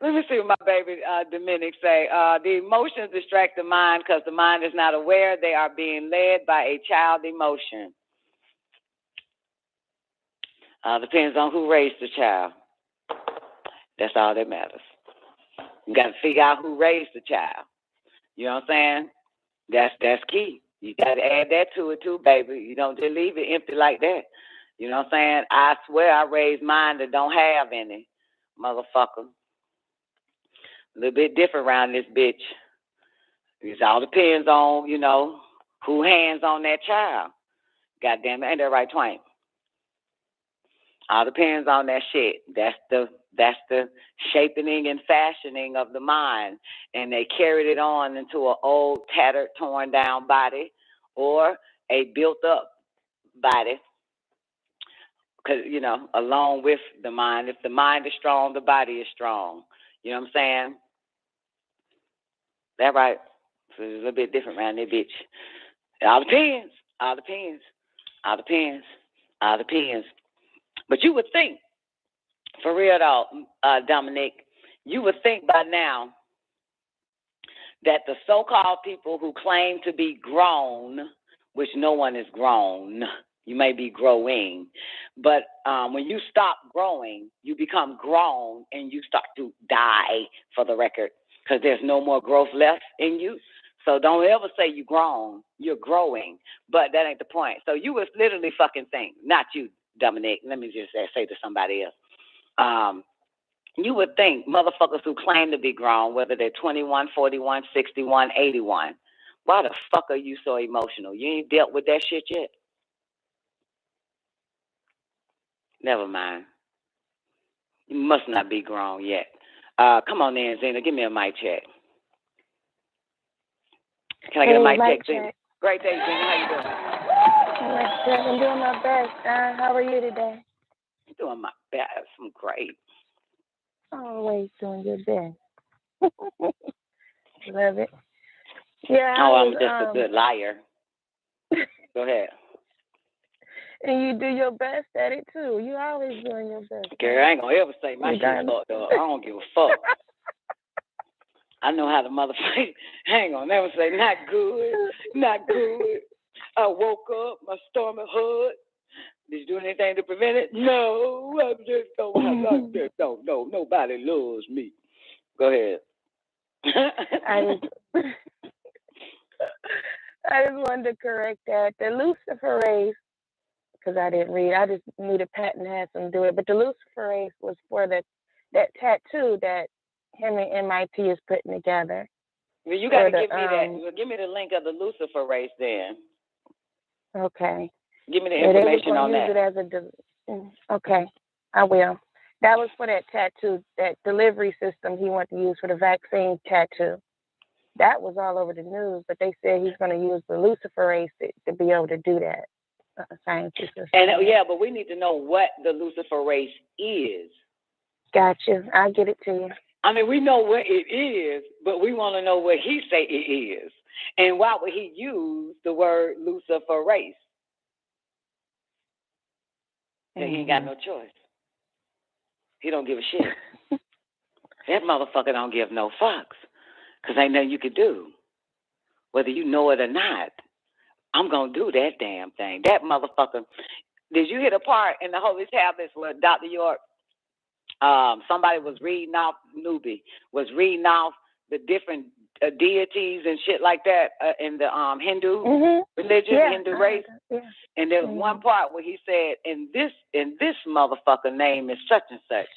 Let me see what my baby Dominic say. The emotions distract the mind because the mind is not aware. They are being led by a child emotion. Depends on who raised the child. That's all that matters. You got to figure out who raised the child. You know what I'm saying? That's key. You got to add that to it too, baby. You don't just leave it empty like that. You know what I'm saying? I swear I raised mine that don't have any, motherfucker. A little bit different around this bitch. It all depends on, you know, who hands on that child. Goddamn it, ain't that right, Twain? All depends on that shit. That's the shaping and fashioning of the mind. And they carried it on into an old, tattered, torn down body or a built up body. Because, you know, along with the mind. If the mind is strong, the body is strong. You know what I'm saying? That right. So it's a little bit different around that bitch. It all depends. All depends. All depends. All depends. But you would think, for real though, Dominic, you would think by now that the so-called people who claim to be grown, which no one is grown, you may be growing, but when you stop growing, you become grown and you start to die, for the record, because there's no more growth left in you. So don't ever say you're grown. You're growing, but that ain't the point. So you would literally fucking think, not you, Dominic, let me just say to somebody else. You would think motherfuckers who claim to be grown, whether they're 21, 41, 61, 81, why the fuck are you so emotional? You ain't dealt with that shit yet? Never mind. You must not be grown yet. Come on in, Zena. Give me a mic check. Can I get a mic check, Zena? Great day, Zena. How you doing?
I'm doing my best. How are you today?
I'm doing my best. I'm great.
Always doing your best. Love it. Yeah.
I'm just a good liar. Go ahead.
And you do your best at it too. You always doing your best.
Girl, I ain't gonna ever say my shit fucked up. I don't give a fuck. I know how to motherfucker. I ain't gonna never say not good, not good.
I woke up, my stomach hurt. Did you do anything to prevent it? No, I'm just going to no, nobody loves me. Go ahead.
I just wanted to correct that. The luciferase, because I didn't read, I just knew the patent had something to do it, but the luciferase was for that tattoo that him and MIT is putting together.
Well, you got to give me that. Well, give me the link of the luciferase then.
Okay.
Give me the information on that.
Use it as okay, I will. That was for that tattoo, that delivery system he wanted to use for the vaccine tattoo. That was all over the news, but they said he's going to use the luciferase to be able to do that. Scientists.
And but we need to know what the luciferase is.
Gotcha. I'll get it to you.
I mean, we know what it is, but we want to know what he say it is. And why would he use the word luciferase? He ain't got no choice. He don't give a shit. That motherfucker don't give no fucks. Because ain't nothing you could do. Whether you know it or not. I'm going to do that damn thing. That motherfucker. Did you hear the part in the Holy Tablets where Dr. York, somebody was reading off, Nubi, was reading off the different deities and shit like that in the Hindu religion, Hindu race? Yeah. And there was one part where he said, and this motherfucker name is such and such.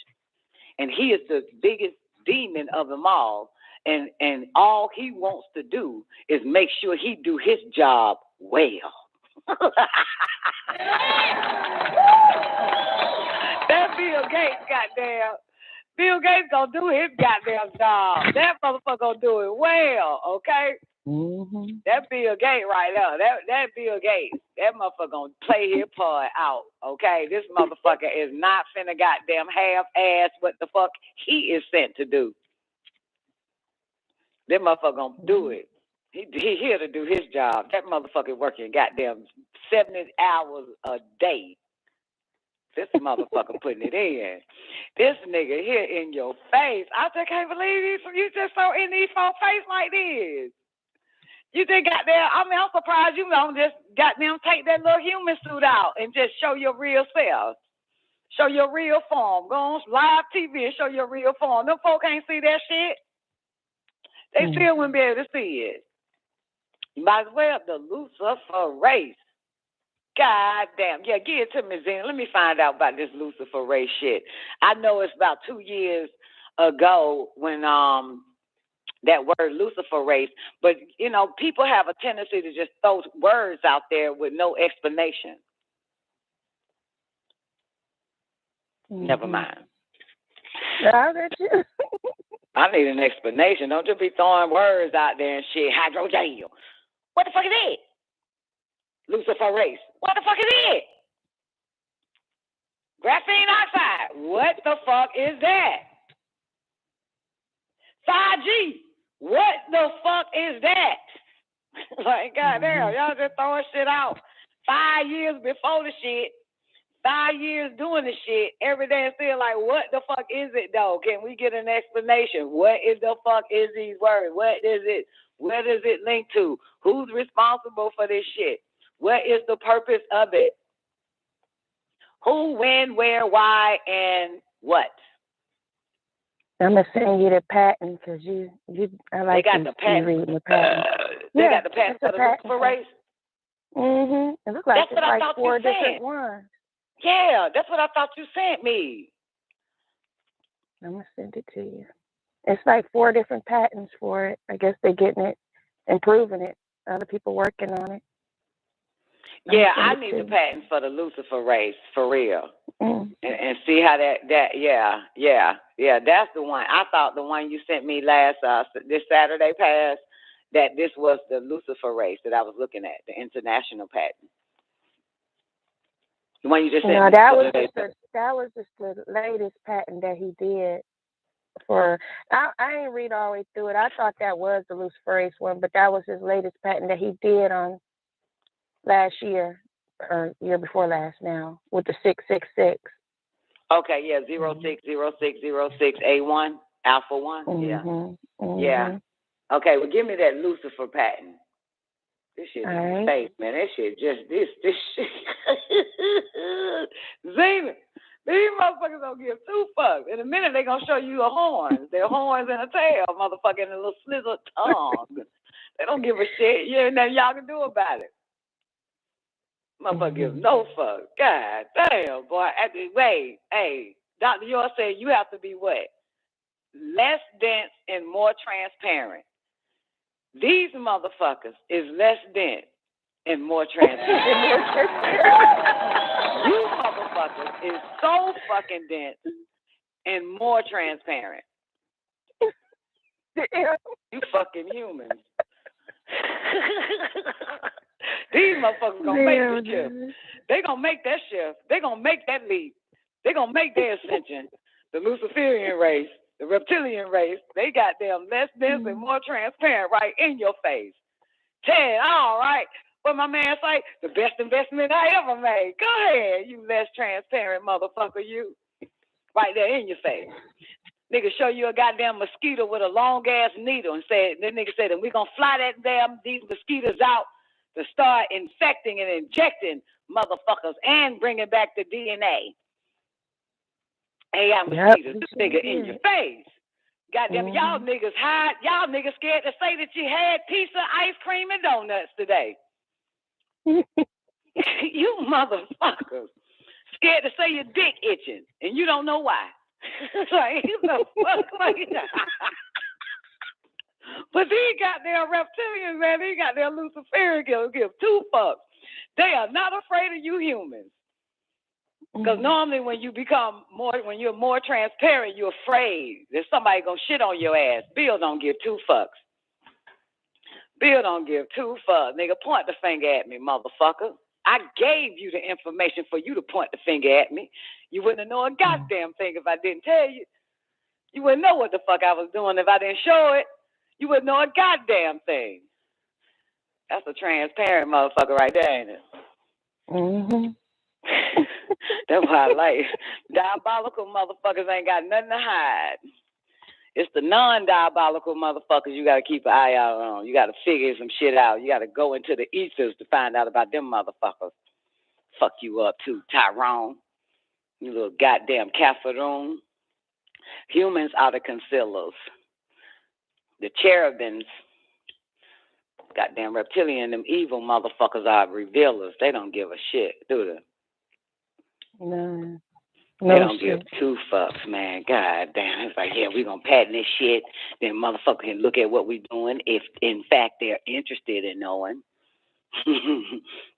And he is the biggest demon of them all. And all he wants to do is make sure he do his job well. That Bill Gates, goddamn. Bill Gates gonna do his goddamn job. That motherfucker gonna do it well, okay? Mm-hmm. That Bill Gates right there. That Bill Gates. That motherfucker gonna play his part out, okay? This motherfucker is not finna goddamn half-ass what the fuck he is sent to do. That motherfucker gonna do it. He here to do his job. That motherfucker working goddamn 70 hours a day. This motherfucker putting it in. This nigga here in your face. I just can't believe you just so in these folks' face like this. You just got there. I mean, I'm surprised you don't just goddamn take that little human suit out and just show your real self. Show your real form. Go on live TV and show your real form. Them folk can't see that shit. They still wouldn't be able to see it. You might as well the luciferase. God damn. Yeah, give it to me, Zena. Let me find out about this luciferase shit. I know it's about 2 years ago when that word luciferase, but you know, people have a tendency to just throw words out there with no explanation. Never mind.
I'll let you.
I need an explanation. Don't just be throwing words out there and shit. Hydrogel. What the fuck is it? Luciferase. What the fuck is it? Graphene oxide. What the fuck is that? 5G. What the fuck is that? Like, goddamn, y'all just throwing shit out. 5 years before the shit. 5 years doing the shit. Every day and still like, what the fuck is it though? Can we get an explanation? What is the fuck is these words? What is it? Where does it link to? Who's responsible for this shit? What is the purpose of it? Who, when, where, why, and what?
I'm gonna send you the patent because I like
they got the patent.
Reading the patent.
They got the patent for the luciferase.
It looks like
that's
it's
what I
like
thought
4
you
different
said.
ones.
Yeah, that's what I thought you sent me.
I'm gonna send it to you. It's like 4 different patents for it. I guess they're getting it, improving it. Other people working on it.
Yeah, I need the patent for the luciferase for real, and see how that. That's the one. I thought the one you sent me this Saturday past that this was the luciferase that I was looking at, the international patent. The one you just sent me.
That was just the latest patent that he did. I didn't read all the way through it. I thought that was the luciferase one, but that was his latest patent that he did on last year or year before last now with the 666.
Okay, yeah, 060606A1 Alpha 1. Yeah. Okay, well give me that Lucifer patent. This shit
All
in
right.
space, man. That shit just this shit. Zena, these motherfuckers don't give two fucks. In a minute, they gonna show you the horns. Their horns and a tail, motherfucker, and a little slither tongue. They don't give a shit. Yeah, ain't nothing y'all can do about it. Motherfucker gives no fuck. God damn, boy. Wait, hey, Dr. York said you have to be what? Less dense and more transparent. These motherfuckers is less dense and more transparent. You motherfuckers is so fucking dense and more transparent. You fucking humans. These motherfuckers gonna make the shift. They gonna make that shift. They gonna make that leap. They gonna make their ascension. The Luciferian race, the reptilian race, they got them less dense and more transparent right in your face. Ted, all right. What my man say? The best investment I ever made. Go ahead, you less transparent motherfucker, you. Right there in your face. Nigga show you a goddamn mosquito with a long ass needle and said, that nigga said, and we gonna fly these mosquitoes out to start infecting and injecting motherfuckers and bringing back the DNA. AI mosquitoes, this nigga in your face. Goddamn, y'all niggas hide. Y'all niggas scared to say that you had pizza, ice cream, and donuts today. You motherfuckers scared to say your dick itching, and you don't know why. Like, you know, like but these goddamn reptilians, man, these goddamn Luciferians give two fucks. They are not afraid of you humans. Because normally when you're more transparent, you're afraid that somebody gonna shit on your ass. Bill don't give two fucks. Bill don't give two fucks. Nigga, point the finger at me, motherfucker. I gave you the information for you to point the finger at me. You wouldn't have known a goddamn thing if I didn't tell you. You wouldn't know what the fuck I was doing if I didn't show it. You wouldn't know a goddamn thing. That's a transparent motherfucker right there, ain't it? Mm-hmm. That's why I like it. Diabolical motherfuckers ain't got nothing to hide. It's the non-diabolical motherfuckers you got to keep an eye out on. You got to figure some shit out. You got to go into the ethers to find out about them motherfuckers. Fuck you up too, Tyrone. You little goddamn Catherine. Humans are the concealers. The cherubims, goddamn reptilian, them evil motherfuckers are revealers. They don't give a shit, do they?
No.
They don't give two fucks, man. God damn. It's like, yeah, we gonna patent this shit. Then motherfucker can look at what we doing if, in fact, they're interested in knowing.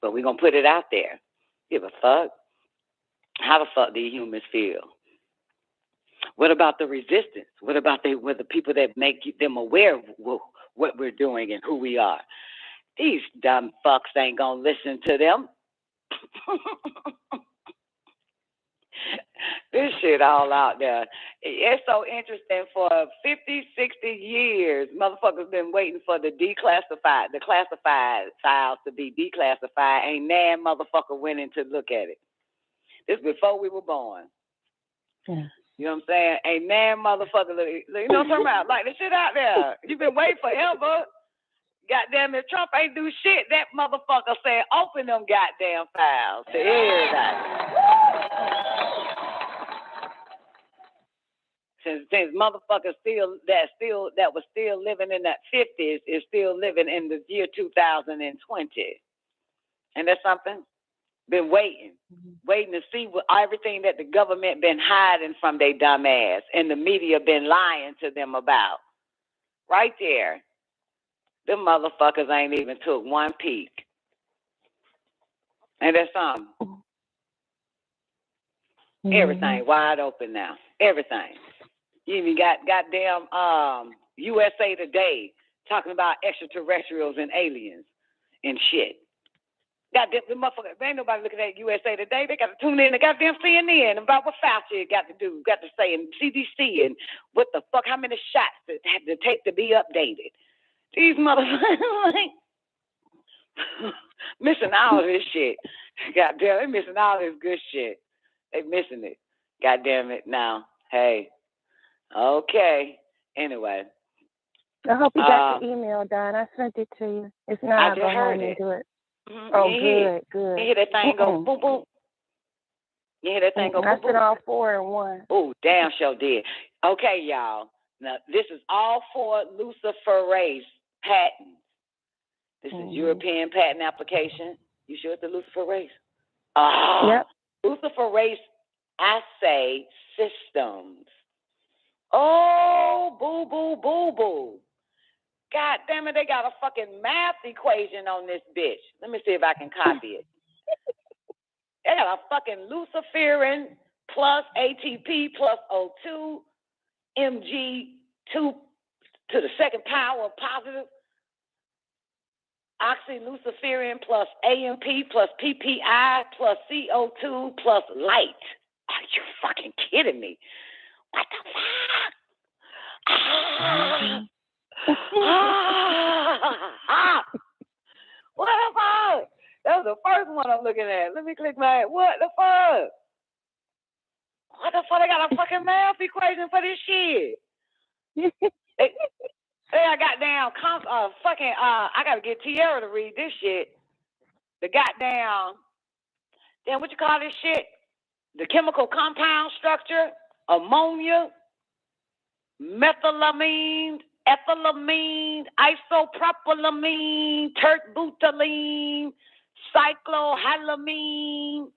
But we gonna put it out there. Give a fuck. How the fuck do humans feel? What about the resistance? What about the people that make them aware of what we're doing and who we are? These dumb fucks ain't gonna listen to them. This shit all out there. It's so interesting. For 50, 60 years, motherfuckers been waiting for the classified files to be declassified. Ain't nan motherfucker went in to look at it. This before we were born. Yeah. You know what I'm saying? Ain't nan motherfucker, you know what I'm talking about? Like, the shit out there. You been waiting forever. Goddamn, if Trump ain't do shit, that motherfucker said, open them goddamn files to everybody. Since motherfuckers that was still living in that 50s is still living in the year 2020. And that's something. Been waiting to see what everything that the government been hiding from their dumb ass and the media been lying to them about. Right there. Them motherfuckers ain't even took one peek. And that's something. Everything wide open now. Everything. You even got goddamn USA Today talking about extraterrestrials and aliens and shit. Goddamn, the motherfucker, ain't nobody looking at USA Today. They got to tune in to goddamn CNN about what Fauci got to say, and CDC, and what the fuck, how many shots it had to take to be updated. These motherfuckers, missing all of this shit. Goddamn, they missing all this good shit. They missing it. Goddamn it. Now, hey, okay. Anyway,
I hope you got the email, Don. I sent it to you. If not, I'll go home and do it.
Mm-hmm.
Oh, good.
You hear that thing go boom, boom? You hear that thing go boom, boom?
I said all 4 in one.
Oh, damn sure did. Okay, y'all. Now, this is all 4 luciferase patents. This is European patent application. You sure it's the luciferase?
Yep.
Luciferase assay systems. Oh, boo, boo, boo, boo. God damn it, they got a fucking math equation on this bitch. Let me see if I can copy it. They got a fucking luciferin plus ATP plus O2 Mg2 to the second power positive. Oxyluciferin plus AMP plus PPI plus CO2 plus light. Are you fucking kidding me? What the fuck? What the fuck? That was the first one I'm looking at. Let me click my. What the fuck? What the fuck? They got a fucking math equation for this shit. I got down. I gotta get Tierra to read this shit. The goddamn. Damn, what you call this shit? The chemical compound structure: ammonia, methylamine, ethylamine, isopropylamine, terbutaline, cyclohalamine.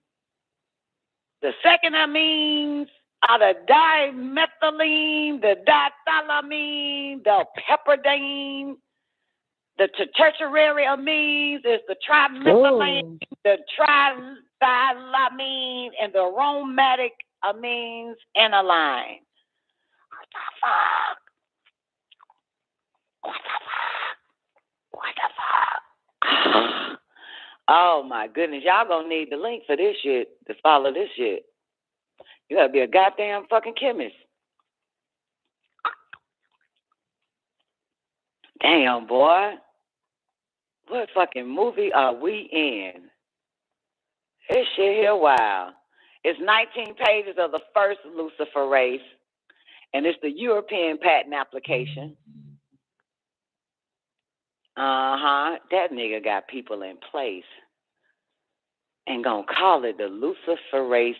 The second amines are the dimethylene, the diethylamine, the pepridine. The tertiary amines is the trimethylene, the triethylamine, and the aromatic amines aniline. What the fuck? What the fuck? Oh my goodness, y'all gonna need the link for this shit to follow this shit. You gotta be a goddamn fucking chemist. Damn, boy. What fucking movie are we in? This shit here, wow. It's 19 pages of the first luciferase, and it's the European patent application. That nigga got people in place and gonna call it the luciferase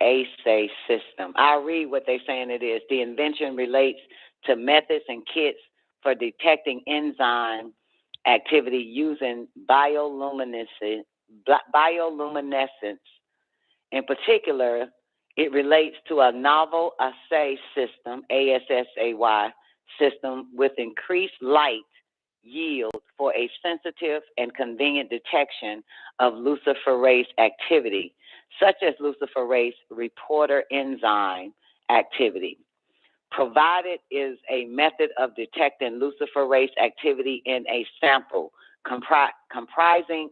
assay system. I'll read what they're saying it is. The invention relates to methods and kits for detecting enzyme activity using bioluminescence. In particular, it relates to a novel assay system, ASSAY system, with increased light yield for a sensitive and convenient detection of luciferase activity, such as luciferase reporter enzyme activity. Provided is a method of detecting luciferase activity in a sample, comprising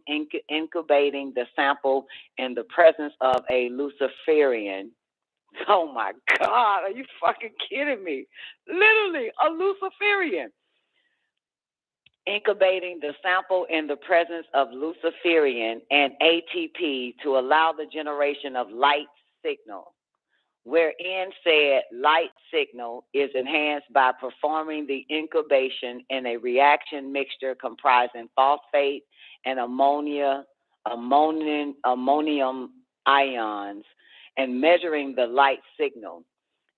incubating the sample in the presence of a luciferian. Oh my God, are you fucking kidding me? Literally, a luciferian. Incubating the sample in the presence of luciferian and ATP to allow the generation of light signal, wherein said light signal is enhanced by performing the incubation in a reaction mixture comprising phosphate and ammonium ions and measuring the light signal.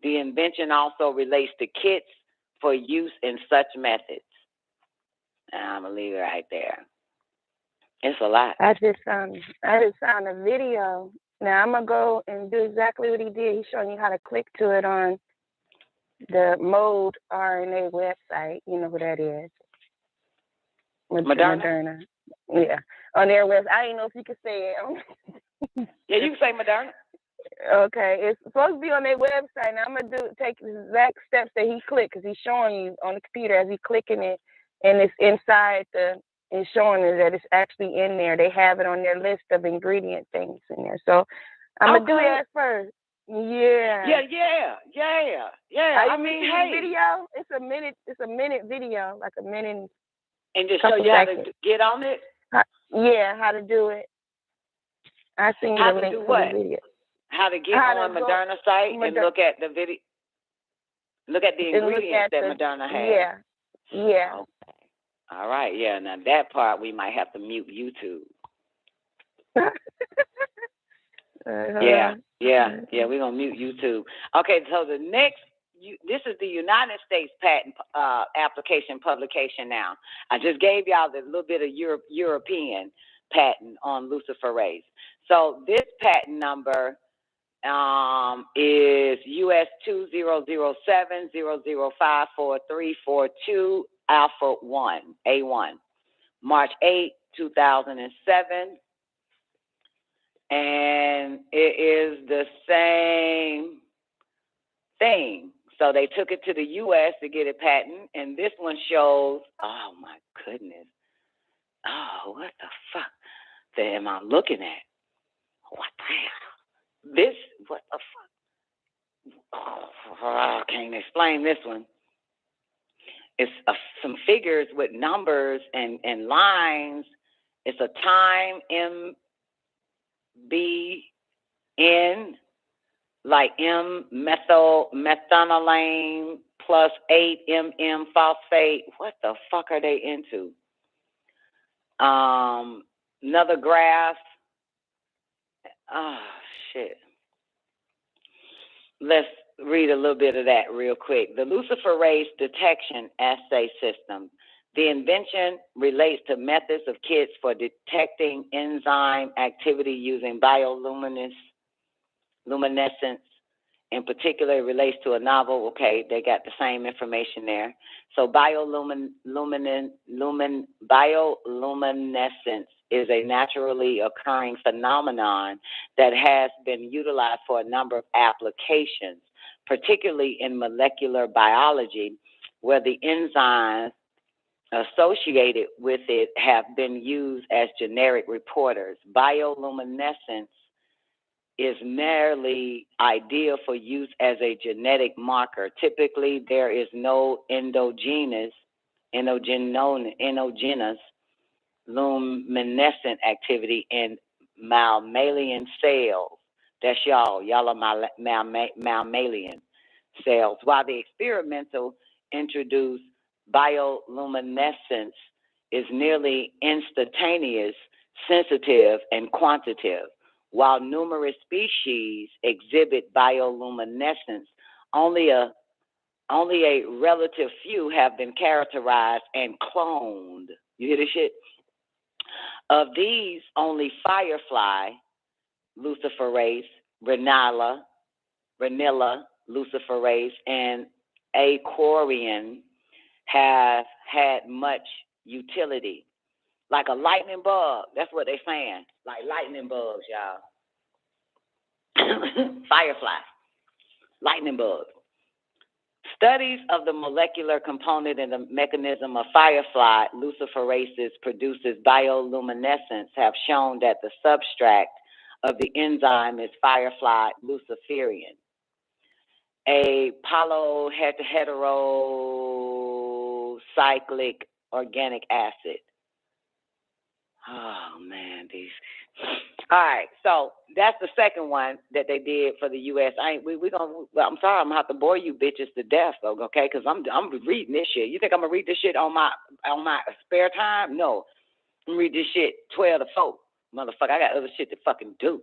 The invention also relates to kits for use in such methods. I'm gonna leave it right there. It's a lot.
I just found a video. Now I'm gonna go and do exactly what he did. He's showing you how to click to it on the Mode RNA website. You know who that is? Moderna. Yeah, on their website. I didn't know if you could say it.
Yeah, you can say Moderna.
Okay, it's supposed to be on their website. Now I'm gonna take the exact steps that he clicked because he's showing you on the computer as he's clicking it. And it's inside it's showing us that it's actually in there. They have it on their list of ingredient things in there. So I'm gonna do that first. Yeah.
I mean, hey,
video. It's a minute video, like a minute.
And just show you how to get on it.
How to do it. I seen the link to the video.
How to get on Moderna site and look at the video. Look at the ingredients that Moderna has.
Yeah. Yeah.
Okay. All right. Yeah. Now that part we might have to mute YouTube. Yeah. We're gonna mute YouTube. Okay. So the next, this is the United States patent application publication. Now, I just gave y'all the little bit of European patent on luciferase. So this patent number is US 200700543442 Alpha 1 A1, March 8, 2007, and it is the same thing. So they took it to the U.S. to get a patent, and this one shows. Oh my goodness! Oh, what the fuck am I looking at? What the hell? This, what the fuck? Oh, I can't explain this one. It's some figures with numbers and lines. It's a time MBN, like methanolane plus 8 phosphate. What the fuck are they into? Another graph. Oh, shit. Let's read a little bit of that real quick. The luciferase detection assay system. The invention relates to methods of kits for detecting enzyme activity using bioluminescence. In particular, it relates to a novel. Okay, they got the same information there. So bioluminescence is a naturally occurring phenomenon that has been utilized for a number of applications, particularly in molecular biology, where the enzymes associated with it have been used as generic reporters. Bioluminescence is merely ideal for use as a genetic marker. Typically, there is no endogenous luminescent activity in mammalian cells. That's y'all. Y'all are mammalian cells. While the experimental introduced bioluminescence is nearly instantaneous, sensitive, and quantitative. While numerous species exhibit bioluminescence, only a relative few have been characterized and cloned. You hear this shit? Of these, only firefly luciferase, ranilla luciferase, and aquarian have had much utility. Like a lightning bug. That's what they're saying. Like lightning bugs, y'all. Firefly. Lightning bugs. Studies of the molecular component and the mechanism of firefly luciferases produces bioluminescence have shown that the substrate of the enzyme is firefly luciferin, a polyheterocyclic organic acid. Oh man, these. All right, so that's the second one that they did for the U.S. I'm sorry, I'm gonna have to bore you bitches to death, though, okay? Because I'm reading this shit. You think I'm gonna read this shit on my spare time? No, I'm gonna read this shit 12 to 4, motherfucker. I got other shit to fucking do.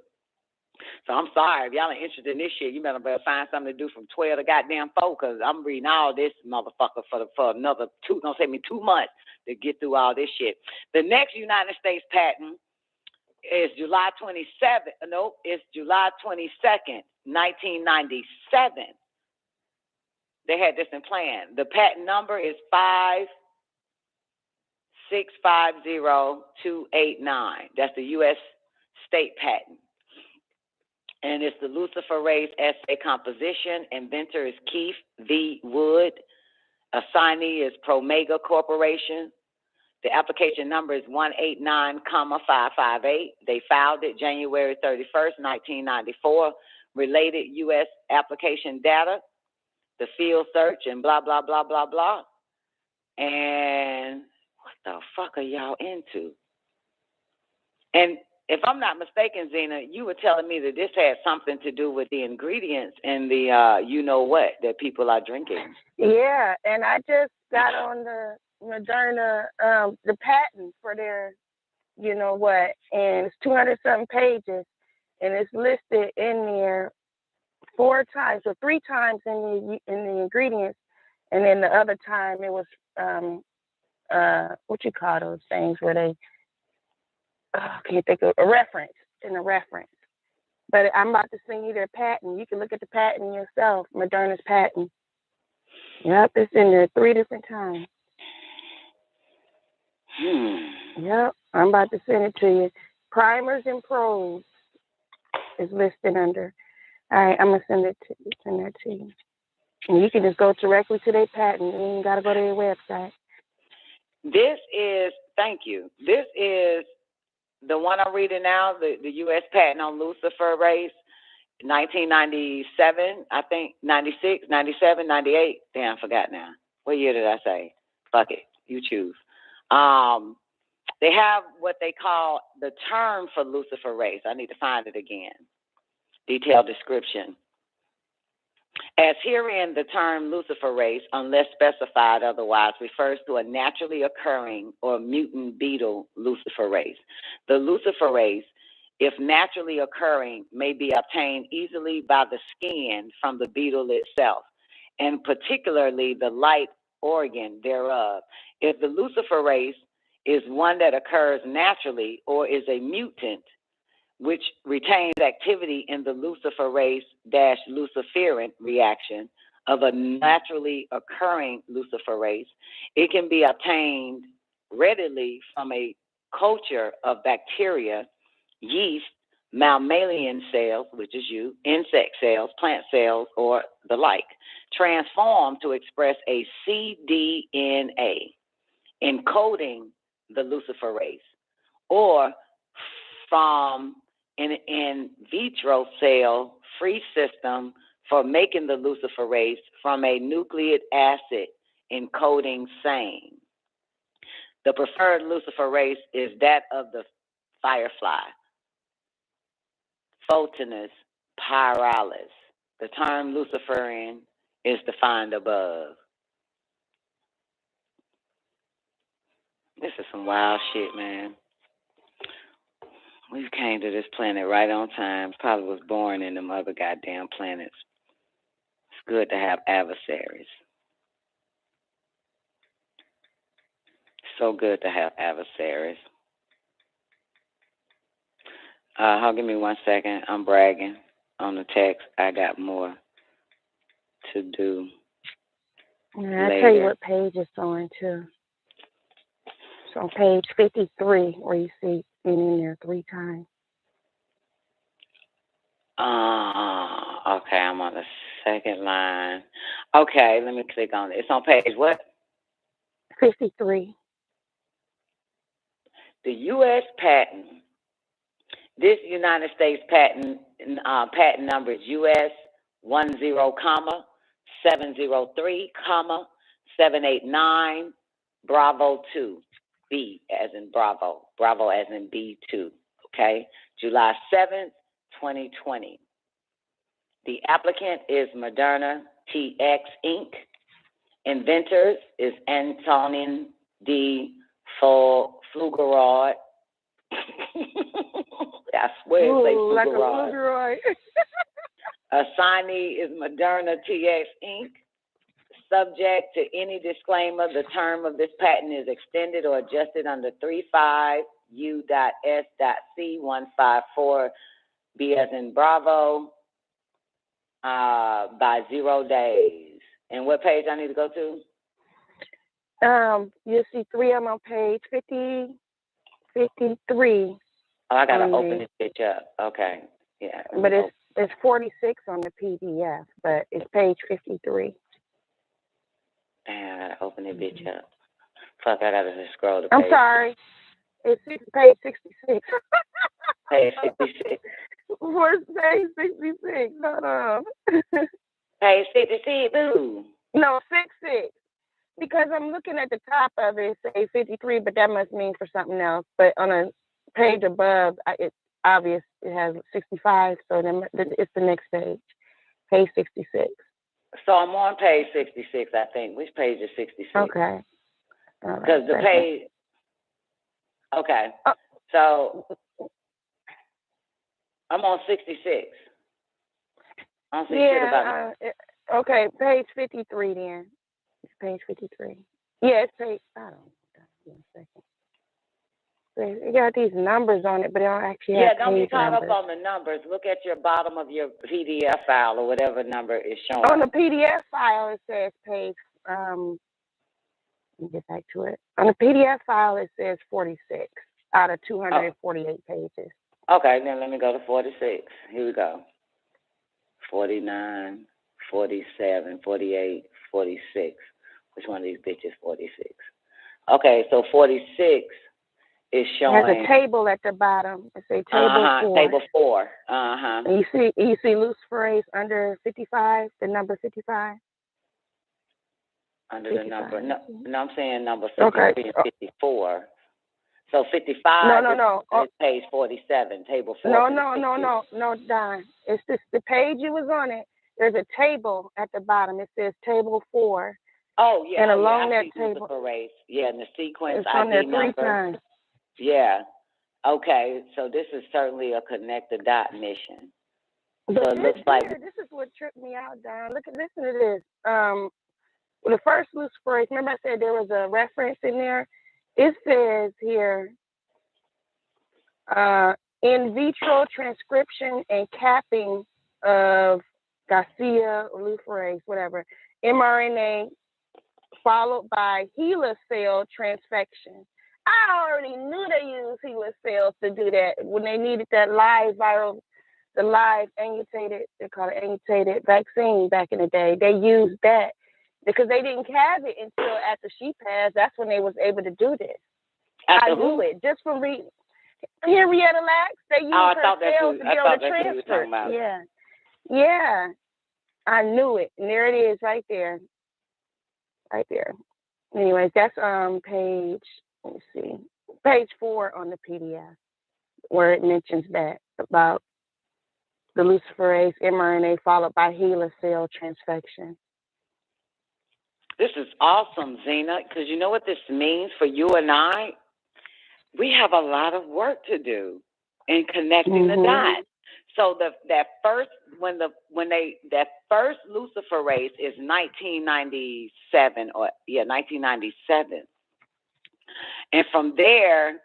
So I'm sorry if y'all ain't interested in this shit. You better find something to do from 12 to goddamn 4, because I'm reading all this motherfucker for another 2. Don't take me 2 months to get through all this shit. The next United States patent is July 22nd, 1997. They had this in plan. The patent number is 5650289. That's the U.S. state patent. And it's the luciferase assay composition. Inventor is Keith V. Wood. Assignee is Promega Corporation. The application number is 189,558. They filed it January 31st, 1994. Related U.S. application data, the field search, and blah, blah, blah, blah, blah. And what the fuck are y'all into? And
if I'm not mistaken, Zena, you were telling me that this had something to do with the ingredients and the you know what that people are drinking.
Yeah, and I just got on the Moderna, the patent for their, you know what, and it's 200-something pages, and it's listed in there 4 times or 3 times in the ingredients, and then the other time it was what you call those things where they can't think of a reference. But I'm about to send you their patent. You can look at the patent yourself, Moderna's patent. Yep, it's in there 3 different times. Yep, I'm about to send it to you. Primers and pros is listed under. All right, I'm gonna send that to you. And you can just go directly to their patent. You ain't gotta go to their website.
Thank you. This is the one I'm reading now, the U.S. patent on luciferase, 1997, I think, 96, 97, 98. Damn, I forgot now. What year did I say? Fuck it. You choose. They have what they call the term for luciferase. I need to find it again. Detailed description. As herein, the term luciferase, unless specified otherwise, refers to a naturally occurring or mutant beetle luciferase. The luciferase, if naturally occurring, may be obtained easily by the skin from the beetle itself, and particularly the light organ thereof. If the luciferase is one that occurs naturally or is a mutant, which retains activity in the luciferase-luciferin reaction of a naturally occurring luciferase, it can be obtained readily from a culture of bacteria, yeast, mammalian cells, which is you, insect cells, plant cells, or the like, transformed to express a cDNA encoding the luciferase, or from an in vitro cell free system for making the luciferase from a nucleic acid encoding same. The preferred luciferase is that of the firefly, Photinus pyralis. The term luciferin is defined above. This is some wild shit, man. We came to this planet right on time. Probably was born in them other goddamn planets. It's good to have adversaries. So good to have adversaries. Give me 1 second. I'm bragging on the text. I got more to do.
Yeah, I'll tell you what page it's on, too. It's on page 53, where you see it in there 3 times.
Okay, I'm on the second line. Okay, let me click on it. It's on page what?
53.
The U.S. patent. This United States patent number is US 10,703,789 Bravo 2 B as in Bravo as in B2. Okay, July 7th, 2020. The applicant is Moderna TX Inc. Inventors is Antonin D. Flugerod. I swear it's like Flugerod. Assignee is Moderna TX Inc. Subject to any disclaimer, the term of this patent is extended or adjusted under 35U.S.C.154B as in Bravo by 0 days. And what page I need to go to?
You'll see 3 of them on page 53.
Oh, I gotta open this bitch up. Okay, yeah.
But it's 46 on the PDF, but it's page 53.
Damn, I gotta open this bitch up. Fuck, I gotta just scroll the page.
I'm sorry. It's page 66.
Page 66.
Where's page 66? Hold on.
Page 66, boo.
No, 66. Because I'm looking at the top of it, say 53, but that must mean for something else. But on a page above, it's obvious it has 65, so then it's the next page, page 66.
So I'm on page 66, I think. Which page is 66?
Okay.
Because the page. Okay. So I'm on 66. I don't see shit about it.
Okay, page 53 then. It's page 53. Yeah, it's page. I don't know. Give me a second. It got these numbers on it, but it don't actually have
don't be
page
caught
numbers.
up on the numbers. Look at your bottom of your PDF file or whatever number is showing.
On the PDF file, it says page. Let me get back to it. On the PDF file, it says 46 out of 248 pages.
Okay, then let me go to 46. Here we go. 49, 47, 48, 46. Which one of these bitches 46? Okay, so 46 is showing.
It has a table at the bottom. It says table 4.
Table 4.
And you see luciferase under 55, the number 55?
Under 55. The number. No, I'm saying number 53 and 54. So 55 is page 47, table 4.
No, Don. It's just the page you was on it. There's a table at the bottom. It says table 4.
Oh, yeah.
And along
I
that table.
Luciferase. Yeah, and the sequence
it's on there
ID
3
number.
times.
Yeah. Okay, so this is certainly a connect the dot mission.
But
so it looks like
this is what tripped me out, Don. Listen to this. The first luciferase, remember I said there was a reference in there? It says here, in vitro transcription and capping of Garcia luciferase, whatever, mRNA followed by HeLa cell transfection. I already knew they used HeLa cells to do that when they needed that live amputated, they call it amputated vaccine back in the day. They used that because they didn't have it until after she passed. That's when they was able to do this. I knew it just from reading. Henrietta Lacks, they used her cells to be able to transfer. Yeah. I knew it. And there it is right there. Anyways, that's page, let me see, page 4 on the PDF, where it mentions that about the luciferase mRNA followed by HeLa cell transfection.
This is awesome, Zena, because you know what this means for you and I? We have a lot of work to do in connecting the dots. So that first luciferase is 1997 1997, and from there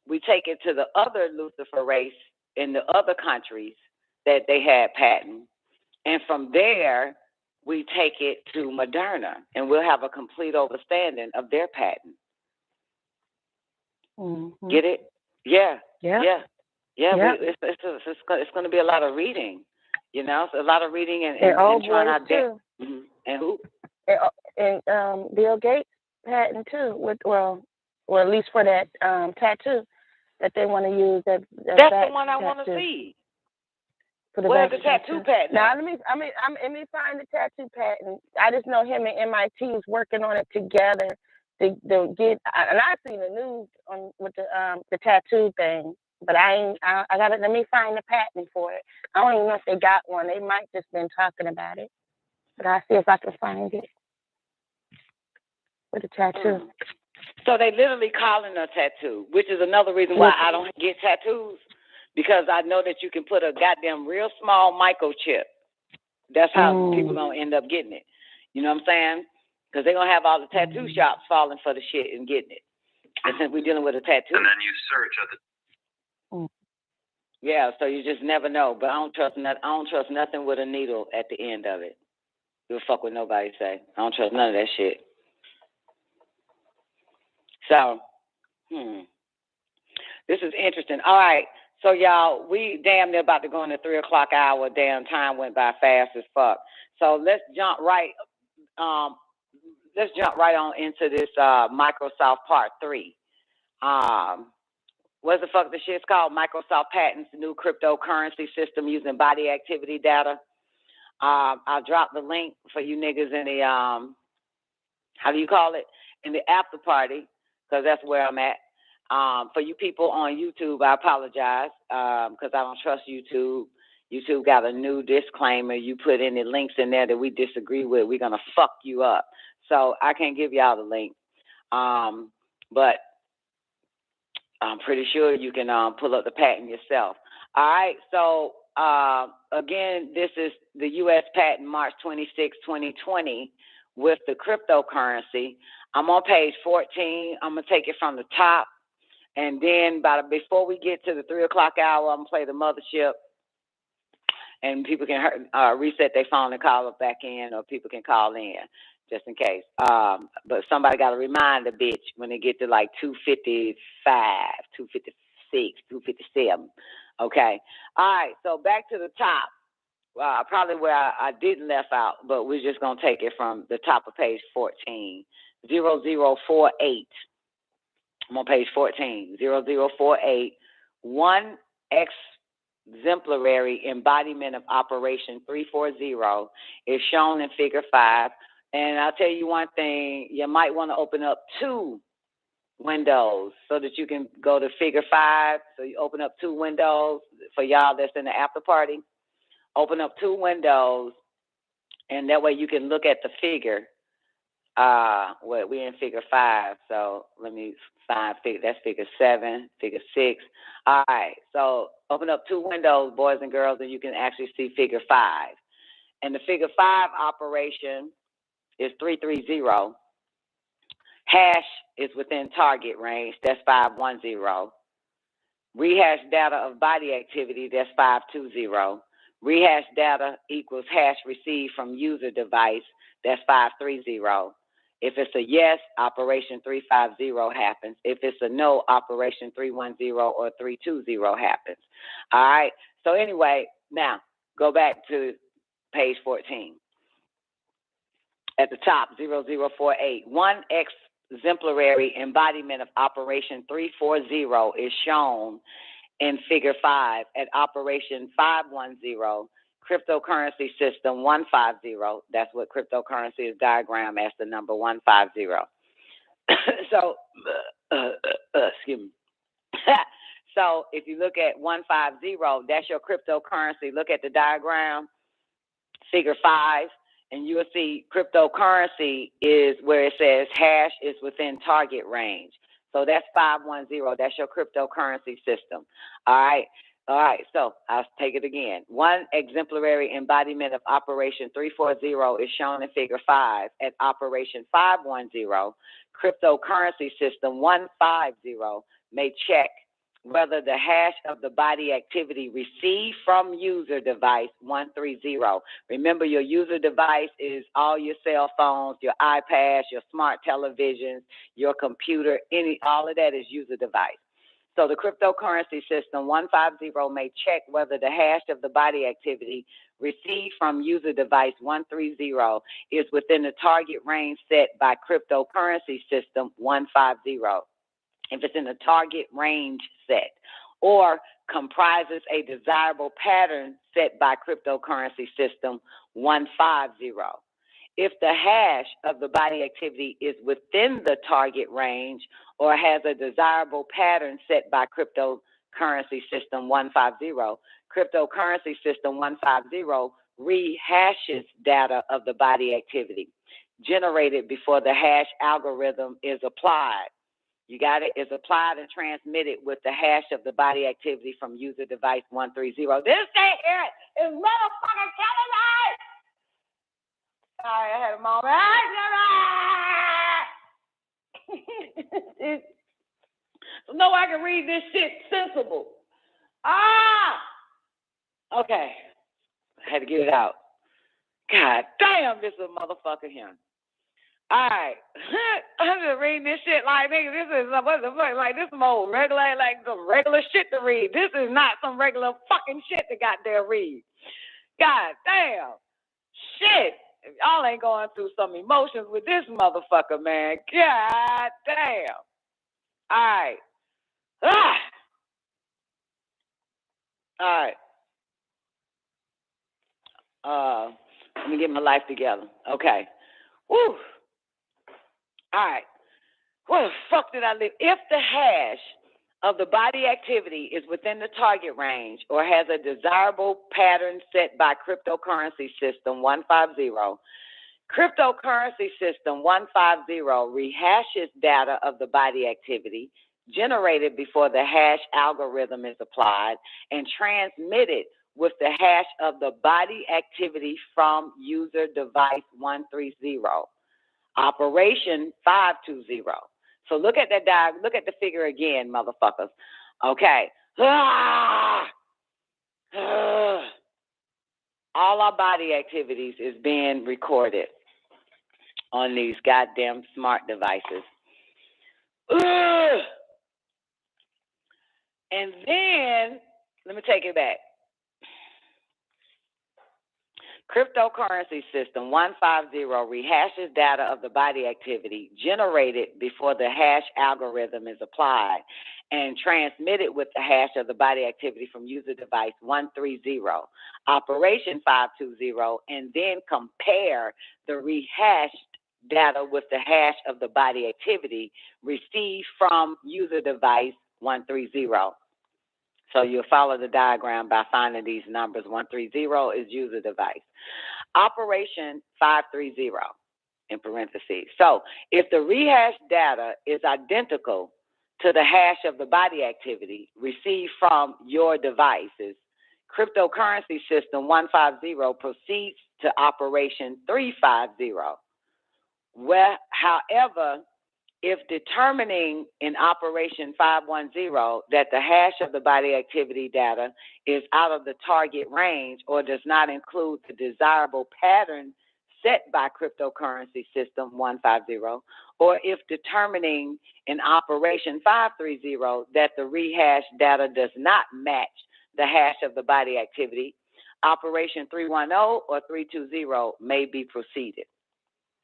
we take it to the other luciferase in the other countries that they had patent, and from there we take it to Moderna, and we'll have a complete understanding of their patent. Get it? Yeah. It's going to be a lot of reading, you know. So a lot of reading and trying out there. And who?
And Bill Gates patent too. Well, at least for that tattoo that they want to use. That's
the one I want to see. Where's the tattoo patent?
Now let me find the tattoo patent. I just know him and MIT is working on it together to get. And I've seen the news with the tattoo thing, but I got it. Let me find the patent for it. I don't even know if they got one. They might just been talking about it, but I'll see if I can find it with the tattoo.
So they literally calling a tattoo, which is another reason why I don't get tattoos. Because I know that you can put a goddamn real small microchip. That's how people gonna end up getting it. You know what I'm saying? Because they're gonna have all the tattoo shops falling for the shit and getting it. And since we're dealing with a tattoo,
and then you search at the.
Yeah, so you just never know. But I don't trust nothing with a needle at the end of it. You'll fuck with nobody say. I don't trust none of that shit. So, this is interesting. All right. So, y'all, we damn near about to go in the 3 o'clock hour. Damn, time went by fast as fuck. So let's jump right on into this Microsoft Part 3. What the fuck the shit's called? Microsoft patents the new cryptocurrency system using body activity data. I'll drop the link for you niggas in the, in the after party, because that's where I'm at. For you people on YouTube, I apologize because I don't trust YouTube. YouTube got a new disclaimer. You put any links in there that we disagree with, we're going to fuck you up. So I can't give y'all the link. But I'm pretty sure you can pull up the patent yourself. All right. So, again, this is the U.S. patent March 26, 2020 with the cryptocurrency. I'm on page 14. I'm going to take it from the top. And then before we get to the 3 o'clock hour, I'm going to play the mothership. And people can reset their phone and call it back in, or people can call in just in case. But somebody got to remind the bitch when they get to like 255, 256, 257. Okay. All right. So back to the top. Probably where I didn't left out, but we're just going to take it from the top of page 14. 0048. I'm on page 14. 0048. 1 exemplary embodiment of Operation 340 is shown in Figure 5. And I'll tell you one thing, you might want to open up 2 windows so that you can go to Figure 5. So you open up 2 windows for y'all that's in the after party. Open up 2 windows, and that way you can look at the figure. We're in Figure 5, so let me find that's Figure 7, Figure 6. All right, so open up 2 windows, boys and girls, and you can actually see Figure 5. And the Figure 5 operation is 330. Hash is within target range, that's 510. Rehash data of body activity, that's 520. Rehash data equals hash received from user device, that's 530. If it's a yes, operation 350 happens. If it's a no, operation 310 or 320 happens. All right. So anyway, now go back to page 14. At the top, 0048. 1 exemplary embodiment of Operation 340 is shown in Figure 5 at Operation 510. Cryptocurrency system 150. That's what cryptocurrency is diagrammed as, the number 150. So, excuse me. So if you look at 150, that's your cryptocurrency. Look at the diagram, Figure 5, and you will see cryptocurrency is where it says hash is within target range. So that's 510. That's your cryptocurrency system. All right. All right, so I'll take it again. 1 exemplary embodiment of Operation 340 is shown in Figure 5 at Operation 510. Cryptocurrency system 150 may check whether the hash of the body activity received from user device 130. Remember, your user device is all your cell phones, your iPads, your smart televisions, your computer, all of that is user device. So the cryptocurrency system 150 may check whether the hash of the body activity received from user device 130 is within the target range set by cryptocurrency system 150. If it's in the target range set, or comprises a desirable pattern set by cryptocurrency system 150. If the hash of the body activity is within the target range or has a desirable pattern set by cryptocurrency system 150, cryptocurrency system 150 rehashes data of the body activity generated before the hash algorithm is applied. You got it? Is applied and transmitted with the hash of the body activity from user device 130. This thing here is motherfucking killing me! Sorry, I had a moment. So no, I can read this shit sensible. Okay. I had to get it out. God damn, this is a motherfucker here. All right. I'm just reading this shit like, nigga, this is, what the fuck, like, this some old regular, like, some regular shit to read. This is not some regular fucking shit to goddamn read. God damn. Shit. If y'all ain't going through some emotions with this motherfucker, man. God damn. All right. All right. Let me get my life together. Okay. Woo. All right. Where the fuck did I live? If the hash of the body activity is within the target range or has a desirable pattern set by cryptocurrency system 150. Cryptocurrency system 150 rehashes data of the body activity generated before the hash algorithm is applied and transmitted with the hash of the body activity from user device 130. Operation 520. So look at that look at the figure again, motherfuckers. Okay. All our body activities is being recorded on these goddamn smart devices. And then, let me take it back. Cryptocurrency system 150 rehashes data of the body activity generated before the hash algorithm is applied and transmitted with the hash of the body activity from user device 130, operation 520, and then compare the rehashed data with the hash of the body activity received from user device 130. So you'll follow the diagram by finding these numbers. 130 is user device. Operation 530 in parentheses. So if the rehashed data is identical to the hash of the body activity received from your devices, cryptocurrency system 150 proceeds to operation 350. Well, however, if determining in operation 510 that the hash of the body activity data is out of the target range or does not include the desirable pattern set by cryptocurrency system 150, or if determining in operation 530 that the rehashed data does not match the hash of the body activity, operation 310 or 320 may be proceeded.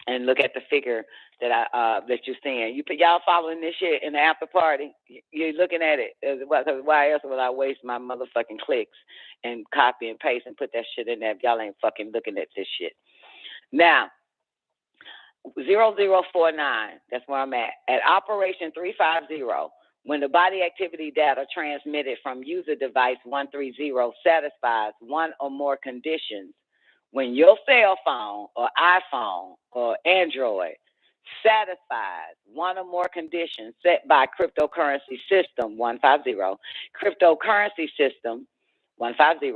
And look at the figure that that you're seeing. Y'all following this shit in the after party? You're looking at it. Why else would I waste my motherfucking clicks and copy and paste and put that shit in there if y'all ain't fucking looking at this shit? Now, 0049, that's where I'm at. At operation 350, when the body activity data transmitted from user device 130 satisfies one or more conditions, when your cell phone or iPhone or Android satisfies one or more conditions set by cryptocurrency system 150, cryptocurrency system 150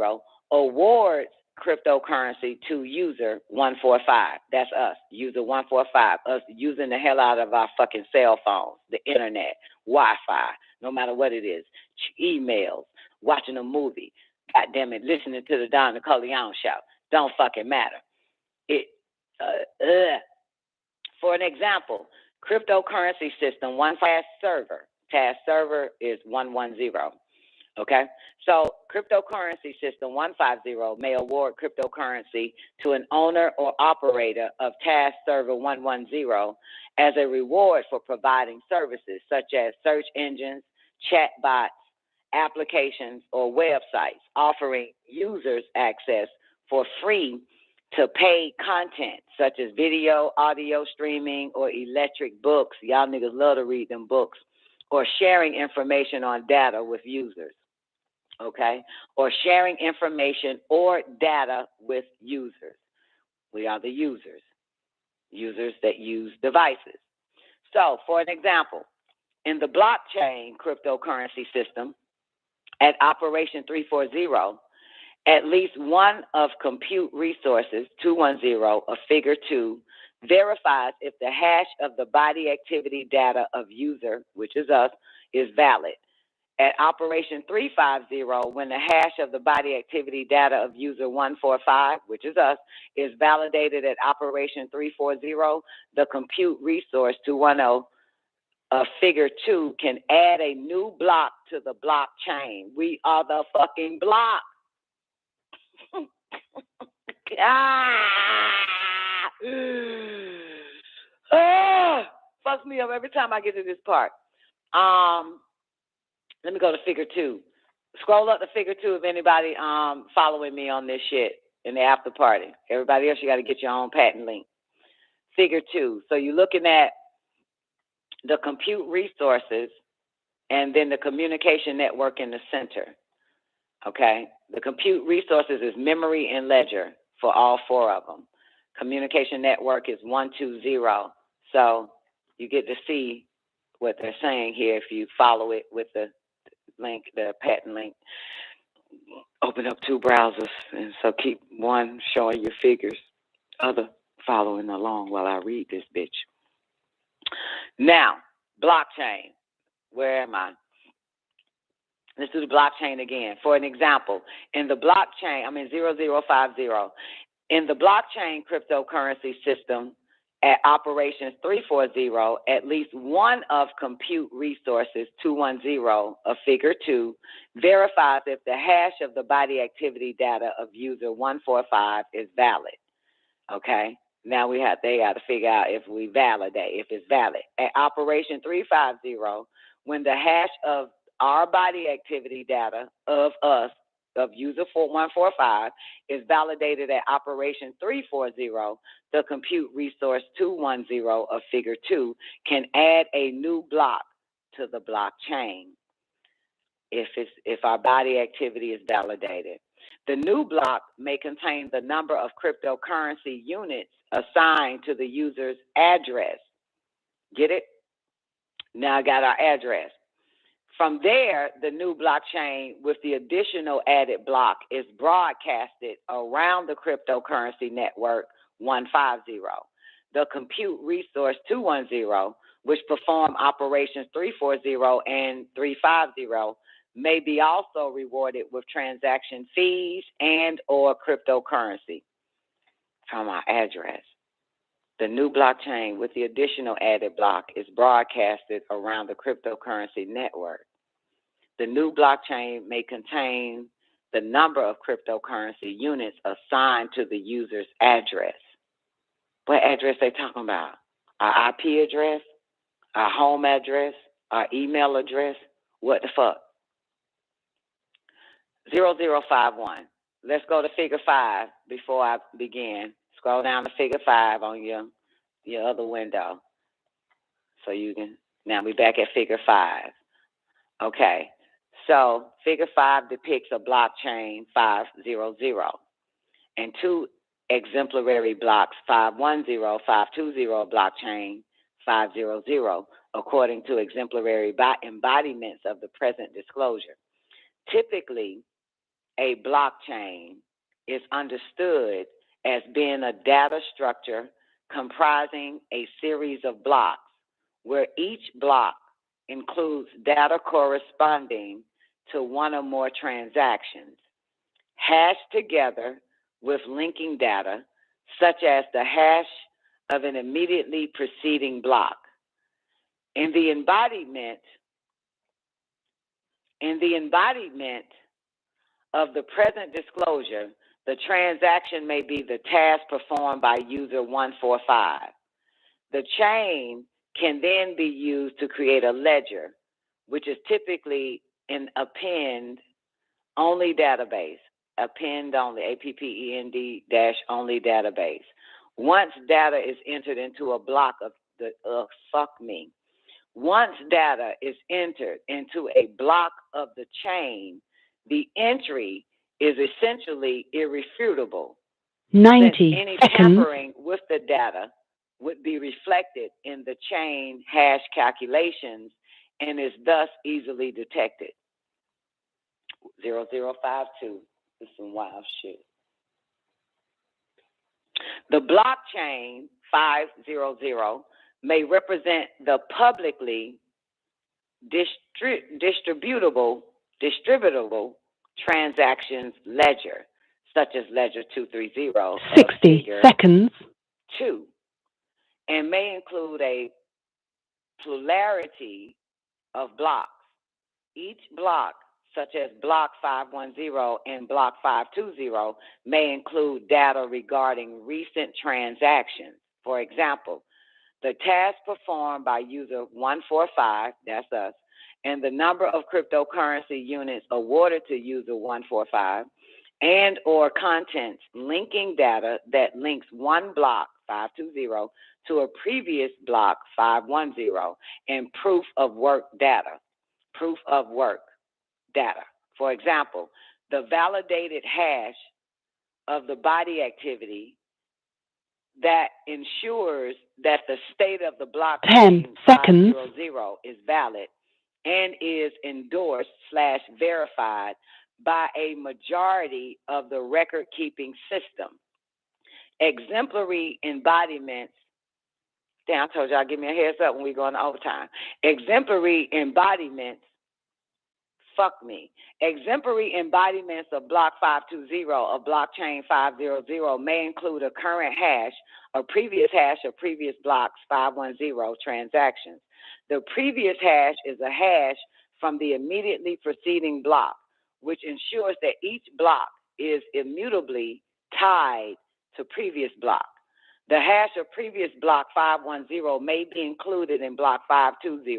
awards cryptocurrency to user 145. That's us, user 145, us using the hell out of our fucking cell phones, the internet, Wi-Fi, no matter what it is, emails, watching a movie, goddamn it, listening to the Don NICOLEONE show. Don't fucking matter. For an example, cryptocurrency system, one task server is 110. Okay? So cryptocurrency system 150 may award cryptocurrency to an owner or operator of task server 110 as a reward for providing services such as search engines, chatbots, applications, or websites, offering users access for free to paid content such as video, audio streaming, or electric books. Y'all niggas love to read them books. Or sharing information on data with users, okay? Or sharing information or data with users. We are the users that use devices. So, for an example, in the blockchain cryptocurrency system, at operation 340, at least one of compute resources, 210, of figure 2, verifies if the hash of the body activity data of user, which is us, is valid. At operation 350, when the hash of the body activity data of user 145, which is us, is validated at operation 340, the compute resource 210 of figure 2 can add a new block to the blockchain. We are the fucking block. Fucks me up every time I get to this part. Let me go to figure 2. Scroll up to figure 2 if anybody following me on this shit in the after party. Everybody else, you got to get your own patent link. Figure 2. So you're looking at the compute resources and then the communication network in the center. Okay? The compute resources is memory and ledger for all four of them. Communication network is 120. So you get to see what they're saying here if you follow it with the link, the patent link. Open up two browsers, and so keep one showing your figures, other following along while I read this bitch. Now, blockchain. Where am I? Let's do the blockchain again. For an example, in the blockchain, I'm in 0050. In the blockchain cryptocurrency system at operations 340, at least one of compute resources 210 of figure 2 verifies if the hash of the body activity data of user 145 is valid. Okay? Now they got to figure out if it's valid. At operation 350, when the hash of our body activity data of us, of user 145, is validated at operation 340, the compute resource 210 of figure 2 can add a new block to the blockchain if our body activity is validated. The new block may contain the number of cryptocurrency units assigned to the user's address. Get it? Now I got our address. From there, the new blockchain with the additional added block is broadcasted around the cryptocurrency network 150. The compute resource 210, which perform operations 340 and 350, may be also rewarded with transaction fees and or cryptocurrency from our address. The new blockchain with the additional added block is broadcasted around the cryptocurrency network. The new blockchain may contain the number of cryptocurrency units assigned to the user's address. What address they talking about? Our IP address? Our home address? Our email address? What the fuck? 0051. Let's go to figure 5 before I begin. Scroll down to figure 5 on your other window. So you can, now we're back at figure 5. Okay, so figure 5 depicts a blockchain 500 and two exemplary blocks 510, 520 blockchain 500 according to exemplary embodiments of the present disclosure. Typically, a blockchain is understood as being a data structure comprising a series of blocks where each block includes data corresponding to one or more transactions, hashed together with linking data, such as the hash of an immediately preceding block. In the embodiment of the present disclosure, the transaction may be the task performed by user 145. The chain can then be used to create a ledger, which is typically an append-only database, append-only, append-only database. Once data is entered into a block of Once data is entered into a block of the chain, the entry is essentially irrefutable.
90
since any
seconds.
tampering with the data would be reflected in the chain hash calculations and is thus easily detected. 0052 is some wild shit. The blockchain 500 may represent the publicly distributable transactions ledger, such as ledger 230 of
60
figure
seconds.
2, and may include a plurality of blocks. Each block, such as block 510 and block 520, may include data regarding recent transactions. For example, the task performed by user 145, that's us, and the number of cryptocurrency units awarded to user 145, and or contents linking data that links one block 520 to a previous block 510, and proof of work data. proof of work data. For example, the validated hash of the body activity that ensures that the state of the blockchain
10 seconds
500 is valid and is endorsed/verified by a majority of the record-keeping system. Exemplary embodiments. Damn, I told y'all, give me a heads up when we go into overtime. Exemplary embodiments. Fuck me. Exemplary embodiments of block 520 of blockchain 500 may include a current hash or previous hash of previous blocks 510 transactions. The previous hash is a hash from the immediately preceding block, which ensures that each block is immutably tied to previous block. The hash of previous block 510 may be included in block 520,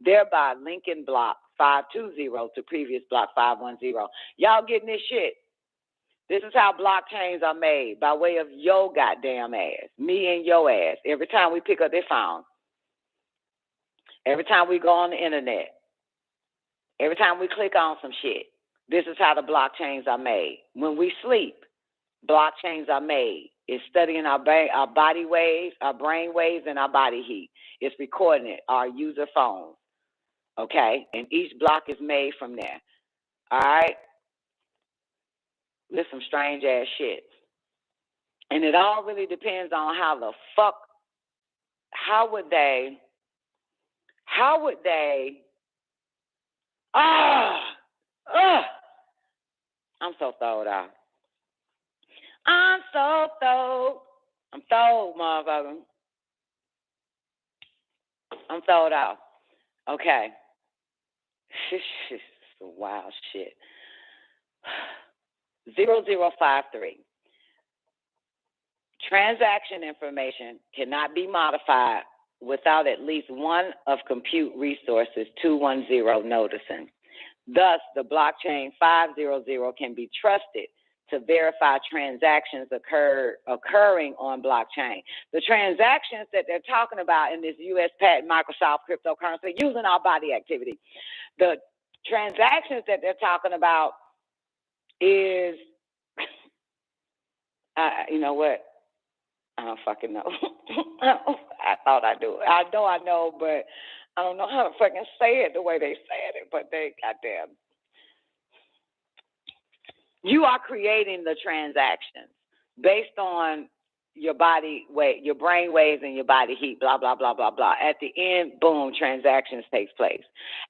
thereby linking block 520 to previous block 510. Y'all getting this shit? This is how blockchains are made, by way of your goddamn ass, me and your ass. Every time we pick up their phone, every time we go on the internet, every time we click on some shit, this is how the blockchains are made. When we sleep, blockchains are made. It's studying our body waves, our brain waves, and our body heat. It's recording it, our user phones. Okay? And each block is made from there. All right? There's some strange ass shit. And it all really depends on how would they, I'm so throwed out. I'm so throwed. I'm throwed, motherfucker. I'm throwed out. Okay. This is some wild shit. 0053. Transaction information cannot be modified without at least one of compute resources 210 noticing. Thus, the blockchain 500 can be trusted to verify transactions occurring on blockchain. The transactions that they're talking about in this U.S. patent Microsoft cryptocurrency using our body activity, the transactions that they're talking about is, you know what? I don't fucking know. I thought I do. I know, but I don't know how to fucking say it the way they said it, but they goddamn. You are creating the transactions based on your body weight, your brain waves, and your body heat, blah, blah, blah, blah, blah. At the end, boom, transactions takes place.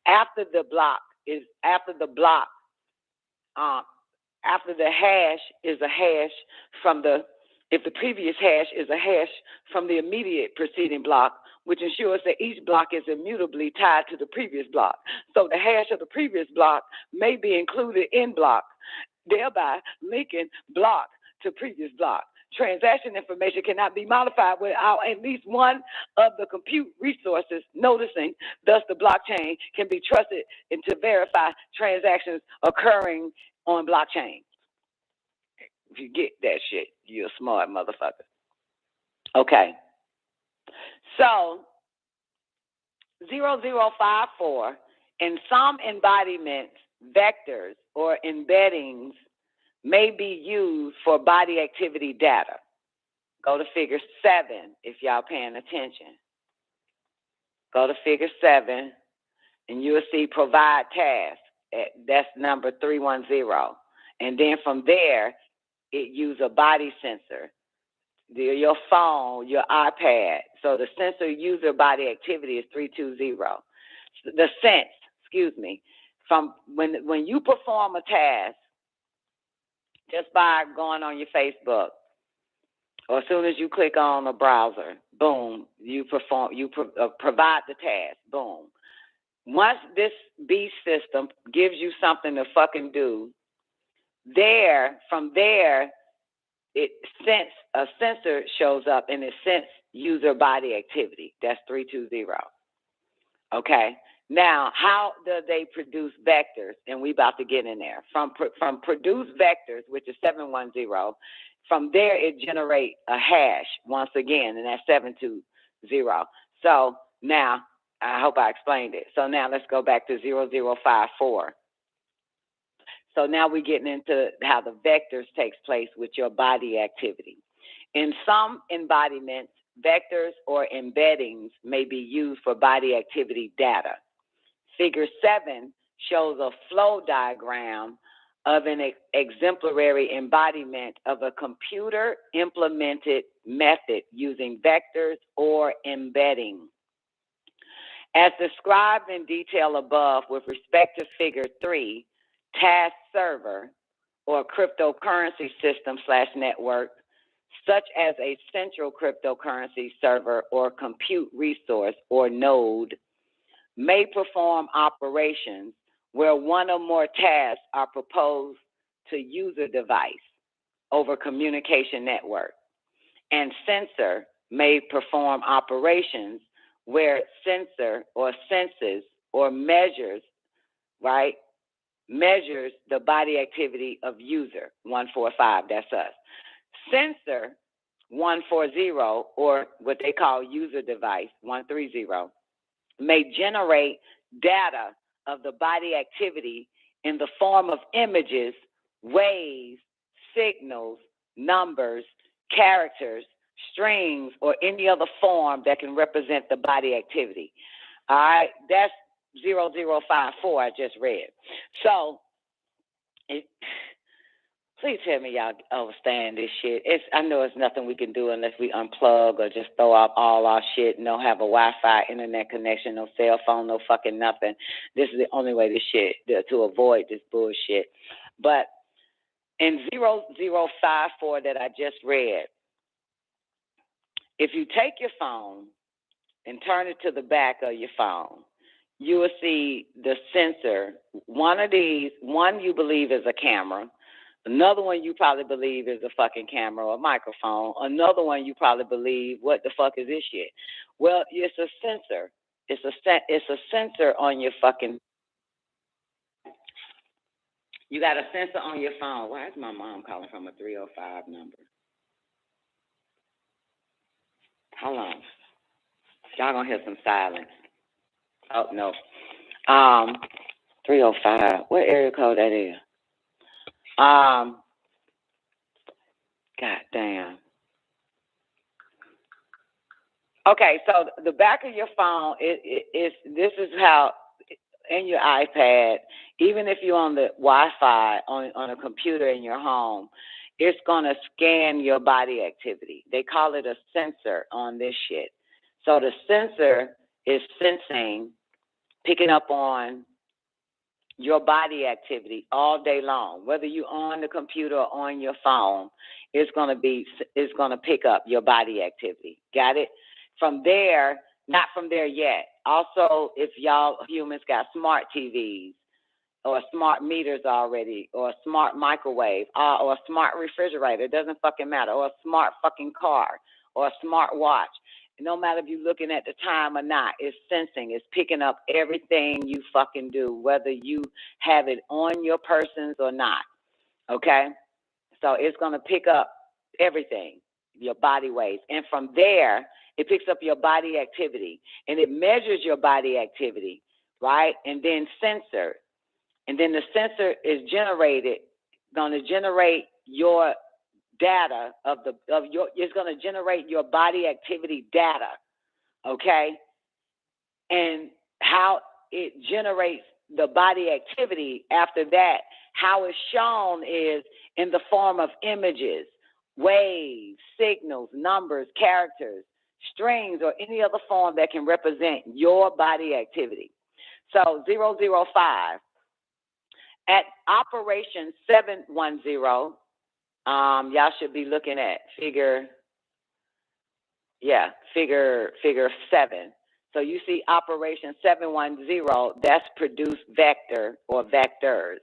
After the hash is a hash from if the previous hash is a hash from the immediate preceding block, which ensures that each block is immutably tied to the previous block. So the hash of the previous block may be included in block, thereby linking block to previous block. Transaction information cannot be modified without at least one of the compute resources noticing. Thus, the blockchain can be trusted and to verify transactions occurring on blockchain. If you get that shit, you're a smart motherfucker. Okay. So, 0054, in some embodiments, vectors or embeddings may be used for body activity data. Go to figure 7 if y'all paying attention. Go to figure 7 and you'll see provide task. That's number 310. And then from there, it uses a body sensor. Your phone, your iPad. So the sensor user body activity is 320. The sense, from when you perform a task, just by going on your Facebook, or as soon as you click on a browser, boom, you provide the task, boom. Once this beast system gives you something to fucking do, from there, a sensor shows up and it sense user body activity. That's 320. Okay. Now, how do they produce vectors? And we about to get in there. From produce vectors, which is 710, from there it generates a hash once again, and that's 720. So now I hope I explained it. So now let's go back to 0054. So now we're getting into how the vectors takes place with your body activity. In some embodiments, vectors or embeddings may be used for body activity data. Figure 7 shows a flow diagram of an exemplary embodiment of a computer-implemented method using vectors or embedding. As described in detail above with respect to Figure 3, task server or cryptocurrency system/network, such as a central cryptocurrency server or compute resource or node, may perform operations where one or more tasks are proposed to user device over communication network. And sensor may perform operations where sensor or senses or measures, right, measures the body activity of user, 145, that's us. Sensor, 140, or what they call user device, 130, may generate data of the body activity in the form of images, waves, signals, numbers, characters, strings, or any other form that can represent the body activity. All right, that's 0054 I just read. So, please tell me y'all understand this shit. I know it's nothing we can do unless we unplug or just throw out all our shit and don't have a Wi-Fi internet connection, no cell phone, no fucking nothing. This is the only way to avoid this bullshit. But in 0054 that I just read, if you take your phone and turn it to the back of your phone, you will see the sensor. One of these, one you believe is a camera. Another one you probably believe is a fucking camera or a microphone. Another one you probably believe, what the fuck is this shit? Well, it's a sensor. It's a sensor on your fucking. You got a sensor on your phone. Why is my mom calling from a 305 number? Hold on. Y'all gonna hear some silence. Oh no. 305. What area code that is? God damn. Okay, so the back of your phone this is how in your iPad, even if you're on the Wi-Fi on a computer in your home, it's gonna scan your body activity. They call it a sensor on this shit. So the sensor is sensing, picking up on your body activity all day long, whether you're on the computer or on your phone, it's gonna pick up your body activity. Got it? From there, not from there yet. Also, if y'all humans got smart TVs or smart meters already, or a smart microwave, or a smart refrigerator, it doesn't fucking matter, or a smart fucking car, or a smart watch. No matter if you're looking at the time or not, it's sensing, it's picking up everything you fucking do, whether you have it on your persons or not, okay? So it's going to pick up everything, your body waves. And from there, it picks up your body activity, and it measures your body activity, right? And then sensor. And then the sensor is going to generate your data it's going to generate your body activity data, okay? And how it generates the body activity after that, how it's shown is in the form of images, waves, signals, numbers, characters, strings, or any other form that can represent your body activity. So 005, at Operation 710, y'all should be looking at figure 7. So you see Operation 710, that's produce vector or vectors,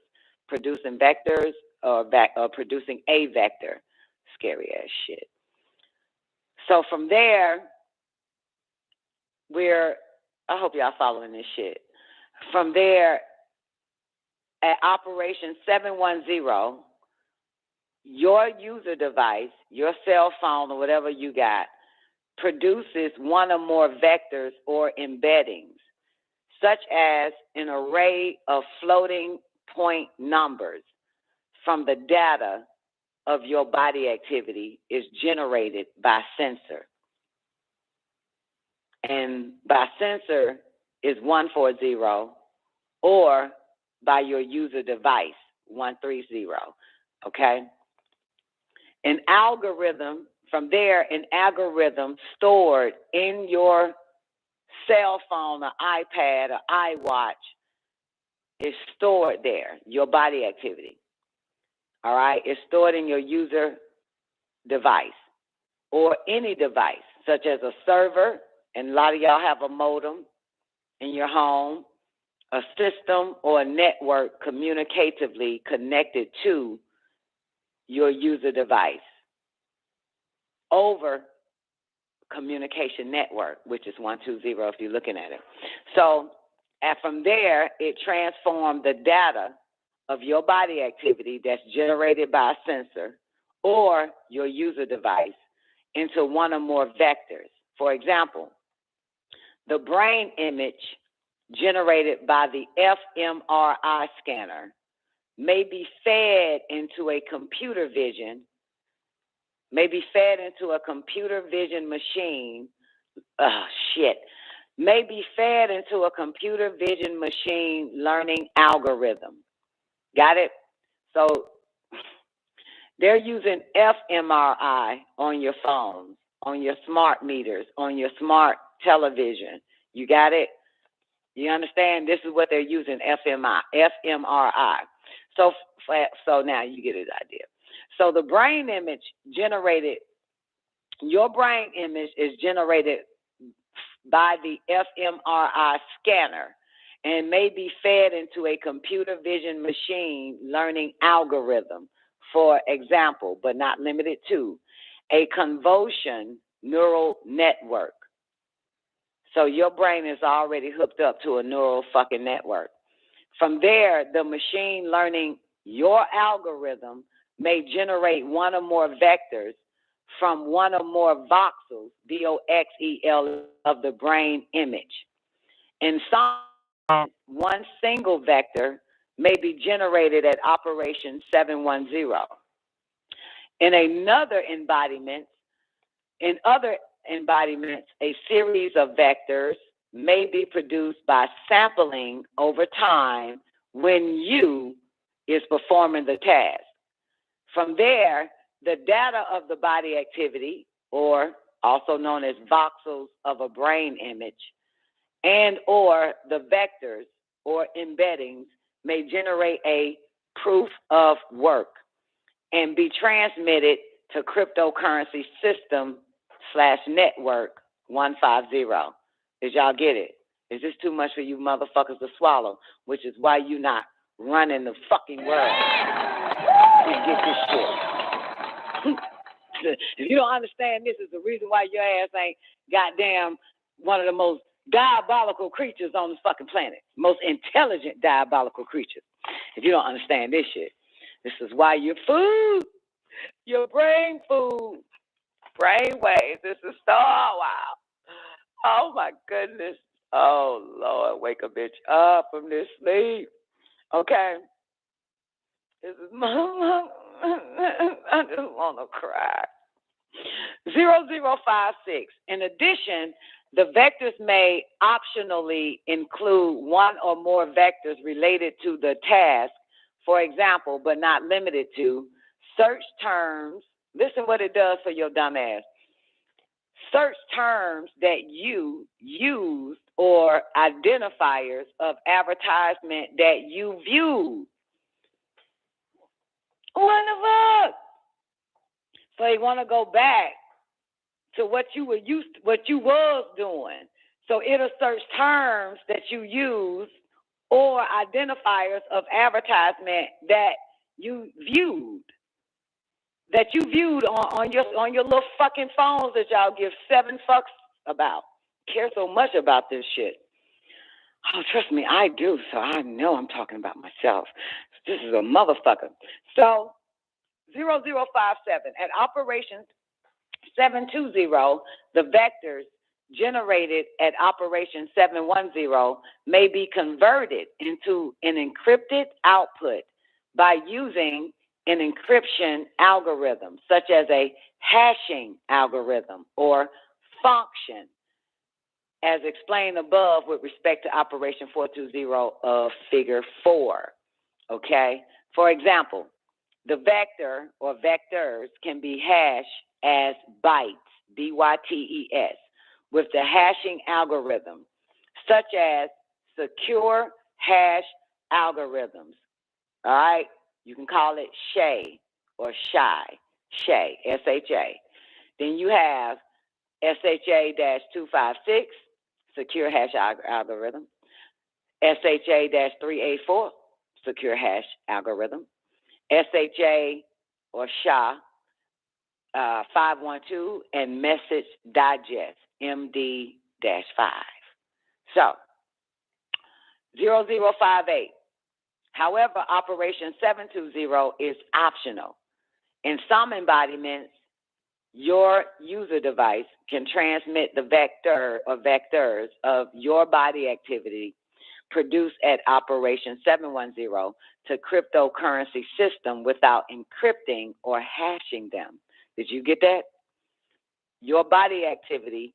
producing vectors or producing a vector. Scary ass shit. So from there, I hope y'all following this shit. From there, at Operation 710, your user device, your cell phone or whatever you got, produces one or more vectors or embeddings. such as an array of floating point numbers from the data of your body activity is generated by sensor. And by sensor is 140, or by your user device, 130, okay? An algorithm, from there, an algorithm stored in your cell phone or iPad or iWatch is stored there, your body activity, all right? It's stored in your user device or any device, such as a server, and a lot of y'all have a modem in your home, a system or a network communicatively connected to your user device over communication network, which is 120 if you're looking at it. So from there, it transformed the data of your body activity that's generated by a sensor or your user device into one or more vectors. For example, the brain image generated by the fMRI scanner may be fed into a computer vision machine. May be fed into a computer vision machine learning algorithm. Got it? So they're using fMRI on your phones, on your smart meters, on your smart television. You got it? You understand? This is what they're using, fMRI. So now you get the idea. So the brain image generated, your brain image is generated by the fMRI scanner and may be fed into a computer vision machine learning algorithm, for example, but not limited to, a convolution neural network. So your brain is already hooked up to a neural fucking network. From there, the machine learning your algorithm may generate one or more vectors from one or more voxels, VOXEL, of the brain image. In some, one single vector may be generated at operation 710. In other embodiments, a series of vectors may be produced by sampling over time when you is performing the task. From there, the data of the body activity, or also known as voxels of a brain image, and or the vectors or embeddings may generate a proof of work and be transmitted to cryptocurrency system/network 150. Did y'all get it? Is this too much for you motherfuckers to swallow? Which is why you not running the fucking world to get this shit. If you don't understand this, is the reason why your ass ain't goddamn one of the most diabolical creatures on the fucking planet. Most intelligent diabolical creatures. If you don't understand this shit. This is why your food, your brain food, brain waves, this is so wow. Oh my goodness. Oh Lord, wake a bitch up from this sleep. Okay. This is I just want to cry. 0056. In addition, the vectors may optionally include one or more vectors related to the task, for example, but not limited to, search terms. Listen what it does for your dumb ass. Search terms that you used or identifiers of advertisement that you viewed. What the fuck? So you want to go back to what you were what you was doing. So it'll search terms that you use or identifiers of advertisement that you viewed. That you viewed on your little fucking phones that y'all give 7 fucks about. Care so much about this shit. Oh, trust me, I do. So I know I'm talking about myself. This is a motherfucker. So 0057 at operation 720, the vectors generated at Operation 710 may be converted into an encrypted output by using an encryption algorithm, such as a hashing algorithm or function, as explained above with respect to Operation 420 of Figure 4. Okay? For example, the vector or vectors can be hashed as bytes, B-Y-T-E-S, with the hashing algorithm, such as secure hash algorithms. All right? You can call it SHA or SHA, S-H-A. Then you have SHA-256, secure hash algorithm, SHA-384, secure hash algorithm, SHA or SHA 512, and message digest, MD-5. So, 0058. However, Operation 720 is optional. In some embodiments, your user device can transmit the vector or vectors of your body activity produced at Operation 710 to cryptocurrency system without encrypting or hashing them. Did you get that? Your body activity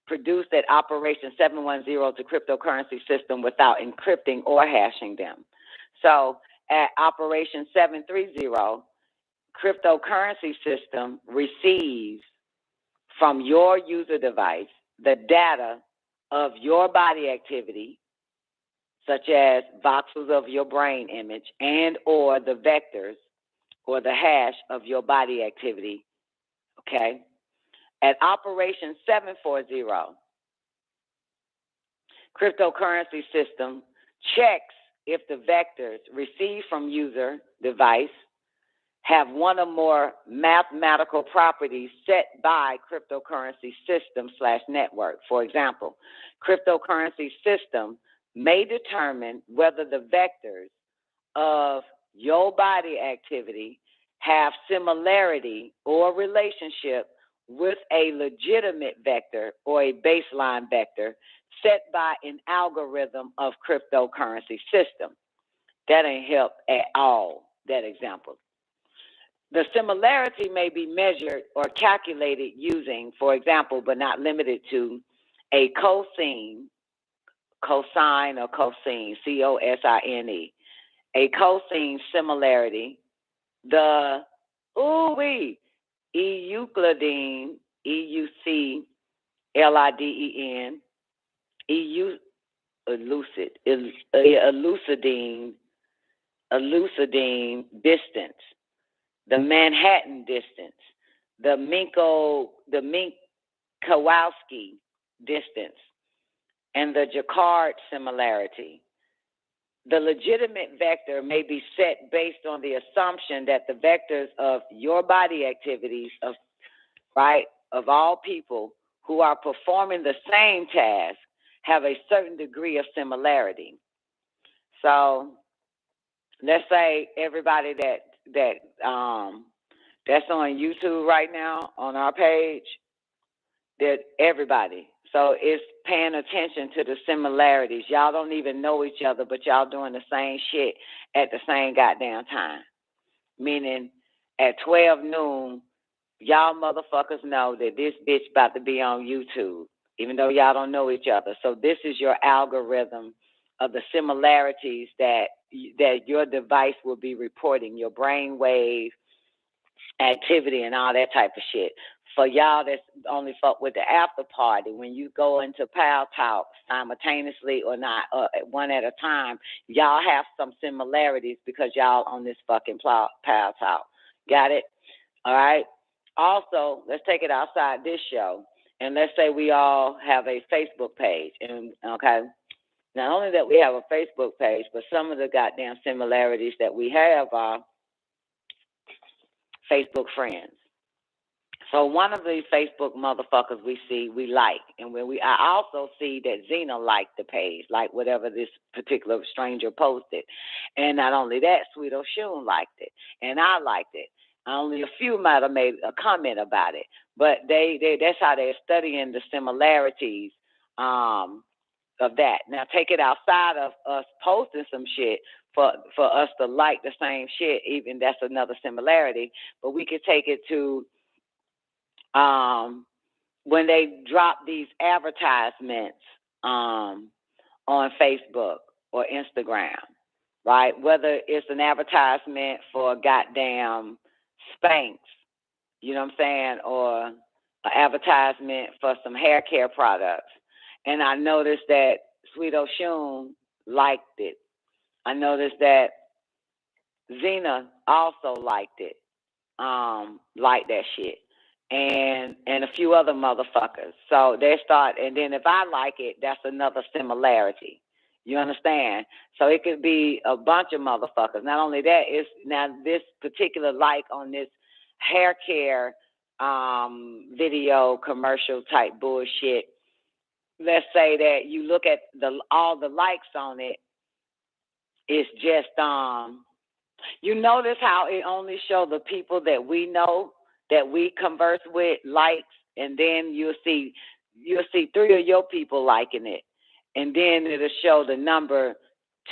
produced at Operation 710 to cryptocurrency system without encrypting or hashing them. So at Operation 730, cryptocurrency system receives from your user device the data of your body activity, such as voxels of your brain image and or the vectors or the hash of your body activity, okay? At Operation 740, cryptocurrency system checks if the vectors received from user device have one or more mathematical properties set by cryptocurrency system/network. For example, cryptocurrency system may determine whether the vectors of your body activity have similarity or relationship with a legitimate vector or a baseline vector set by an algorithm of cryptocurrency system. That ain't help at all, that example. The similarity may be measured or calculated using, for example, but not limited to, a cosine or cosine, C-O-S-I-N-E, a cosine similarity, the Euclidean, E-U-C-L-I-D-E-N, elucidine distance, the Manhattan distance, the Minkowski distance, and the Jacquard similarity. The legitimate vector may be set based on the assumption that the vectors of your body activities of all people who are performing the same task have a certain degree of similarity. So let's say everybody that's on YouTube right now on our page, that everybody. So it's paying attention to the similarities. Y'all don't even know each other, but y'all doing the same shit at the same goddamn time. Meaning at 12 noon, y'all motherfuckers know that this bitch about to be on YouTube, even though y'all don't know each other. So this is your algorithm of the similarities that your device will be reporting, your brainwave activity and all that type of shit. For y'all that's only fuck with the after party, when you go into Pal Talk simultaneously or not, one at a time, y'all have some similarities because y'all on this fucking Pal Talk. Got it? All right? Also, let's take it outside this show, and let's say we all have a Facebook page. And okay, not only that we have a Facebook page, but some of the goddamn similarities that we have are Facebook friends. So one of these Facebook motherfuckers we see, we like. And I also see that Zena liked the page, like whatever this particular stranger posted. And not only that, Sweet Oshun liked it. And I liked it. Only a few might have made a comment about it, but that's how they're studying the similarities of that. Now take it outside of us posting some shit for us to like the same shit, even that's another similarity. But we could take it to when they drop these advertisements on Facebook or Instagram, right? Whether it's an advertisement for goddamn Spanx, you know what I'm saying, or an advertisement for some hair care products. And I noticed that Sweet Oshun liked it. I noticed that Zena also liked it, liked that shit, and a few other motherfuckers. So they start, and then if I like it, that's another similarity. You understand? So it could be a bunch of motherfuckers. Not only that, it's now this particular like on this hair care video commercial type bullshit. Let's say that you look at all the likes on it, it's just you notice how it only show the people that we know, that we converse with, likes, and then you'll see 3 of your people liking it, and then it'll show the number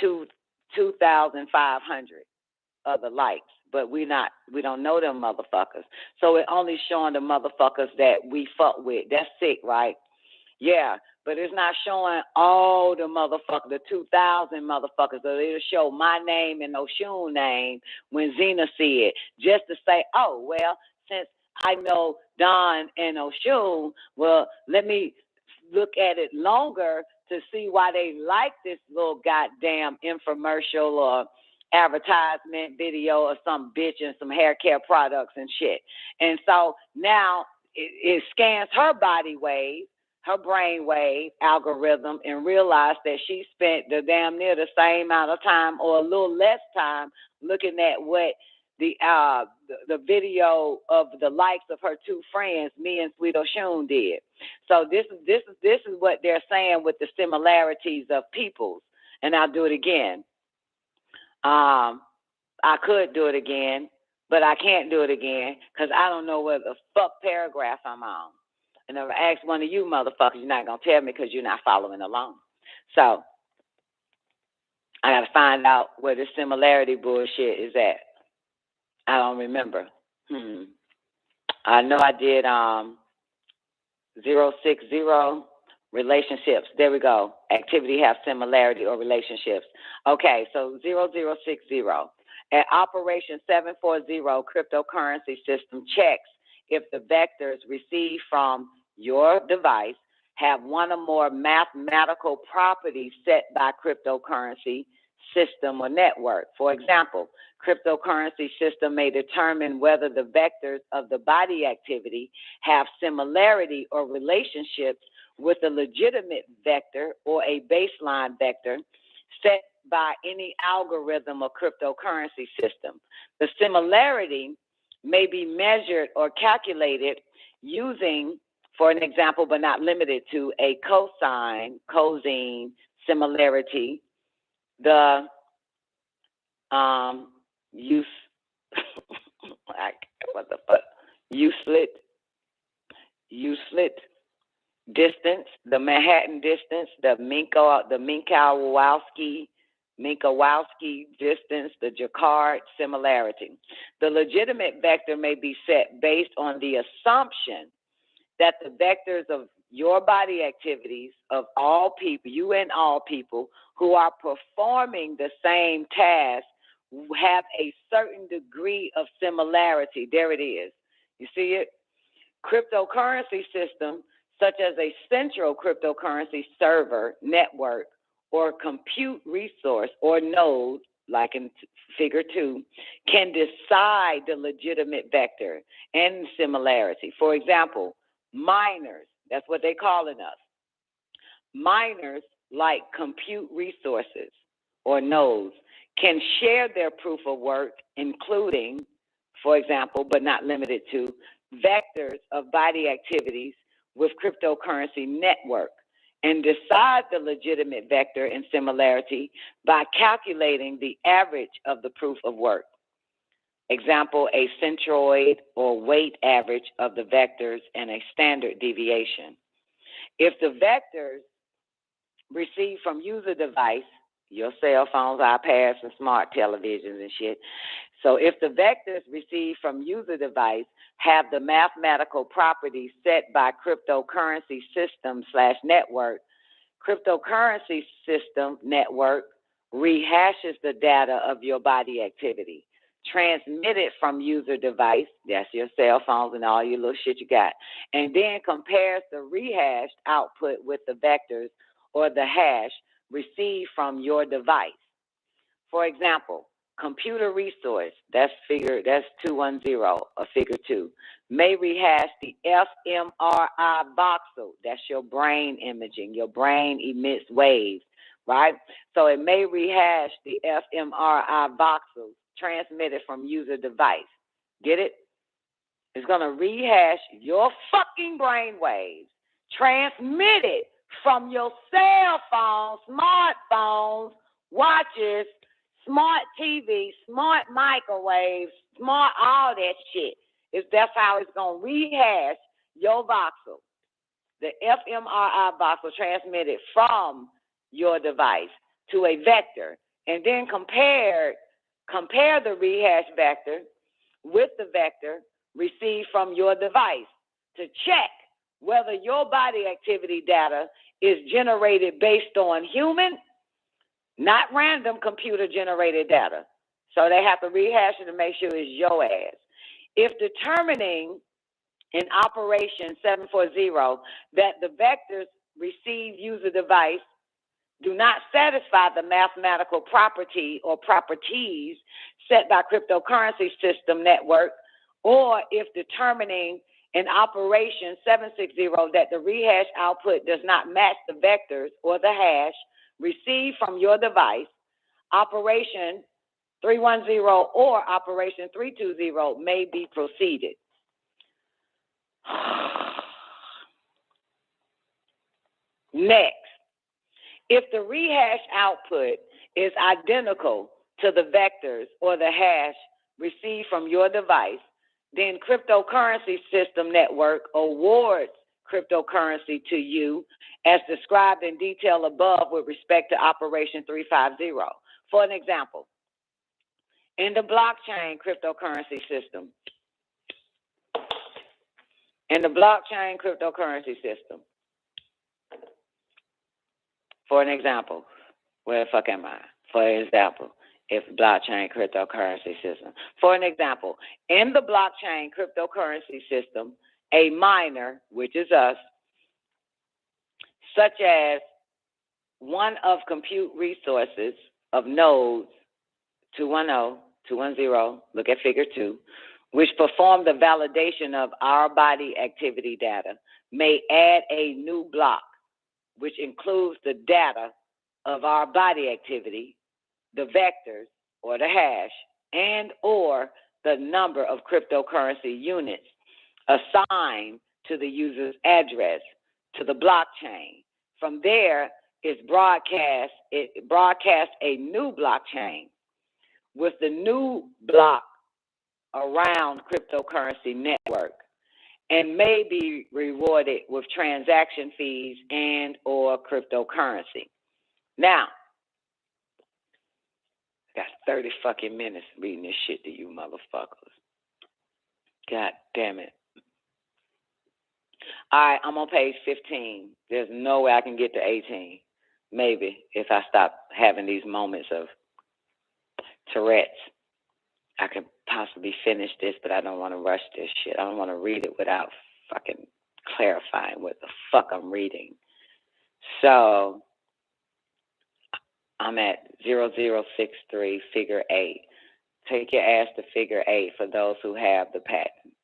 2,500 other likes, but we don't know them motherfuckers. So it only showing the motherfuckers that we fuck with. That's sick, right? Yeah, but it's not showing all the motherfuckers, the 2,000 motherfuckers. So it'll show my name and Oshun name when Zena see it, just to say, oh, well, since I know Don and Oshun, well, let me look at it longer to see why they like this little goddamn infomercial or advertisement video or some bitch and some hair care products and shit. And so now it scans her body wave, her brainwave algorithm, and realized that she spent the damn near the same amount of time or a little less time looking at what the video of the likes of her 2 friends, me and Sweet Oshun, did. So this is what they're saying with the similarities of peoples. And I'll do it again. I could do it again, but I can't do it again because I don't know what the fuck paragraph I'm on. And if I ask one of you motherfuckers, you're not going to tell me because you're not following along. So I got to find out where the similarity bullshit is at. I don't remember. I know I did 060 relationships. There we go. Activity have similarity or relationships. Okay, so 0060. At Operation 740 cryptocurrency system checks if the vectors received from your device have one or more mathematical properties set by cryptocurrency system or network. For example, cryptocurrency system may determine whether the vectors of the body activity have similarity or relationships with a legitimate vector or a baseline vector set by any algorithm or cryptocurrency system. The similarity may be measured or calculated using, for an example, but not limited to, a cosine similarity, the Euclid distance, the Manhattan distance, the Minkowski distance, the Jacquard similarity. The legitimate vector may be set based on the assumption that the vectors of your body activities of all people, you and all people who are performing the same task, have a certain degree of similarity. There it is. You see it? Cryptocurrency system, such as a central cryptocurrency server, network, or compute resource or node, like in figure 2, can decide the legitimate vector and similarity. For example, miners, that's what they're calling us. Miners, like compute resources or nodes, can share their proof of work, including, for example, but not limited to, vectors of body activities with cryptocurrency network, and decide the legitimate vector and similarity by calculating the average of the proof of work. Example, a centroid or weight average of the vectors and a standard deviation. If the vectors received from user device, your cell phones, iPads, and smart televisions and shit. So if the vectors received from user device have the mathematical properties set by cryptocurrency system/network, cryptocurrency system network rehashes the data of your body activity, transmitted from user device, that's your cell phones and all your little shit you got, and then compares the rehashed output with the vectors or the hash received from your device. For example, computer resource, that's 210 or figure 2, may rehash the fMRI voxel, that's your brain imaging, your brain emits waves, right? So it may rehash the fMRI voxel transmitted from user device. Get it? It's going to rehash your fucking brain waves transmitted from your cell phone, smartphones, watches, smart TV, smart microwaves, smart all that shit. That's how it's going to rehash your voxel. The fMRI voxel transmitted from your device to a vector, and then compare the rehashed vector with the vector received from your device to check whether your body activity data is generated based on human, not random computer-generated data. So they have to rehash it to make sure it's your ass. If determining in Operation 740 that the vectors received user device do not satisfy the mathematical property or properties set by cryptocurrency system network, or if determining in Operation 760 that the rehash output does not match the vectors or the hash received from your device, Operation 310 or Operation 320 may be proceeded. Next, if the rehash output is identical to the vectors or the hash received from your device, then cryptocurrency system network awards cryptocurrency to you as described in detail above with respect to Operation 350. For an example, in the blockchain cryptocurrency system, for an example, where the fuck am I? For example, if blockchain cryptocurrency system. For an example, in the blockchain cryptocurrency system, a miner, which is us, such as one of compute resources of nodes 210, look at figure 2, which perform the validation of our body activity data, may add a new block, which includes the data of our body activity, the vectors or the hash, and or the number of cryptocurrency units assigned to the user's address to the blockchain. From there, it broadcasts a new blockchain with the new block around cryptocurrency network and may be rewarded with transaction fees and or cryptocurrency. Now, I got 30 fucking minutes reading this shit to you motherfuckers. God damn it. All right, I'm on page 15. There's no way I can get to 18. Maybe if I stop having these moments of Tourette's, I could possibly finish this, but I don't want to rush this shit. I don't want to read it without fucking clarifying what the fuck I'm reading. So I'm at 0063, figure 8. Take your ass to figure 8 for those who have the patent.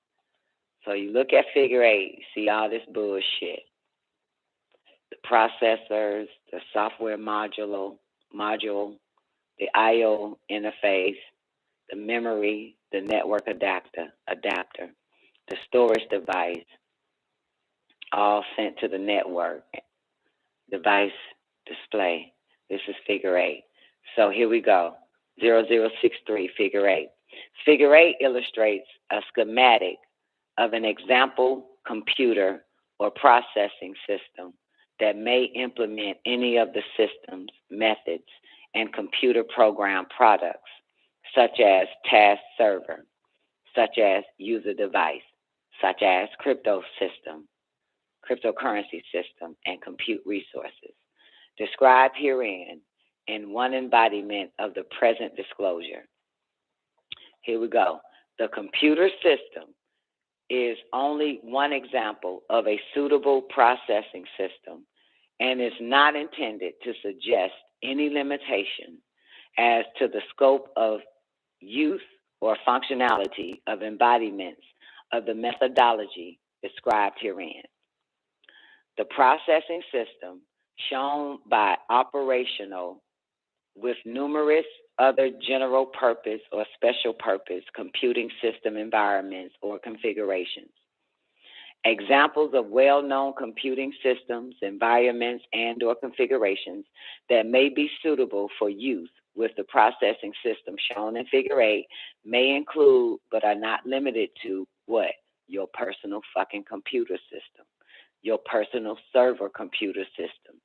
So you look at figure 8, you see all this bullshit. The processors, the software module, the I/O interface, the memory, the network adapter, the storage device, all sent to the network. Device display. This is figure 8. So here we go. 0063, figure 8. Figure 8 illustrates a schematic of an example computer or processing system that may implement any of the systems, methods, and computer program products, such as task server, such as user device, such as cryptocurrency system, and compute resources, described herein in one embodiment of the present disclosure. Here we go. The computer system is only one example of a suitable processing system and is not intended to suggest any limitation as to the scope of use or functionality of embodiments of the methodology described herein. The processing system shown by operational with numerous other general purpose or special purpose computing system environments or configurations. Examples of well-known computing systems, environments, and or configurations that may be suitable for use with the processing system shown in Figure 8 may include, but are not limited to, what? Your personal fucking computer system, your personal server computer system,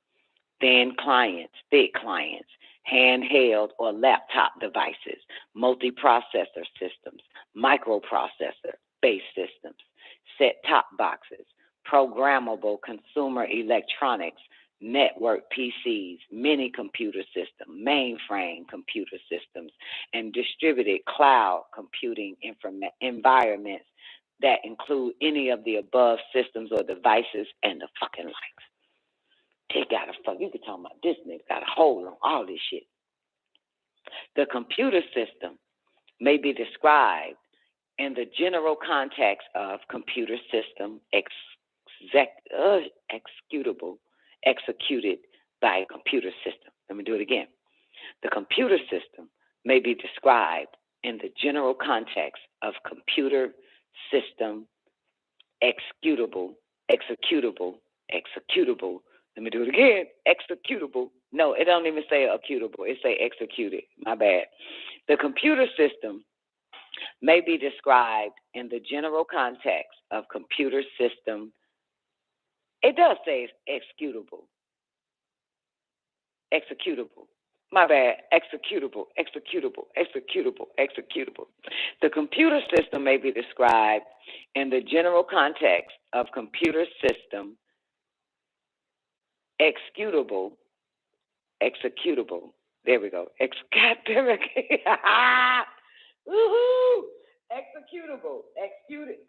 thin clients, thick clients, handheld or laptop devices, multiprocessor systems, microprocessor-based systems, set-top boxes, programmable consumer electronics, network PCs, mini computer system, mainframe computer systems, and distributed cloud computing environments that include any of the above systems or devices and the fucking likes. They got a fuck. You can talk about this nigga got a hold on all this shit. The computer system may be described in the general context of computer system executed by a computer system. Let me do it again. The computer system may be described in the general context of computer system executable. Let me do it again. Executable. No, it don't even say executable. It say executed. My bad. The computer system may be described in the general context of computer system. It does say it's executable. My bad. Executable. The computer system may be described in the general context of computer system executable. There we go. God damn it. Woohoo! Executable. Executable.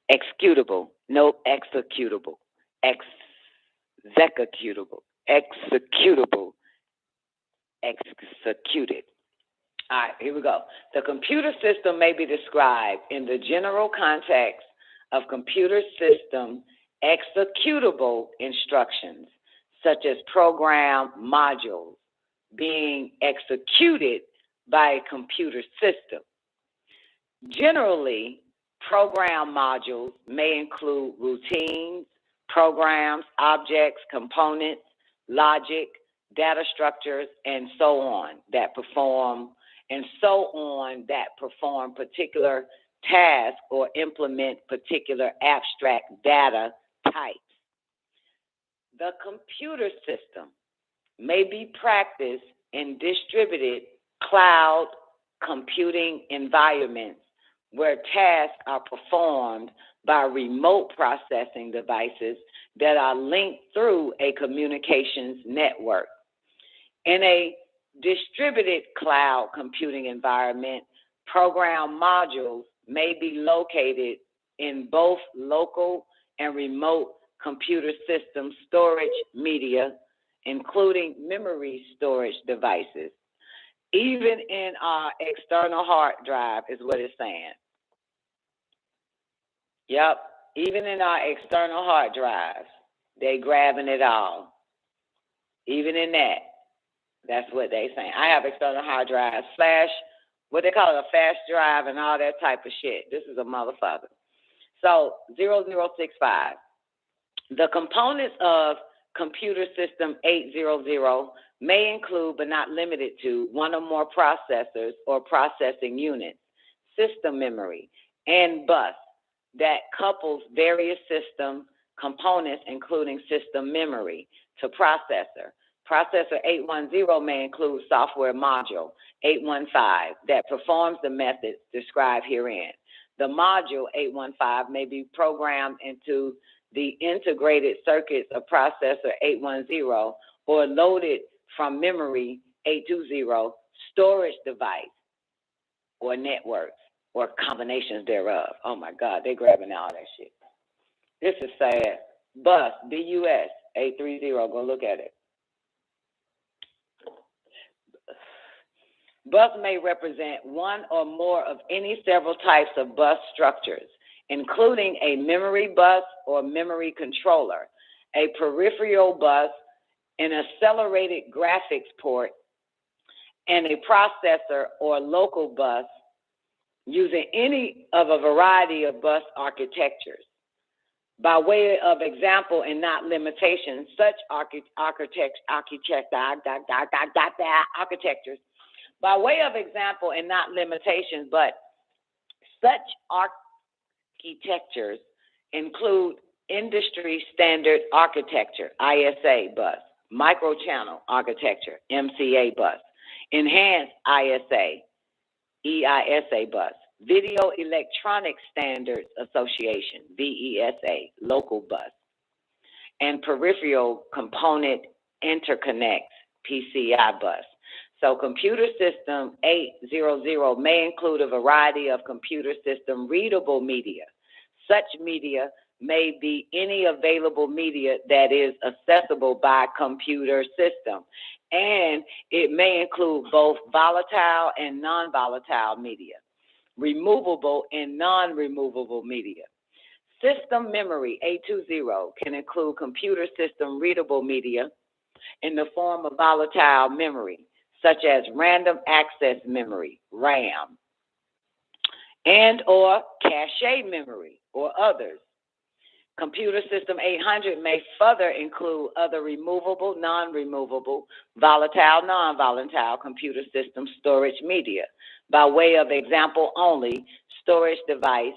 Executable. No, executable. Executed. All right, here we go. The computer system may be described in the general context of computer system executable instructions, such as program modules being executed by a computer system. Generally, program modules may include routines, programs, objects, components, logic, data structures, and so on that perform particular tasks or implement particular abstract data types. The computer system may be practiced in distributed cloud computing environments where tasks are performed by remote processing devices that are linked through a communications network. In a distributed cloud computing environment, program modules may be located in both local and remote computer system storage media, including memory storage devices. Even in our external hard drive is what it's saying. Yep, even in our external hard drives, they grabbing it all. Even in that, that's what they saying. I have external hard drives, flash what they call it, a fast drive and all that type of shit. This is a motherfucker. So 0065. The components of computer system 800 may include, but not limited to, one or more processors or processing units, system memory, and bus that couples various system components, including system memory, to processor. Processor 810 may include software module 815 that performs the methods described herein. The module 815 may be programmed into the integrated circuits of processor 810 or loaded from memory 820, storage device, or networks, or combinations thereof. Oh my God, they grabbing all that shit. This is sad. Bus, BUS 830, go look at it. Bus may represent one or more of any several types of bus structures, including a memory bus or memory controller, a peripheral bus, an accelerated graphics port, and a processor or local bus using any of a variety of bus architectures. By way of example and not limitation, such architectures, by way of example and not limitations, but such architectures include industry standard architecture, ISA bus, microchannel architecture, MCA bus, enhanced ISA, EISA bus, Video Electronic Standards Association, VESA, local bus, and peripheral component interconnects, PCI bus. So computer system 800 may include a variety of computer system readable media. Such media may be any available media that is accessible by computer system, and it may include both volatile and non-volatile media, removable and non-removable media. System memory 820 can include computer system readable media in the form of volatile memory, such as random access memory, RAM, and or cache memory or others. Computer system 800 may further include other removable, non-removable, volatile, non-volatile computer system storage media. By way of example only, storage device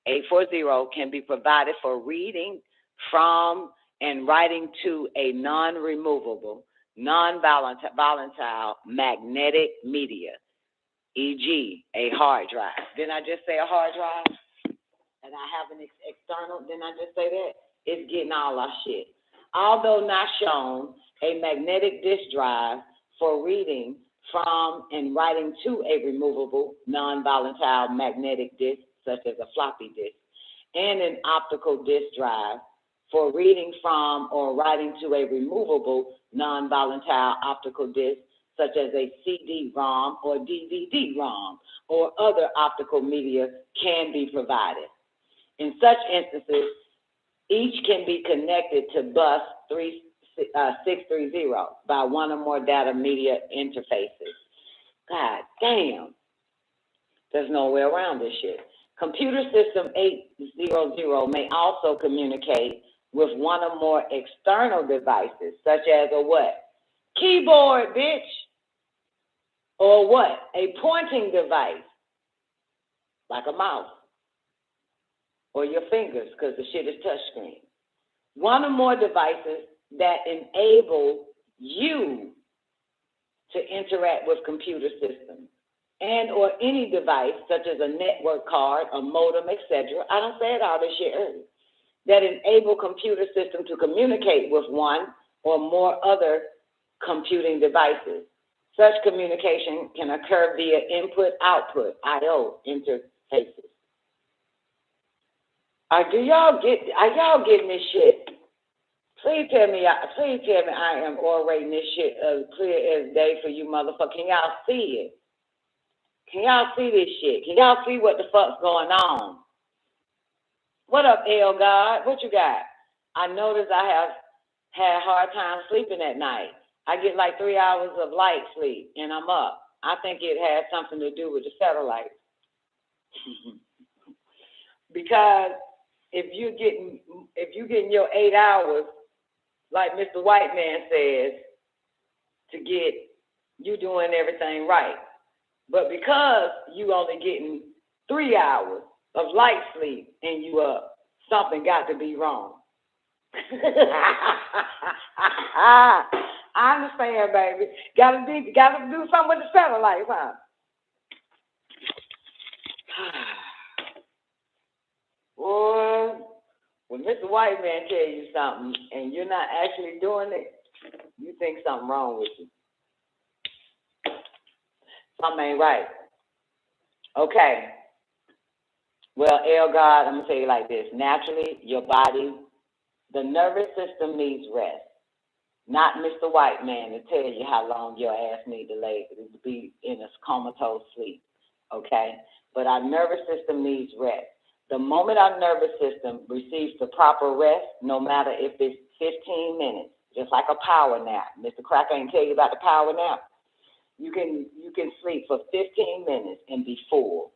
840 can be provided for reading from and writing to a non-removable, non-volatile magnetic media, e.g. a hard drive. Didn't I just say a hard drive? And I have an external, didn't I just say that? It's getting all our shit. Although not shown, a magnetic disk drive for reading from and writing to a removable, non-volatile magnetic disk, such as a floppy disk, and an optical disk drive for reading from or writing to a removable, non-volatile optical disk, such as a CD-ROM or DVD-ROM, or other optical media can be provided. In such instances, each can be connected to bus 630 by one or more data media interfaces. God damn. There's no way around this shit. Computer system 800 may also communicate with one or more external devices, such as a what? Keyboard, bitch. Or what? A pointing device, like a mouse. Or your fingers, because the shit is touchscreen. One or more devices that enable you to interact with computer systems, and or any device such as a network card, a modem, etc. I don't say it all this shit earlier. That enable computer system to communicate with one or more other computing devices. Such communication can occur via input-output, I/O interfaces. Are y'all getting this shit? Please tell me I am orating this shit as clear as day for you motherfuckers. Can y'all see it? Can y'all see this shit? Can y'all see what the fuck's going on? What up, L God? What you got? I noticed I have had a hard time sleeping at night. I get like 3 hours of light sleep and I'm up. I think it has something to do with the satellites. Because if you getting your 8 hours, like Mr. White Man says, to get you doing everything right. But because you only getting 3 hours of light sleep and you up, something got to be wrong. I understand, baby. Gotta do something with the satellites, huh? Boy, when Mr. White Man tell you something and you're not actually doing it, you think something wrong with you. Something ain't right. Okay. Well, El God, I'm going to tell you like this. Naturally, your body, the nervous system needs rest. Not Mr. White Man to tell you how long your ass needs to be in a comatose sleep. Okay? But our nervous system needs rest. The moment our nervous system receives the proper rest, no matter if it's 15 minutes, just like a power nap. Mr. Cracker ain't tell you about the power nap. You can sleep for 15 minutes and be full.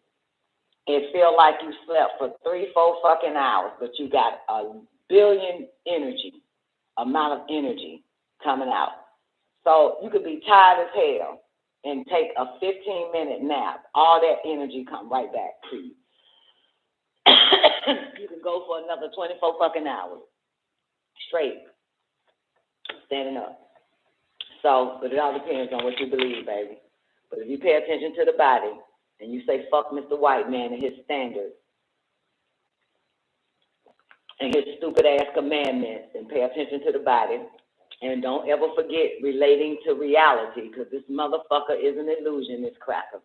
It feel like you slept for 3-4 fucking hours, but you got a billion amount of energy coming out. So you could be tired as hell and take a 15-minute nap. All that energy come right back to you. You can go for another 24 fucking hours straight, standing up. So, but it all depends on what you believe, baby. But if you pay attention to the body and you say, fuck Mr. White Man and his standards and his stupid ass commandments, and pay attention to the body, and don't ever forget relating to reality, because this motherfucker is an illusion, this cracker.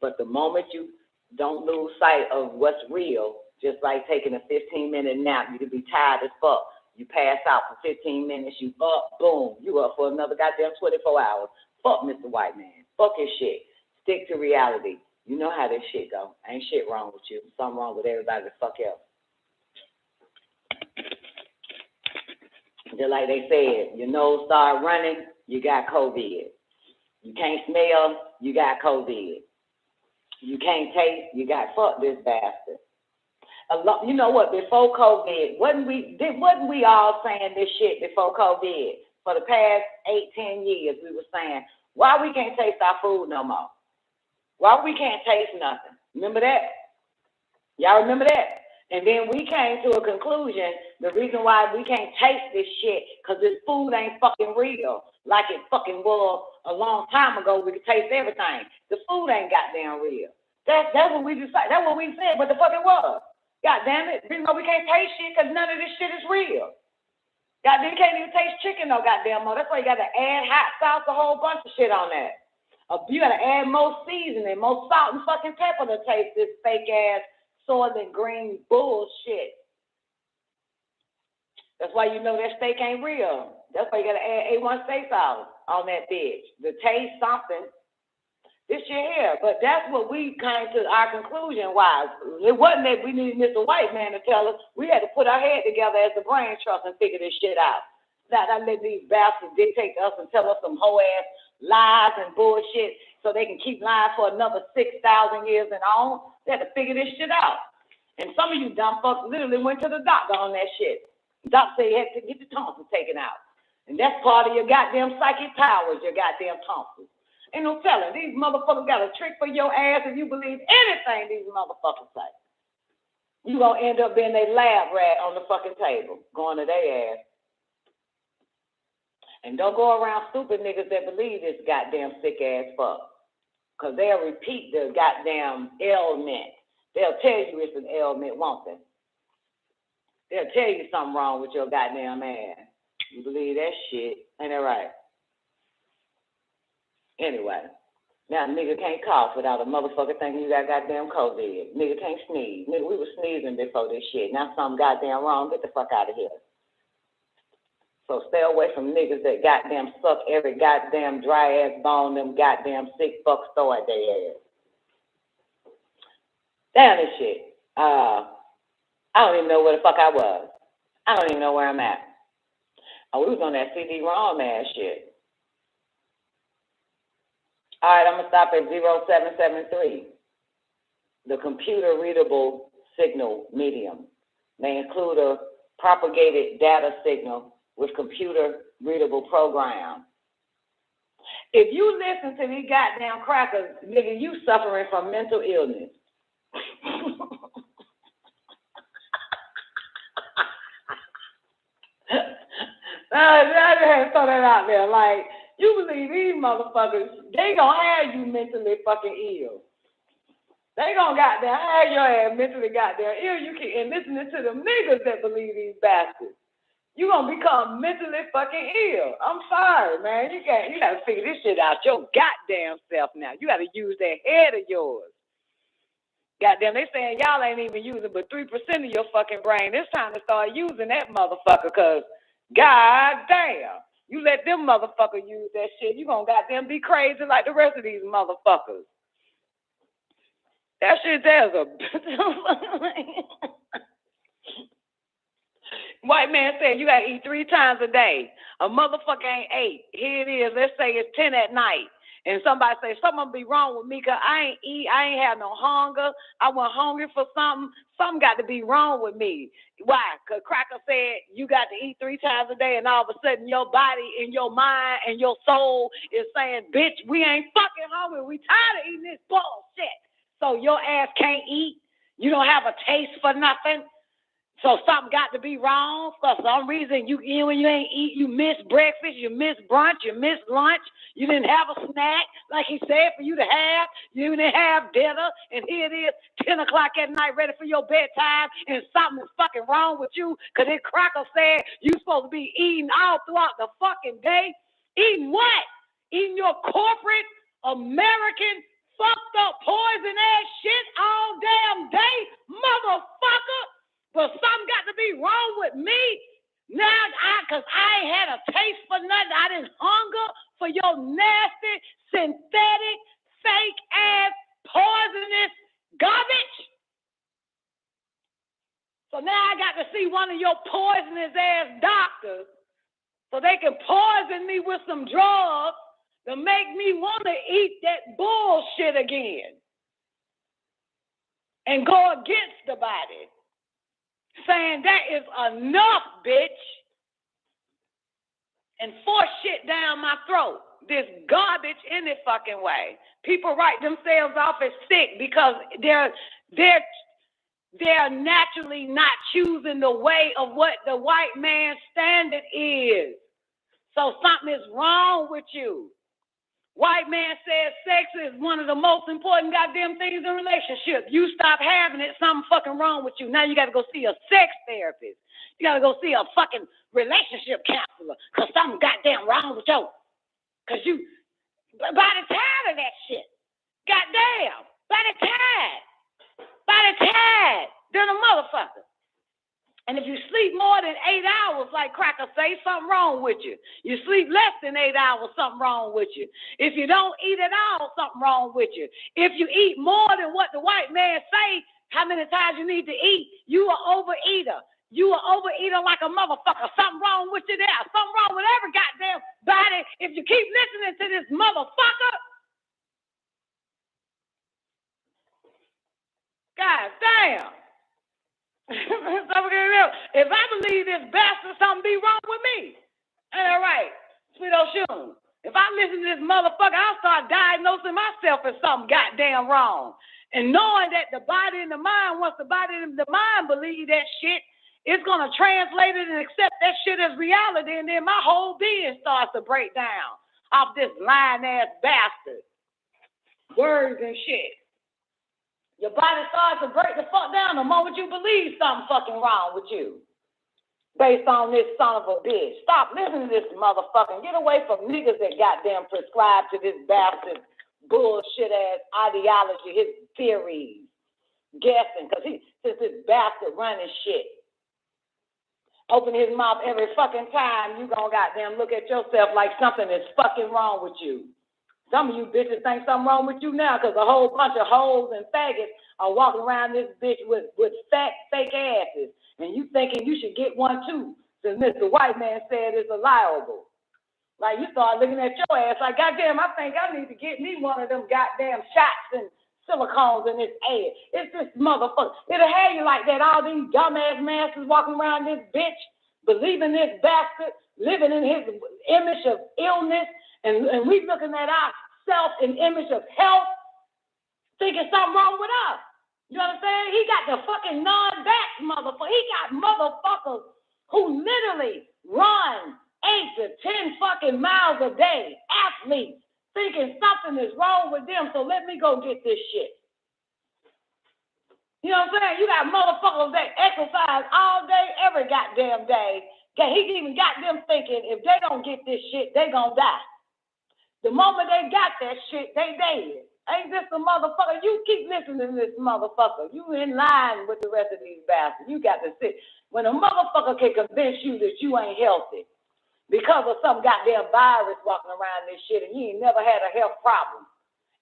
But the moment you don't lose sight of what's real, just like taking a 15-minute nap, you could be tired as fuck. You pass out for 15 minutes, you up, boom, you up for another goddamn 24 hours. Fuck Mr. White Man. Fuck his shit. Stick to reality. You know how this shit go. Ain't shit wrong with you. Something wrong with everybody the fuck else. Just like they said, your nose start running, you got COVID. You can't smell, you got COVID. You can't taste, you got fuck this bastard. You know what? Before COVID, wasn't we all saying this shit before COVID? For the past 8-10 years, we were saying, why we can't taste our food no more? Why we can't taste nothing? Remember that? Y'all remember that? And then we came to a conclusion, the reason why we can't taste this shit, because this food ain't fucking real. Like it fucking was a long time ago, we could taste everything. The food ain't goddamn real. That's what we decided. That's what we said, but the fuck it was. God damn it. The reason why we can't taste shit, because none of this shit is real. Goddamn, you can't even taste chicken no goddamn more. That's why you got to add hot sauce, a whole bunch of shit on that. You got to add more seasoning, more salt and fucking pepper to taste this fake ass soylent green bullshit. That's why you know that steak ain't real. That's why you got to add A1 steak sauce on that bitch to taste something. This shit here, but that's what we came to our conclusion was. It wasn't that we needed Mr. White Man to tell us. We had to put our head together as a brain trust and figure this shit out. Not let these bastards dictate to us and tell us some whole ass lies and bullshit so they can keep lying for another 6,000 years and on. They had to figure this shit out. And some of you dumb fucks literally went to the doctor on that shit. The doctor said you had to get the tonsils taken out. And that's part of your goddamn psychic powers, your goddamn tonsils. Ain't no telling. These motherfuckers got a trick for your ass if you believe anything these motherfuckers say. You gonna end up being a lab rat on the fucking table, going to their ass. And don't go around stupid niggas that believe this goddamn sick ass fuck. Because they'll repeat the goddamn ailment. They'll tell you it's an ailment, won't they? They'll tell you something wrong with your goddamn ass. You believe that shit. Ain't that right? Anyway, now nigga can't cough without a motherfucker thinking you got goddamn COVID. Nigga can't sneeze. Nigga, we were sneezing before this shit. Now something goddamn wrong. Get the fuck out of here. So stay away from niggas that goddamn suck every goddamn dry ass bone them goddamn sick fucks throw at their ass. Damn this shit. I don't even know where the fuck I was. I don't even know where I'm at. Oh, we was on that CD-ROM ass shit. All right, I'm going to stop at 0773. The computer-readable signal medium may include a propagated data signal with computer-readable program. If you listen to these goddamn crackers, nigga, you suffering from mental illness. I just throw that out there. Like, you believe these motherfuckers, they gonna have you mentally fucking ill. They gonna goddamn have your ass mentally goddamn ill. You can, and listening to them niggas that believe these bastards, you gonna become mentally fucking ill. I'm sorry, man. You gotta figure this shit out your goddamn self now. You gotta use that head of yours. Goddamn, they saying y'all ain't even using but 3% of your fucking brain. It's time to start using that motherfucker, cause goddamn, you let them motherfuckers use that shit, you gonna goddamn be crazy like the rest of these motherfuckers. That shit there's a white man said you gotta eat 3 times a day. A motherfucker ain't 8. Here it is. Let's say it's 10 at night. And somebody say, something be wrong with me because I ain't eat, I ain't have no hunger. I wasn't hungry for something. Something got to be wrong with me. Why? Because Cracker said you got to eat 3 times a day, and all of a sudden your body and your mind and your soul is saying, bitch, we ain't fucking hungry. We tired of eating this bullshit. So your ass can't eat. You don't have a taste for nothing. So something got to be wrong. For some reason, when you ain't eat, you miss breakfast, you miss brunch, you miss lunch. You didn't have a snack, like he said, for you to have. You didn't have dinner, and here it is, 10 o'clock at night, ready for your bedtime, and something is fucking wrong with you, because this Cracker said you supposed to be eating all throughout the fucking day. Eating what? Eating your corporate, American, fucked up, poison ass shit all damn day, motherfucker. But something got to be wrong with me. Now, because I ain't had a taste for nothing. I didn't hunger for your nasty, synthetic, fake-ass, poisonous garbage. So now I got to see one of your poisonous-ass doctors so they can poison me with some drugs to make me want to eat that bullshit again and go against the body. Saying that is enough, bitch, and force shit down my throat. This garbage any fucking way. People write themselves off as sick because they're naturally not choosing the way of what the white man's standard is. So something is wrong with you. White man says sex is one of the most important goddamn things in relationships. You stop having it, something fucking wrong with you. Now you got to go see a sex therapist. You got to go see a fucking relationship counselor because something goddamn wrong with you. Because you, body tired of that shit. Goddamn, body tired. Body tired. Than a motherfucker. And if you sleep more than 8 hours, like Cracker say, something wrong with you. You sleep less than 8 hours, something wrong with you. If you don't eat at all, something wrong with you. If you eat more than what the white man say, how many times you need to eat, you are overeater. You are overeater like a motherfucker. Something wrong with you there. Something wrong with every goddamn body. If you keep listening to this motherfucker, God damn. If I believe this bastard, something be wrong with me. Ain't that right? Sweet Oshun. If I listen to this motherfucker, I'll start diagnosing myself as something goddamn wrong. And knowing that the body and the mind, once the body and the mind believe that shit, it's going to translate it and accept that shit as reality. And then my whole being starts to break down off this lying-ass bastard. Words and shit. Your body starts to break the fuck down the moment you believe something fucking wrong with you. Based on this son of a bitch. Stop listening to this motherfucker. Get away from niggas that goddamn prescribe to this bastard bullshit ass ideology, his theories. Guessing, because since this bastard running shit. Open his mouth every fucking time, you gonna goddamn look at yourself like something is fucking wrong with you. Some of you bitches think something wrong with you now because a whole bunch of hoes and faggots are walking around this bitch with fat, fake asses. And you thinking you should get one too, since Mr. White Man said it's allowable.
Like, you start looking at your ass like, goddamn, I think I need to get me one of them goddamn shots and silicones in this ass. It's this motherfucker. It'll have you like that. All these dumbass masters walking around this bitch, believing this bastard, living in his image of illness, and we looking at ourselves in image of health, thinking something wrong with us. You understand? He got the fucking non-vax motherfucker. He got motherfuckers who literally run 8 to 10 fucking miles a day, athletes, thinking something is wrong with them, so let me go get this shit. You know what I'm saying? You got motherfuckers that exercise all day, every goddamn day. He even got them thinking if they don't get this shit, they gonna die. The moment they got that shit, they dead. Ain't this a motherfucker? You keep listening to this motherfucker. You in line with the rest of these bastards. You got to sit. When a motherfucker can convince you that you ain't healthy because of some goddamn virus walking around this shit and you ain't never had a health problem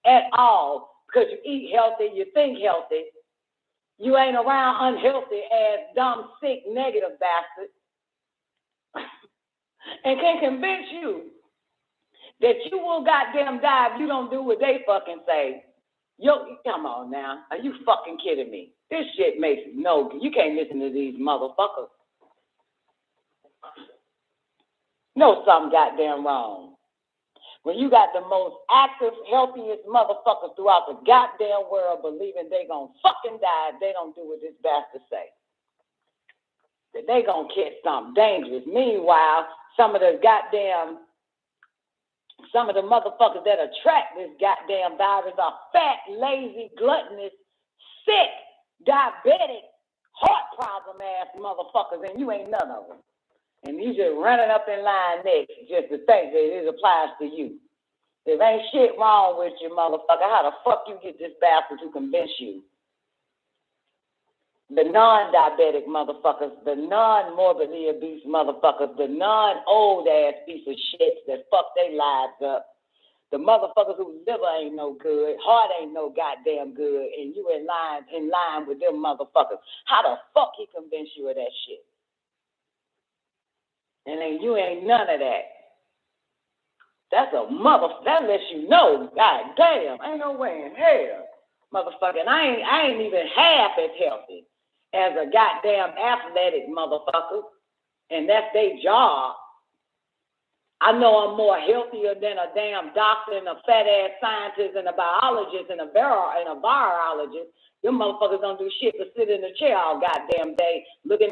at all because you eat healthy, you think healthy, you ain't around unhealthy ass, dumb, sick, negative bastards, and can convince you that you will goddamn die if you don't do what they fucking say. Yo, come on now. Are you fucking kidding me? This shit makes no, you can't listen to these motherfuckers. No, something goddamn wrong. When you got the most active, healthiest motherfuckers throughout the goddamn world believing they gonna fucking die if they don't do what this bastard say. That they gonna catch something dangerous. Meanwhile, some of the motherfuckers that attract this goddamn virus are fat, lazy, gluttonous, sick, diabetic, heart problem ass motherfuckers, and you ain't none of them. And you just running up in line next just to think that it applies to you. If ain't shit wrong with you, motherfucker, how the fuck you get this bastard to convince you? The non-diabetic motherfuckers, the non-morbidly obese motherfuckers, the non-old ass piece of shit that fuck their lives up, the motherfuckers whose liver ain't no good, heart ain't no goddamn good, and you in line with them motherfuckers. How the fuck he convince you of that shit? And then you ain't none of that. That's a that lets you know, god damn, ain't no way in hell, motherfucker. And I ain't even half as healthy as a goddamn athletic motherfucker, and that's their job. I know I'm more healthier than a damn doctor and a fat ass scientist and a biologist and a virologist. Them motherfuckers don't do shit but sit in a chair all goddamn day looking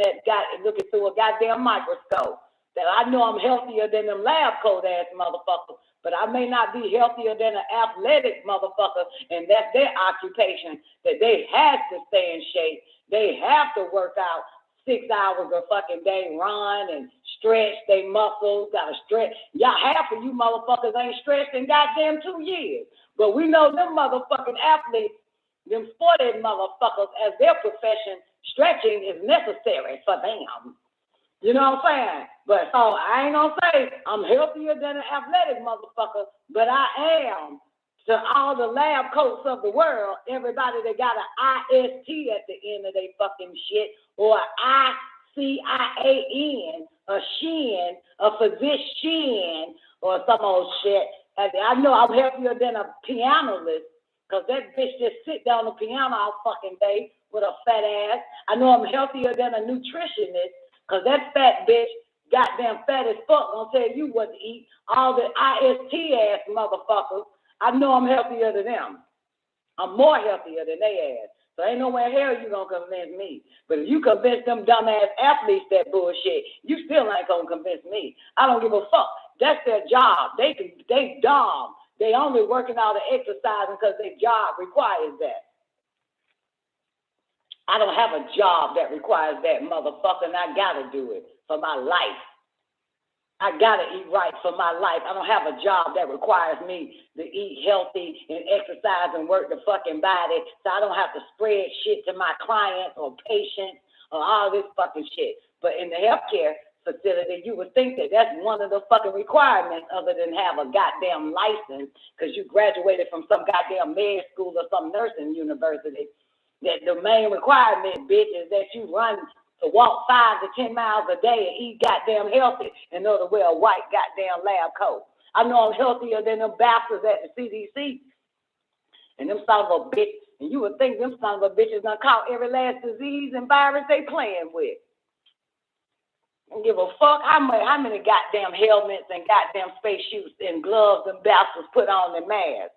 through a goddamn microscope. That I know I'm healthier than them lab coat ass motherfuckers, but I may not be healthier than an athletic motherfucker, and that's their occupation, that they have to stay in shape. They have to work out 6 hours a fucking day, run and stretch their muscles, gotta stretch. Y'all, half of you motherfuckers ain't stretched in goddamn 2 years. But we know them motherfucking athletes, them sporty motherfuckers, as their profession, stretching is necessary for them. You know what I'm saying? But so I ain't gonna say I'm healthier than an athletic motherfucker, but I am to all the lab coats of the world, everybody that got an IST at the end of their fucking shit, or an ICIAN, a shin, a physician, or some old shit. I know I'm healthier than a pianolist, because that bitch just sit down the piano all fucking day with a fat ass. I know I'm healthier than a nutritionist, because that fat bitch, goddamn fat as fuck, gonna tell you what to eat. All the IST ass motherfuckers, I know I'm healthier than them. I'm more healthier than they ass. So ain't no way in hell you gonna convince me. But if you convince them dumbass athletes that bullshit, you still ain't gonna convince me. I don't give a fuck. That's their job. They dumb. They only working out and exercising because their job requires that. I don't have a job that requires that, motherfucker, and I gotta do it for my life. I gotta eat right for my life. I don't have a job that requires me to eat healthy and exercise and work the fucking body, so I don't have to spread shit to my clients or patients or all this fucking shit. But in the healthcare facility, you would think that that's one of the fucking requirements other than have a goddamn license because you graduated from some goddamn med school or some nursing university. That the main requirement, bitch, is that you run to walk 5 to 10 miles a day and eat goddamn healthy in order to wear a white goddamn lab coat. I know I'm healthier than them bastards at the CDC. And them son of a bitch, and you would think them son of a bitches done caught every last disease and virus they playing with. I don't give a fuck how many goddamn helmets and goddamn spacesuits and gloves and bastards put on their masks.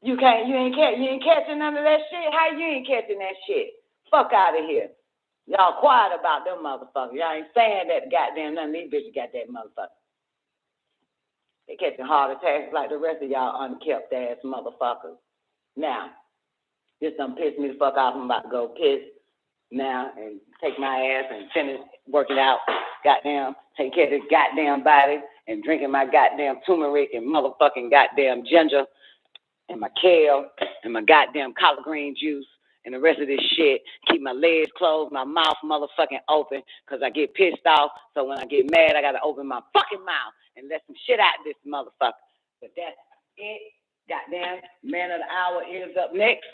You ain't catching none of that shit? How you ain't catching that shit? Fuck out of here. Y'all quiet about them motherfuckers. Y'all ain't saying that goddamn none of these bitches got that motherfucker. They catching heart attacks like the rest of y'all unkept ass motherfuckers. Now, this done pissed me the fuck off. I'm about to go piss now and take my ass and finish working out. Goddamn, take care of this goddamn body and drinking my goddamn turmeric and motherfucking goddamn ginger and my kale and my goddamn collard green juice and the rest of this shit. Keep my legs closed, my mouth motherfucking open, because I get pissed off. So when I get mad, I got to open my fucking mouth and let some shit out of this motherfucker. But that's it. Goddamn, man of the hour is up next.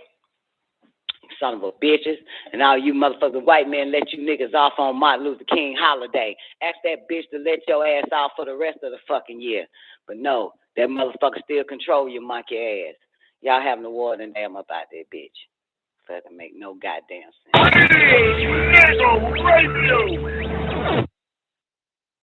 Son of a bitches. And all you motherfucking white men let you niggas off on Martin Luther King holiday. Ask that bitch to let your ass off for the rest of the fucking year. But no, that motherfucker still control your monkey ass. Y'all having a war and damn about that bitch. Fucking make no goddamn sense.
NICOLEONE Radio.